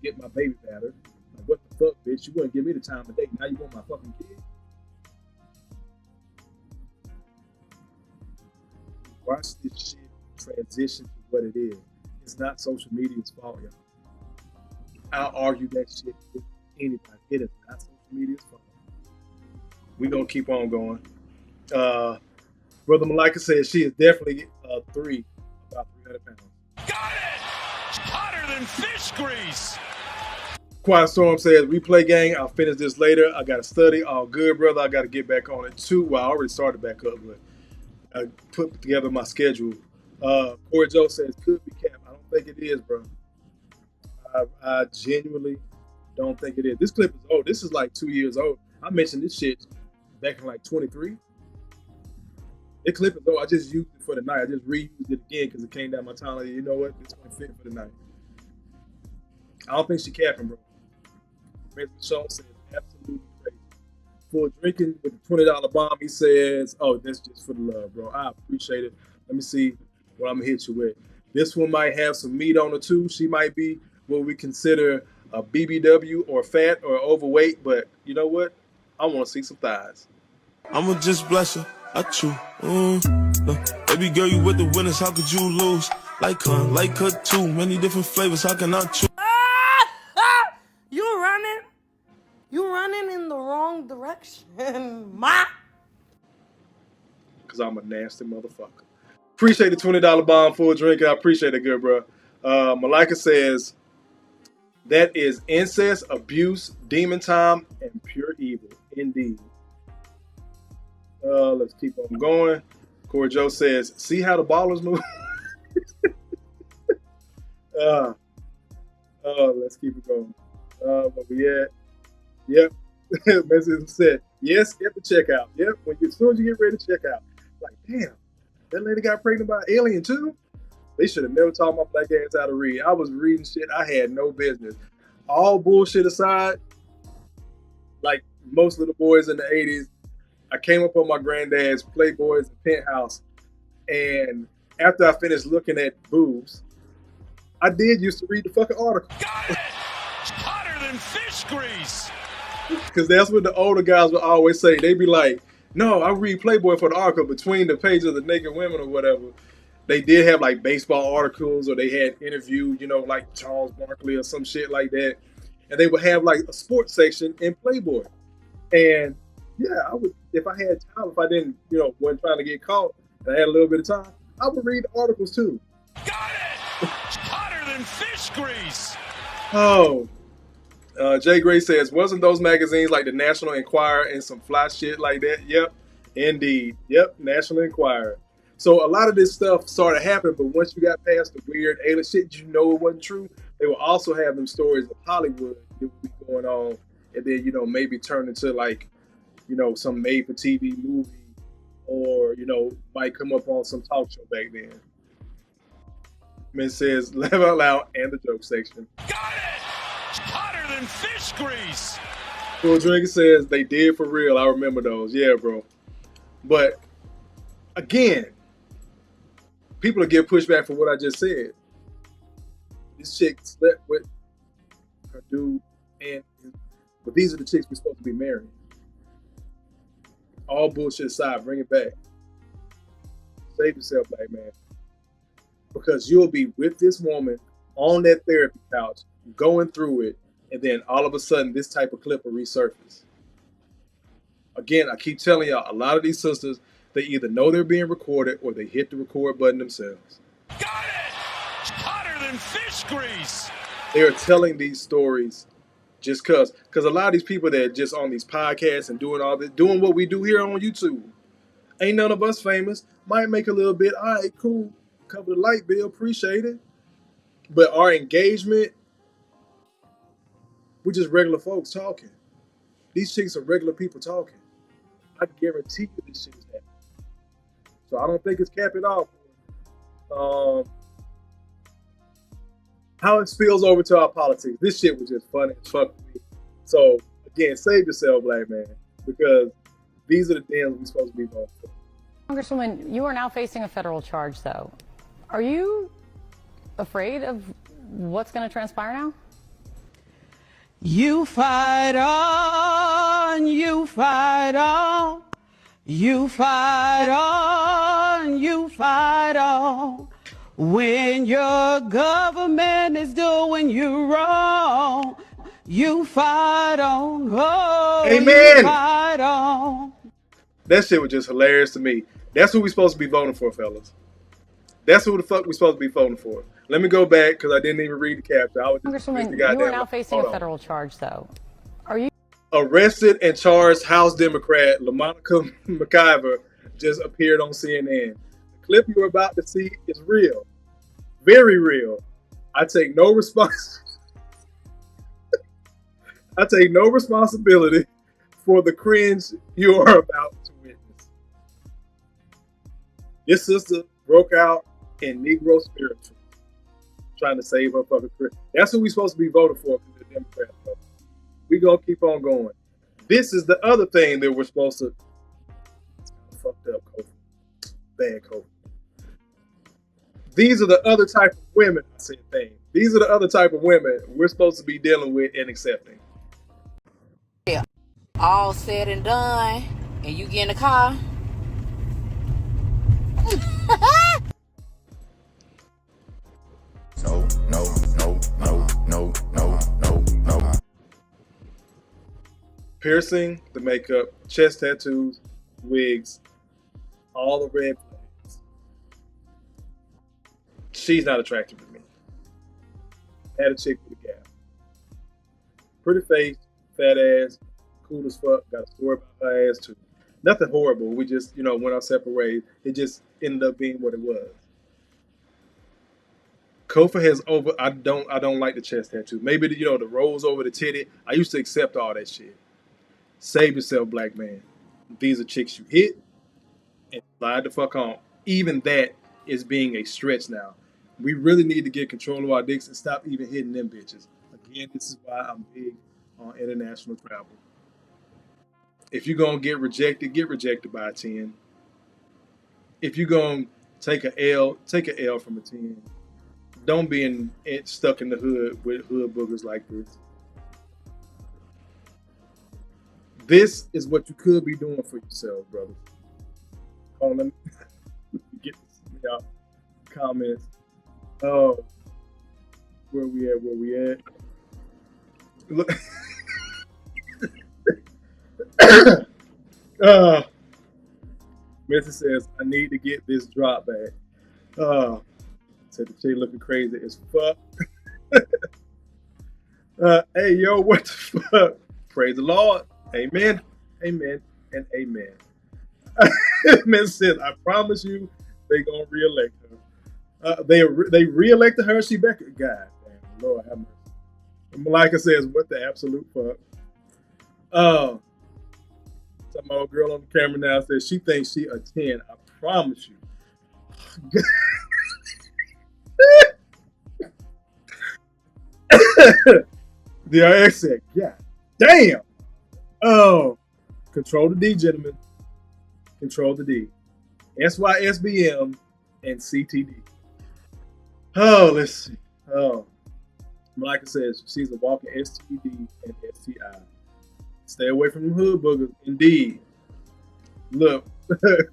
S1: get my baby batter. Like, what the fuck, bitch? You wouldn't give me the time of day. Now you want my fucking kid? Watch this shit transition to what it is. It's not social media's fault, y'all. I'll argue that shit with anybody. It is not social media's fault. We're going to keep on going. Brother Malika says she is definitely 3, about 300 pounds.
S13: Got it! Hotter than fish grease.
S1: Quiet Storm says, replay gang, I'll finish this later. I got to study. All good, brother. I got to get back on it too. Well, I already started back up, but I put together my schedule. Corey Joe says, could be cap. I don't think it is, bro. I genuinely don't think it is. This clip is old. This is like 2 years old. I mentioned this shit back in like 23. It clip is though. I just used it for the night. I just reused it again because it came down my timeline. You know what? It's gonna fit for the night. I don't think she capping, bro. Mr. Sean says absolutely crazy. For drinking with the $20 bomb, he says, "Oh, that's just for the love, bro. I appreciate it. Let me see what I'm gonna hit you with. This one might have some meat on it too. She might be what we consider a BBW or fat or overweight, but you know what? I want to see some thighs."
S6: I'ma just bless her. I chew. Baby girl, you with the winners. How could you lose? Like her too. Many different flavors. How can I choose?
S12: You running in the wrong direction, ma.
S1: Because I'm a nasty motherfucker. Appreciate the $20 bomb for a drink. I appreciate it, good bro. Malika says, that is incest, abuse, demon time, and pure evil. Indeed. Let's keep on going. Corey Joe says, see how the ballers move? Let's keep it going. Where we at? Yep. Message said, yes, at the checkout. Yep. As soon as you get ready to check out. Like, damn, that lady got pregnant by an alien too? They should have never taught my black ass how to read. I was reading shit I had no business. All bullshit aside, like most of the boys in the 80s, I came up on my granddad's Playboys and Penthouse, and after I finished looking at boobs, I did used to read the fucking article.
S13: Got it! Hotter than fish grease!
S1: Because that's what the older guys would always say. They'd be like, no, I read Playboy for the article between the pages of the naked women or whatever. They did have like baseball articles, or they had interviewed, like Charles Barkley or some shit like that. And they would have like a sports section in Playboy. And yeah, I would, if I had time, if I didn't, wasn't trying to get caught, and I had a little bit of time, I would read the articles too.
S13: Got it! Hotter than fish grease!
S1: Oh. Jay Gray says, wasn't those magazines like the National Enquirer and some fly shit like that? Yep, indeed. Yep, National Enquirer. So a lot of this stuff started happening, but once you got past the weird alien shit, it wasn't true. They will also have them stories of Hollywood that would be going on, and then, maybe turn into like, some made-for-TV movie, or, might come up on some talk show back then. Man says, laugh out loud, and the joke section.
S13: Got it! Hotter than fish grease!
S1: Cool Drinker says, they did for real. I remember those. Yeah, bro. But, again, people will get pushback for what I just said. This chick slept with her dude, but these are the chicks we're supposed to be marrying. All bullshit aside, bring it back. Save yourself, black man. Because you'll be with this woman on that therapy couch, going through it, and then all of a sudden, this type of clip will resurface. Again, I keep telling y'all, a lot of these sisters, they either know they're being recorded or they hit the record button themselves.
S13: Got it! Hotter than fish grease!
S1: They are telling these stories just because a lot of these people that are just on these podcasts and doing all this, doing what we do here on YouTube, ain't none of us famous. Might make a little bit, all right, cool, cover the light bill, appreciate it. But our engagement, we're just regular folks talking. These chicks are regular people talking. I guarantee you this shit is happening. So I don't think it's cap at all. How it spills over to our politics. This shit was just funny as fuck to me. So again, save yourself, black man, because these are the dens we're supposed to be going for.
S23: Congresswoman, you are now facing a federal charge, though. Are you afraid of what's going to transpire now?
S24: You fight on, you fight on, you fight on, you fight on. When your government is doing you wrong, you fight on, oh,
S1: Amen.
S24: You fight on.
S1: That shit was just hilarious to me. That's who we supposed to be voting for, fellas. That's who the fuck we supposed to be voting for. Let me go back because I didn't even read the caption. I was just
S23: Congresswoman, you are now facing a federal charge, though. Are you
S1: arrested and charged House Democrat LaMonica McIver just appeared on CNN. The clip you're about to see is real. Very real. I take no responsibility for the cringe you are about to witness. This sister broke out in Negro spiritual, trying to save her fucking career. That's who we supposed to be voting for because they're Democrats. We gonna keep on going. This is the other thing that we're supposed to. It's kind of fucked up, Kofa. Bad Kofa. These are the other type of women. I said thing. These are the other type of women we're supposed to be dealing with and accepting.
S8: Yeah. All said and done, and you get in the car.
S4: No.
S1: Piercing, the makeup, chest tattoos, wigs, all the red flags. She's not attractive to me. Had a chick with a gap. Pretty face, fat ass, cool as fuck, got a story about her ass too. Nothing horrible. We just, went our separate ways. It just ended up being what it was. Kofa has I don't like the chest tattoo. Maybe the rolls over the titty. I used to accept all that shit. Save yourself, black man. These are chicks you hit and slide the fuck on. Even that is being a stretch now. We really need to get control of our dicks and stop even hitting them bitches. Again, this is why I'm big on international travel. If you're going to get rejected by a 10. If you're going to take an L from a 10. Don't be stuck in the hood with hood boogers like this. This is what you could be doing for yourself, brother. Hold on, let me get this comments. Oh, where we at? Look. Mrs. says, I need to get this drop back. Said the chick looking crazy as fuck. Hey, yo, what the fuck? Praise the Lord. Amen. Amen. And amen. Man says, I promise you, they gonna reelect her. They reelected her. She back. God damn, Lord have mercy. Malika says, what the absolute fuck? Some old girl on the camera now says she thinks she a 10. I promise you. The RX said, God damn. Oh, control the D, gentlemen. Control the D. SYSBM and CTD. Oh, let's see. Oh, Malika says she's a walking STD and STI. Stay away from the hood boogers. Indeed. Look,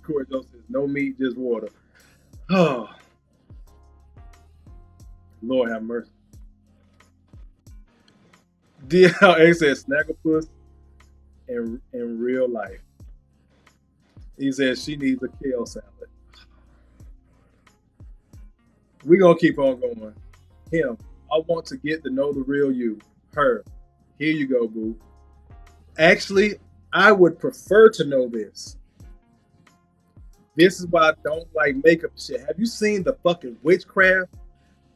S1: Corey Joe says, no meat, just water. Oh, Lord have mercy. DLA says, Snagglepuss in real life. He says she needs a kale salad. We're going to keep on going. Him, I want to get to know the real you. Her, here you go, boo. Actually, I would prefer to know this. This is why I don't like makeup shit. Have you seen the fucking witchcraft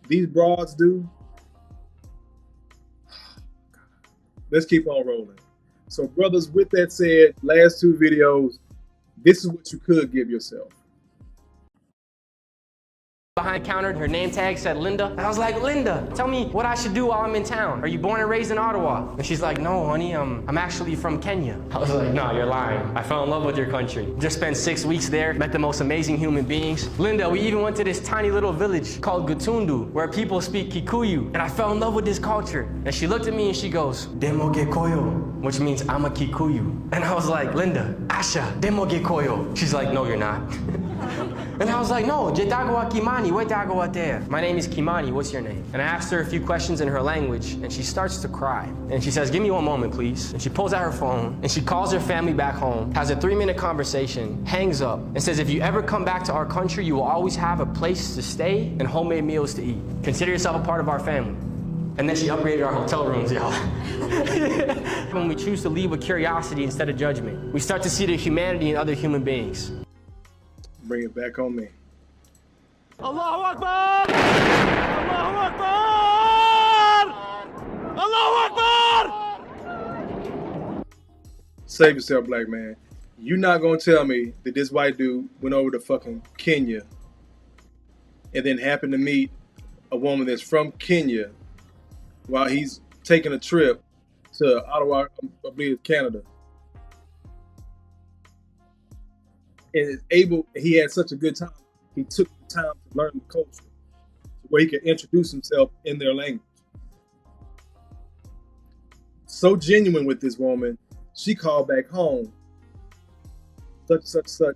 S1: these broads do? Let's keep on rolling. So, brothers, with that said, last two videos, this is what you could give yourself.
S9: Behind counter, her name tag said Linda. And I was like, Linda, tell me what I should do while I'm in town. Are you born and raised in Ottawa? And she's like, no, honey, I'm actually from Kenya. I was like, no, you're lying. I fell in love with your country. Just spent 6 weeks there, met the most amazing human beings. Linda, we even went to this tiny little village called Gatundu, where people speak Kikuyu. And I fell in love with this culture. And she looked at me and she goes, Demo Gekoyo, which means I'm a Kikuyu. And I was like, Linda, Asha, Demo Gekoyo. She's like, no, you're not. And I was like, no, Jedagawa Kimani, Wetagawa there. My name is Kimani, what's your name? And I asked her a few questions in her language, and she starts to cry. And she says, give me one moment, please. And she pulls out her phone, and she calls her family back home, has a 3-minute conversation, hangs up, and says, if you ever come back to our country, you will always have a place to stay and homemade meals to eat. Consider yourself a part of our family. And then she upgraded our hotel rooms, y'all. When we choose to lead with curiosity instead of judgment, we start to see the humanity in other human beings.
S1: Bring it back on me.
S2: Allahu Akbar! Allahu Akbar! Allahu Akbar!
S1: Save yourself, black man. You're not gonna tell me that this white dude went over to fucking Kenya and then happened to meet a woman that's from Kenya while he's taking a trip to Ottawa, I believe it's Canada. And he had such a good time, he took the time to learn the culture where he could introduce himself in their language. So genuine with this woman, she called back home, such,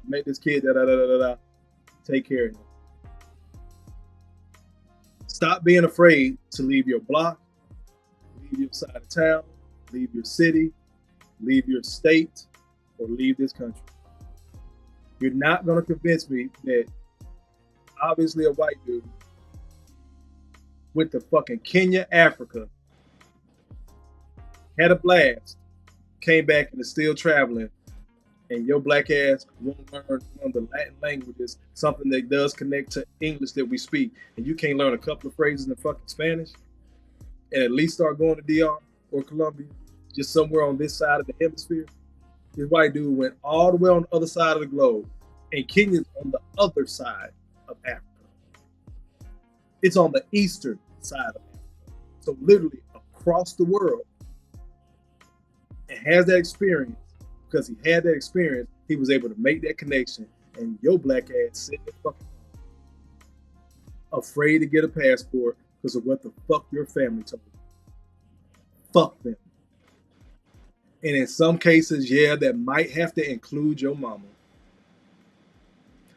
S1: make this kid, take care of him. Stop being afraid to leave your block, leave your side of town, leave your city, leave your state, or leave this country. You're not going to convince me that obviously a white dude went to fucking Kenya, Africa, had a blast, came back and is still traveling, and your black ass won't learn one of the Latin languages, something that does connect to English that we speak, and you can't learn a couple of phrases in fucking Spanish, and at least start going to DR or Colombia, just somewhere on this side of the hemisphere. This white dude went all the way on the other side of the globe, and Kenya's on the other side of Africa. It's on the eastern side of Africa. So literally across the world, and has that experience. Because he had that experience, he was able to make that connection, and your black ass sitting there fucking afraid to get a passport because of what the fuck your family told you. Fuck them. And in some cases, yeah, that might have to include your mama.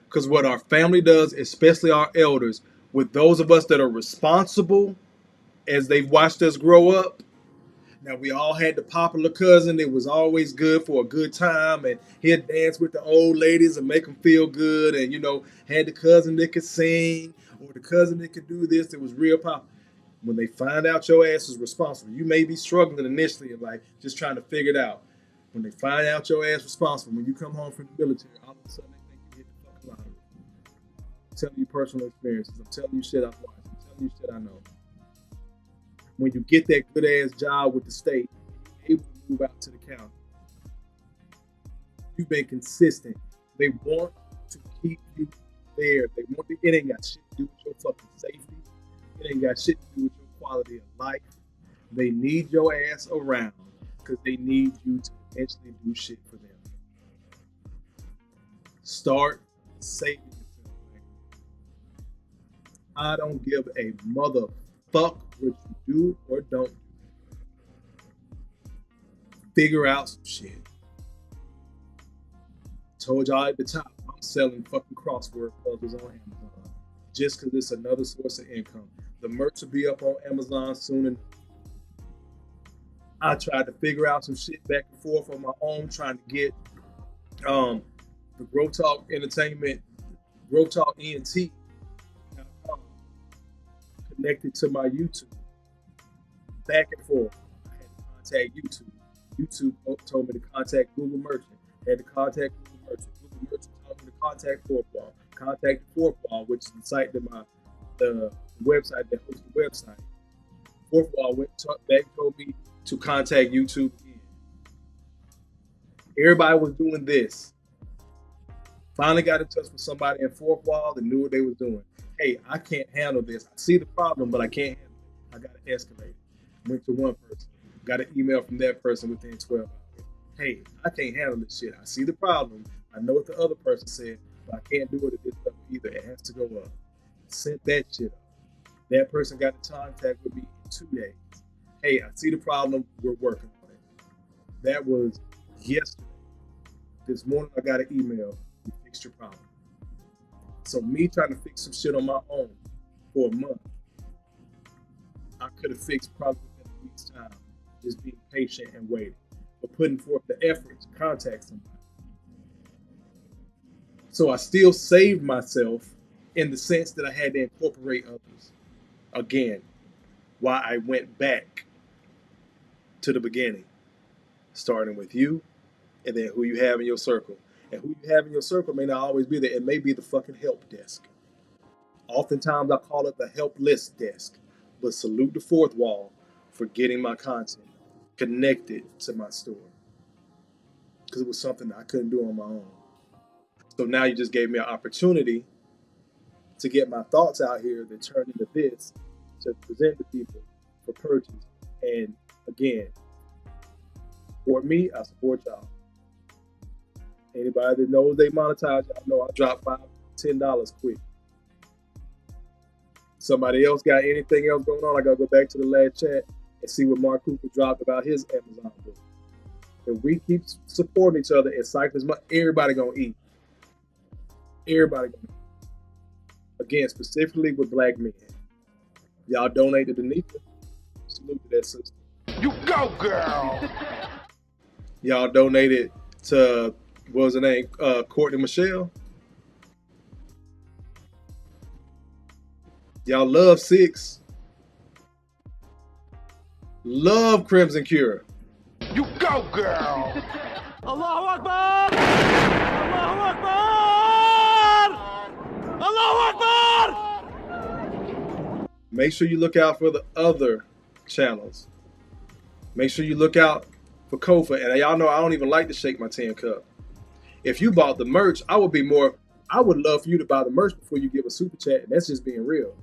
S1: Because what our family does, especially our elders, with those of us that are responsible as they've watched us grow up. Now, we all had the popular cousin that was always good for a good time, and he'd dance with the old ladies and make them feel good, and, had the cousin that could sing, or the cousin that could do this that was real popular. When they find out your ass is responsible, you may be struggling initially and just trying to figure it out. When they find out your ass responsible, when you come home from the military, all of a sudden they think you hit the fucking lottery. I'm telling you personal experiences. I'm telling you shit I've watched. I'm telling you shit I know. When you get that good ass job with the state, you're able to move out to the county. You've been consistent. They want to keep you there. It ain't got shit to do with your fucking safety. It ain't got shit to do with your quality of life. They need your ass around because they need you to eventually do shit for them. Start saving yourself. I don't give a motherfuck what you do or don't do. Figure out some shit. Told y'all at the top, I'm selling fucking crossword puzzles on Amazon just because it's another source of income. The merch will be up on Amazon soon enough. I tried to figure out some shit back and forth on my own, trying to get the G.R.O.W.T.H Entertainment, G.R.O.W.T.H ENT connected to my YouTube. Back and forth. I had to contact YouTube. YouTube told me to contact Google Merchant. I had to contact Google Merchant. Google Merchant told me to contact Fourth Wall. Contacted Fourth Wall, which is the site that the website that hosts the website. Fourth Wall went back, told me to contact YouTube again. Everybody was doing this. Finally got in touch with somebody in Fourth Wall that knew what they was doing. Hey, I can't handle this. I see the problem, but I can't handle it. I got to escalate it. Went to one person. Got an email from that person within 12 hours. Hey, I can't handle this shit. I see the problem. I know what the other person said, but I can't do it at this level either. It has to go up. Sent that shit up. That person got in contact with me in 2 days. Hey, I see the problem. We're working on it. That was yesterday. This morning, I got an email. We fixed your problem. So me trying to fix some shit on my own for a month, I could have fixed probably within a week's time, just being patient and waiting, but putting forth the effort to contact somebody. So I still saved myself in the sense that I had to incorporate others. Again, why I went back to the beginning, starting with you and then who you have in your circle. And who you have in your circle may not always be there. It may be the fucking help desk. Oftentimes I call it the helpless desk. But salute the Fourth Wall for getting my content connected to my store. because it was something that I couldn't do on my own. So now you just gave me an opportunity to get my thoughts out here that turn into this, to present to people for purchase. And again, support me, I support y'all. Anybody that knows they monetize, y'all know I drop $5, $10 quick. Somebody else got anything else going on? I gotta go back to the last chat and see what Mark Cooper dropped about his Amazon book. If we keep supporting each other and cycling, everybody gonna eat. Everybody gonna eat. Again, specifically with black men. Y'all donate to Danica. Salute to that sister.
S11: You go, girl.
S1: Y'all donated to, what was her name? Courtney Michelle. Y'all love Six. Love Crimson Cure.
S11: You go, girl.
S2: Allahu Akbar! Allahu Akbar! Allahu Akbar!
S1: Make sure you look out for the other channels. Make sure you look out for Kofa. And y'all know I don't even like to shake my 10 cup. If you bought the merch, I would love for you to buy the merch before you give a super chat. And that's just being real.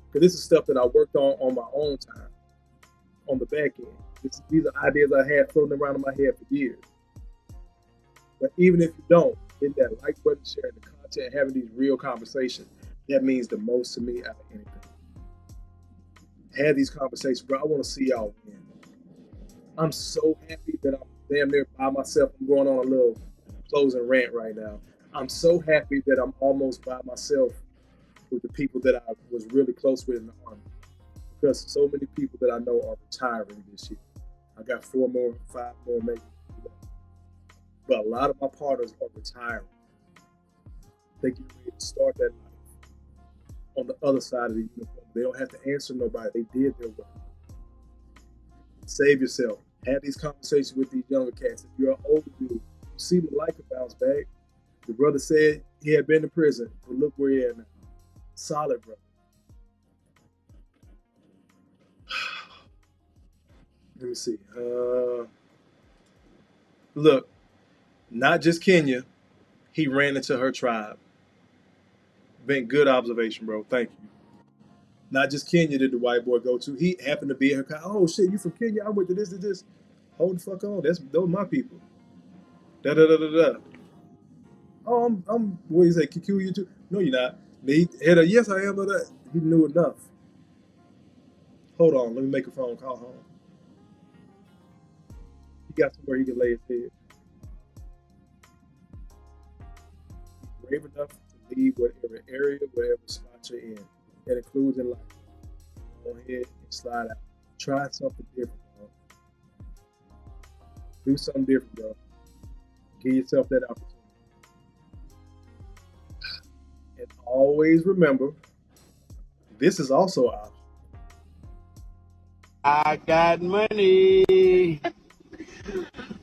S1: Because this is stuff that I worked on my own time, on the back end. These are ideas I had floating around in my head for years. But even if you don't, hit that like button, sharing the content, having these real conversations, that means the most to me out of anything. Have these conversations, bro. I want to see y'all win. I'm so happy that I'm damn near by myself. I'm going on a little closing rant right now. I'm so happy that I'm almost by myself with the people that I was really close with in the Army. Because so many people that I know are retiring this year. I got 5 more maybe. But a lot of my partners are retiring. They get ready to start that life on the other side of the uniform. They don't have to answer nobody. They did their work. Save yourself. Have these conversations with these younger cats. If you're an older dude, you see Malika bounce back. The brother said he had been to prison, but look where he at now. Solid, brother. Let me see. Look, not just Kenya. He ran into her tribe. Been good observation, bro. Thank you. Not just Kenya did the white boy go to. He happened to be in her car. Oh shit, you from Kenya? I went to this. Hold the fuck on. Those are my people. Da. Oh, I'm what do you say? QQ you too? No, you're not. He had a yes, I am. That he knew enough. Hold on, let me make a phone call home. He got somewhere he can lay his head. He's brave enough to leave whatever area, whatever spot you're in. That includes in life. Go ahead and slide out. Try something different, bro. Do something different, bro. Give yourself that opportunity. And always remember, this is also an option.
S24: I got money.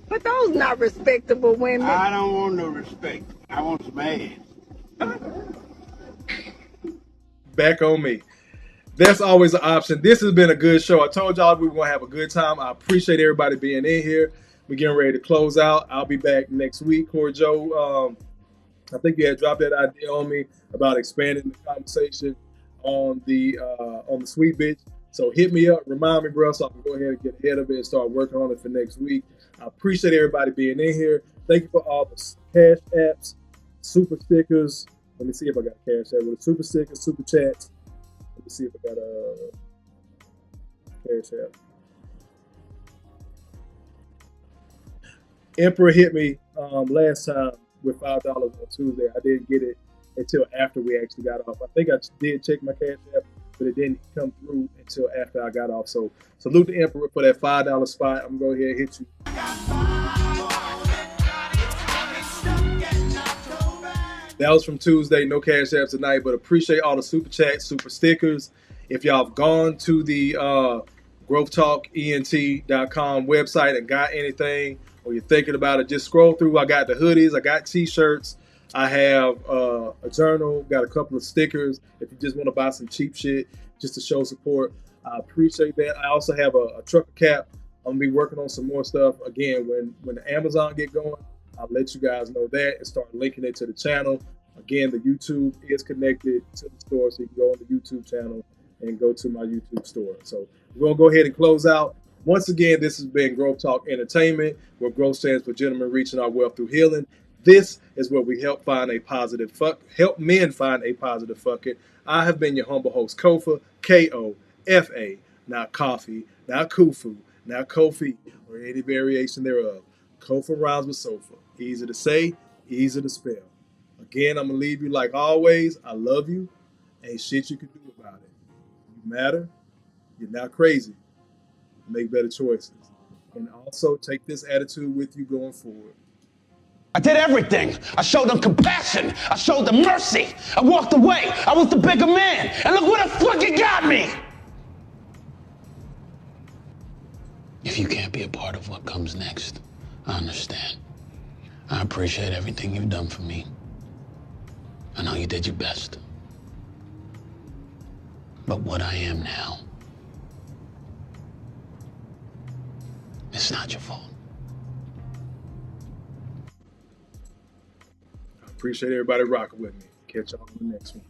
S12: But those not respectable women.
S24: I don't want no respect. I want some ass.
S1: Back on me. That's always an option. This has been a good show. I told y'all we were going to have a good time. I appreciate everybody being in here. We're getting ready to close out. I'll be back next week. Corey Joe, I think you had dropped that idea on me about expanding the conversation on the sweet bitch. So hit me up, remind me, bro, so I can go ahead and get ahead of it and start working on it for next week. I appreciate everybody being in here. Thank you for all the cash apps, super stickers. Let me see if I got a cash app with super stickers, super chats. Let me see if I got a cash app. Emperor hit me last time with $5 on Tuesday. I didn't get it until after we actually got off. I think I did check my cash app, but it didn't come through until after I got off. So salute the Emperor for that $5 spot. I'm going to go ahead and hit you. That was from Tuesday. No cash apps tonight, but appreciate all the super chats, super stickers. If y'all have gone to the growthtalk.ent.com website and got anything, or you're thinking about it, just scroll through. I got the hoodies. I got t-shirts. I have a journal. Got a couple of stickers. If you just want to buy some cheap shit just to show support, I appreciate that. I also have a trucker cap I'm gonna be working on some more stuff. Again, when the Amazon get going, I'll let you guys know that and start linking it to the channel. Again, the YouTube is connected to the store, so you can go on the YouTube channel and go to my YouTube store. So we're gonna go ahead and close out. Once again, this has been Growth Talk Entertainment, where growth stands for gentlemen reaching our wealth through healing. This is where we help men find a positive fuck it. I have been your humble host, Kofa, Kofa, not coffee, not kufu, not Kofi, or any variation thereof. Kofa rhymes with sofa. Easy to say, easy to spell. Again, I'm going to leave you like always. I love you. Ain't shit you can do about it. You matter. You're not crazy. Make better choices. And also take this attitude with you going forward.
S2: I did everything. I showed them compassion. I showed them mercy. I walked away. I was the bigger man. And look what the fuck it got me.
S10: If you can't be a part of what comes next, I understand. I appreciate everything you've done for me. I know you did your best. But what I am now, it's not your fault.
S1: I appreciate everybody rocking with me. Catch y'all on the next one.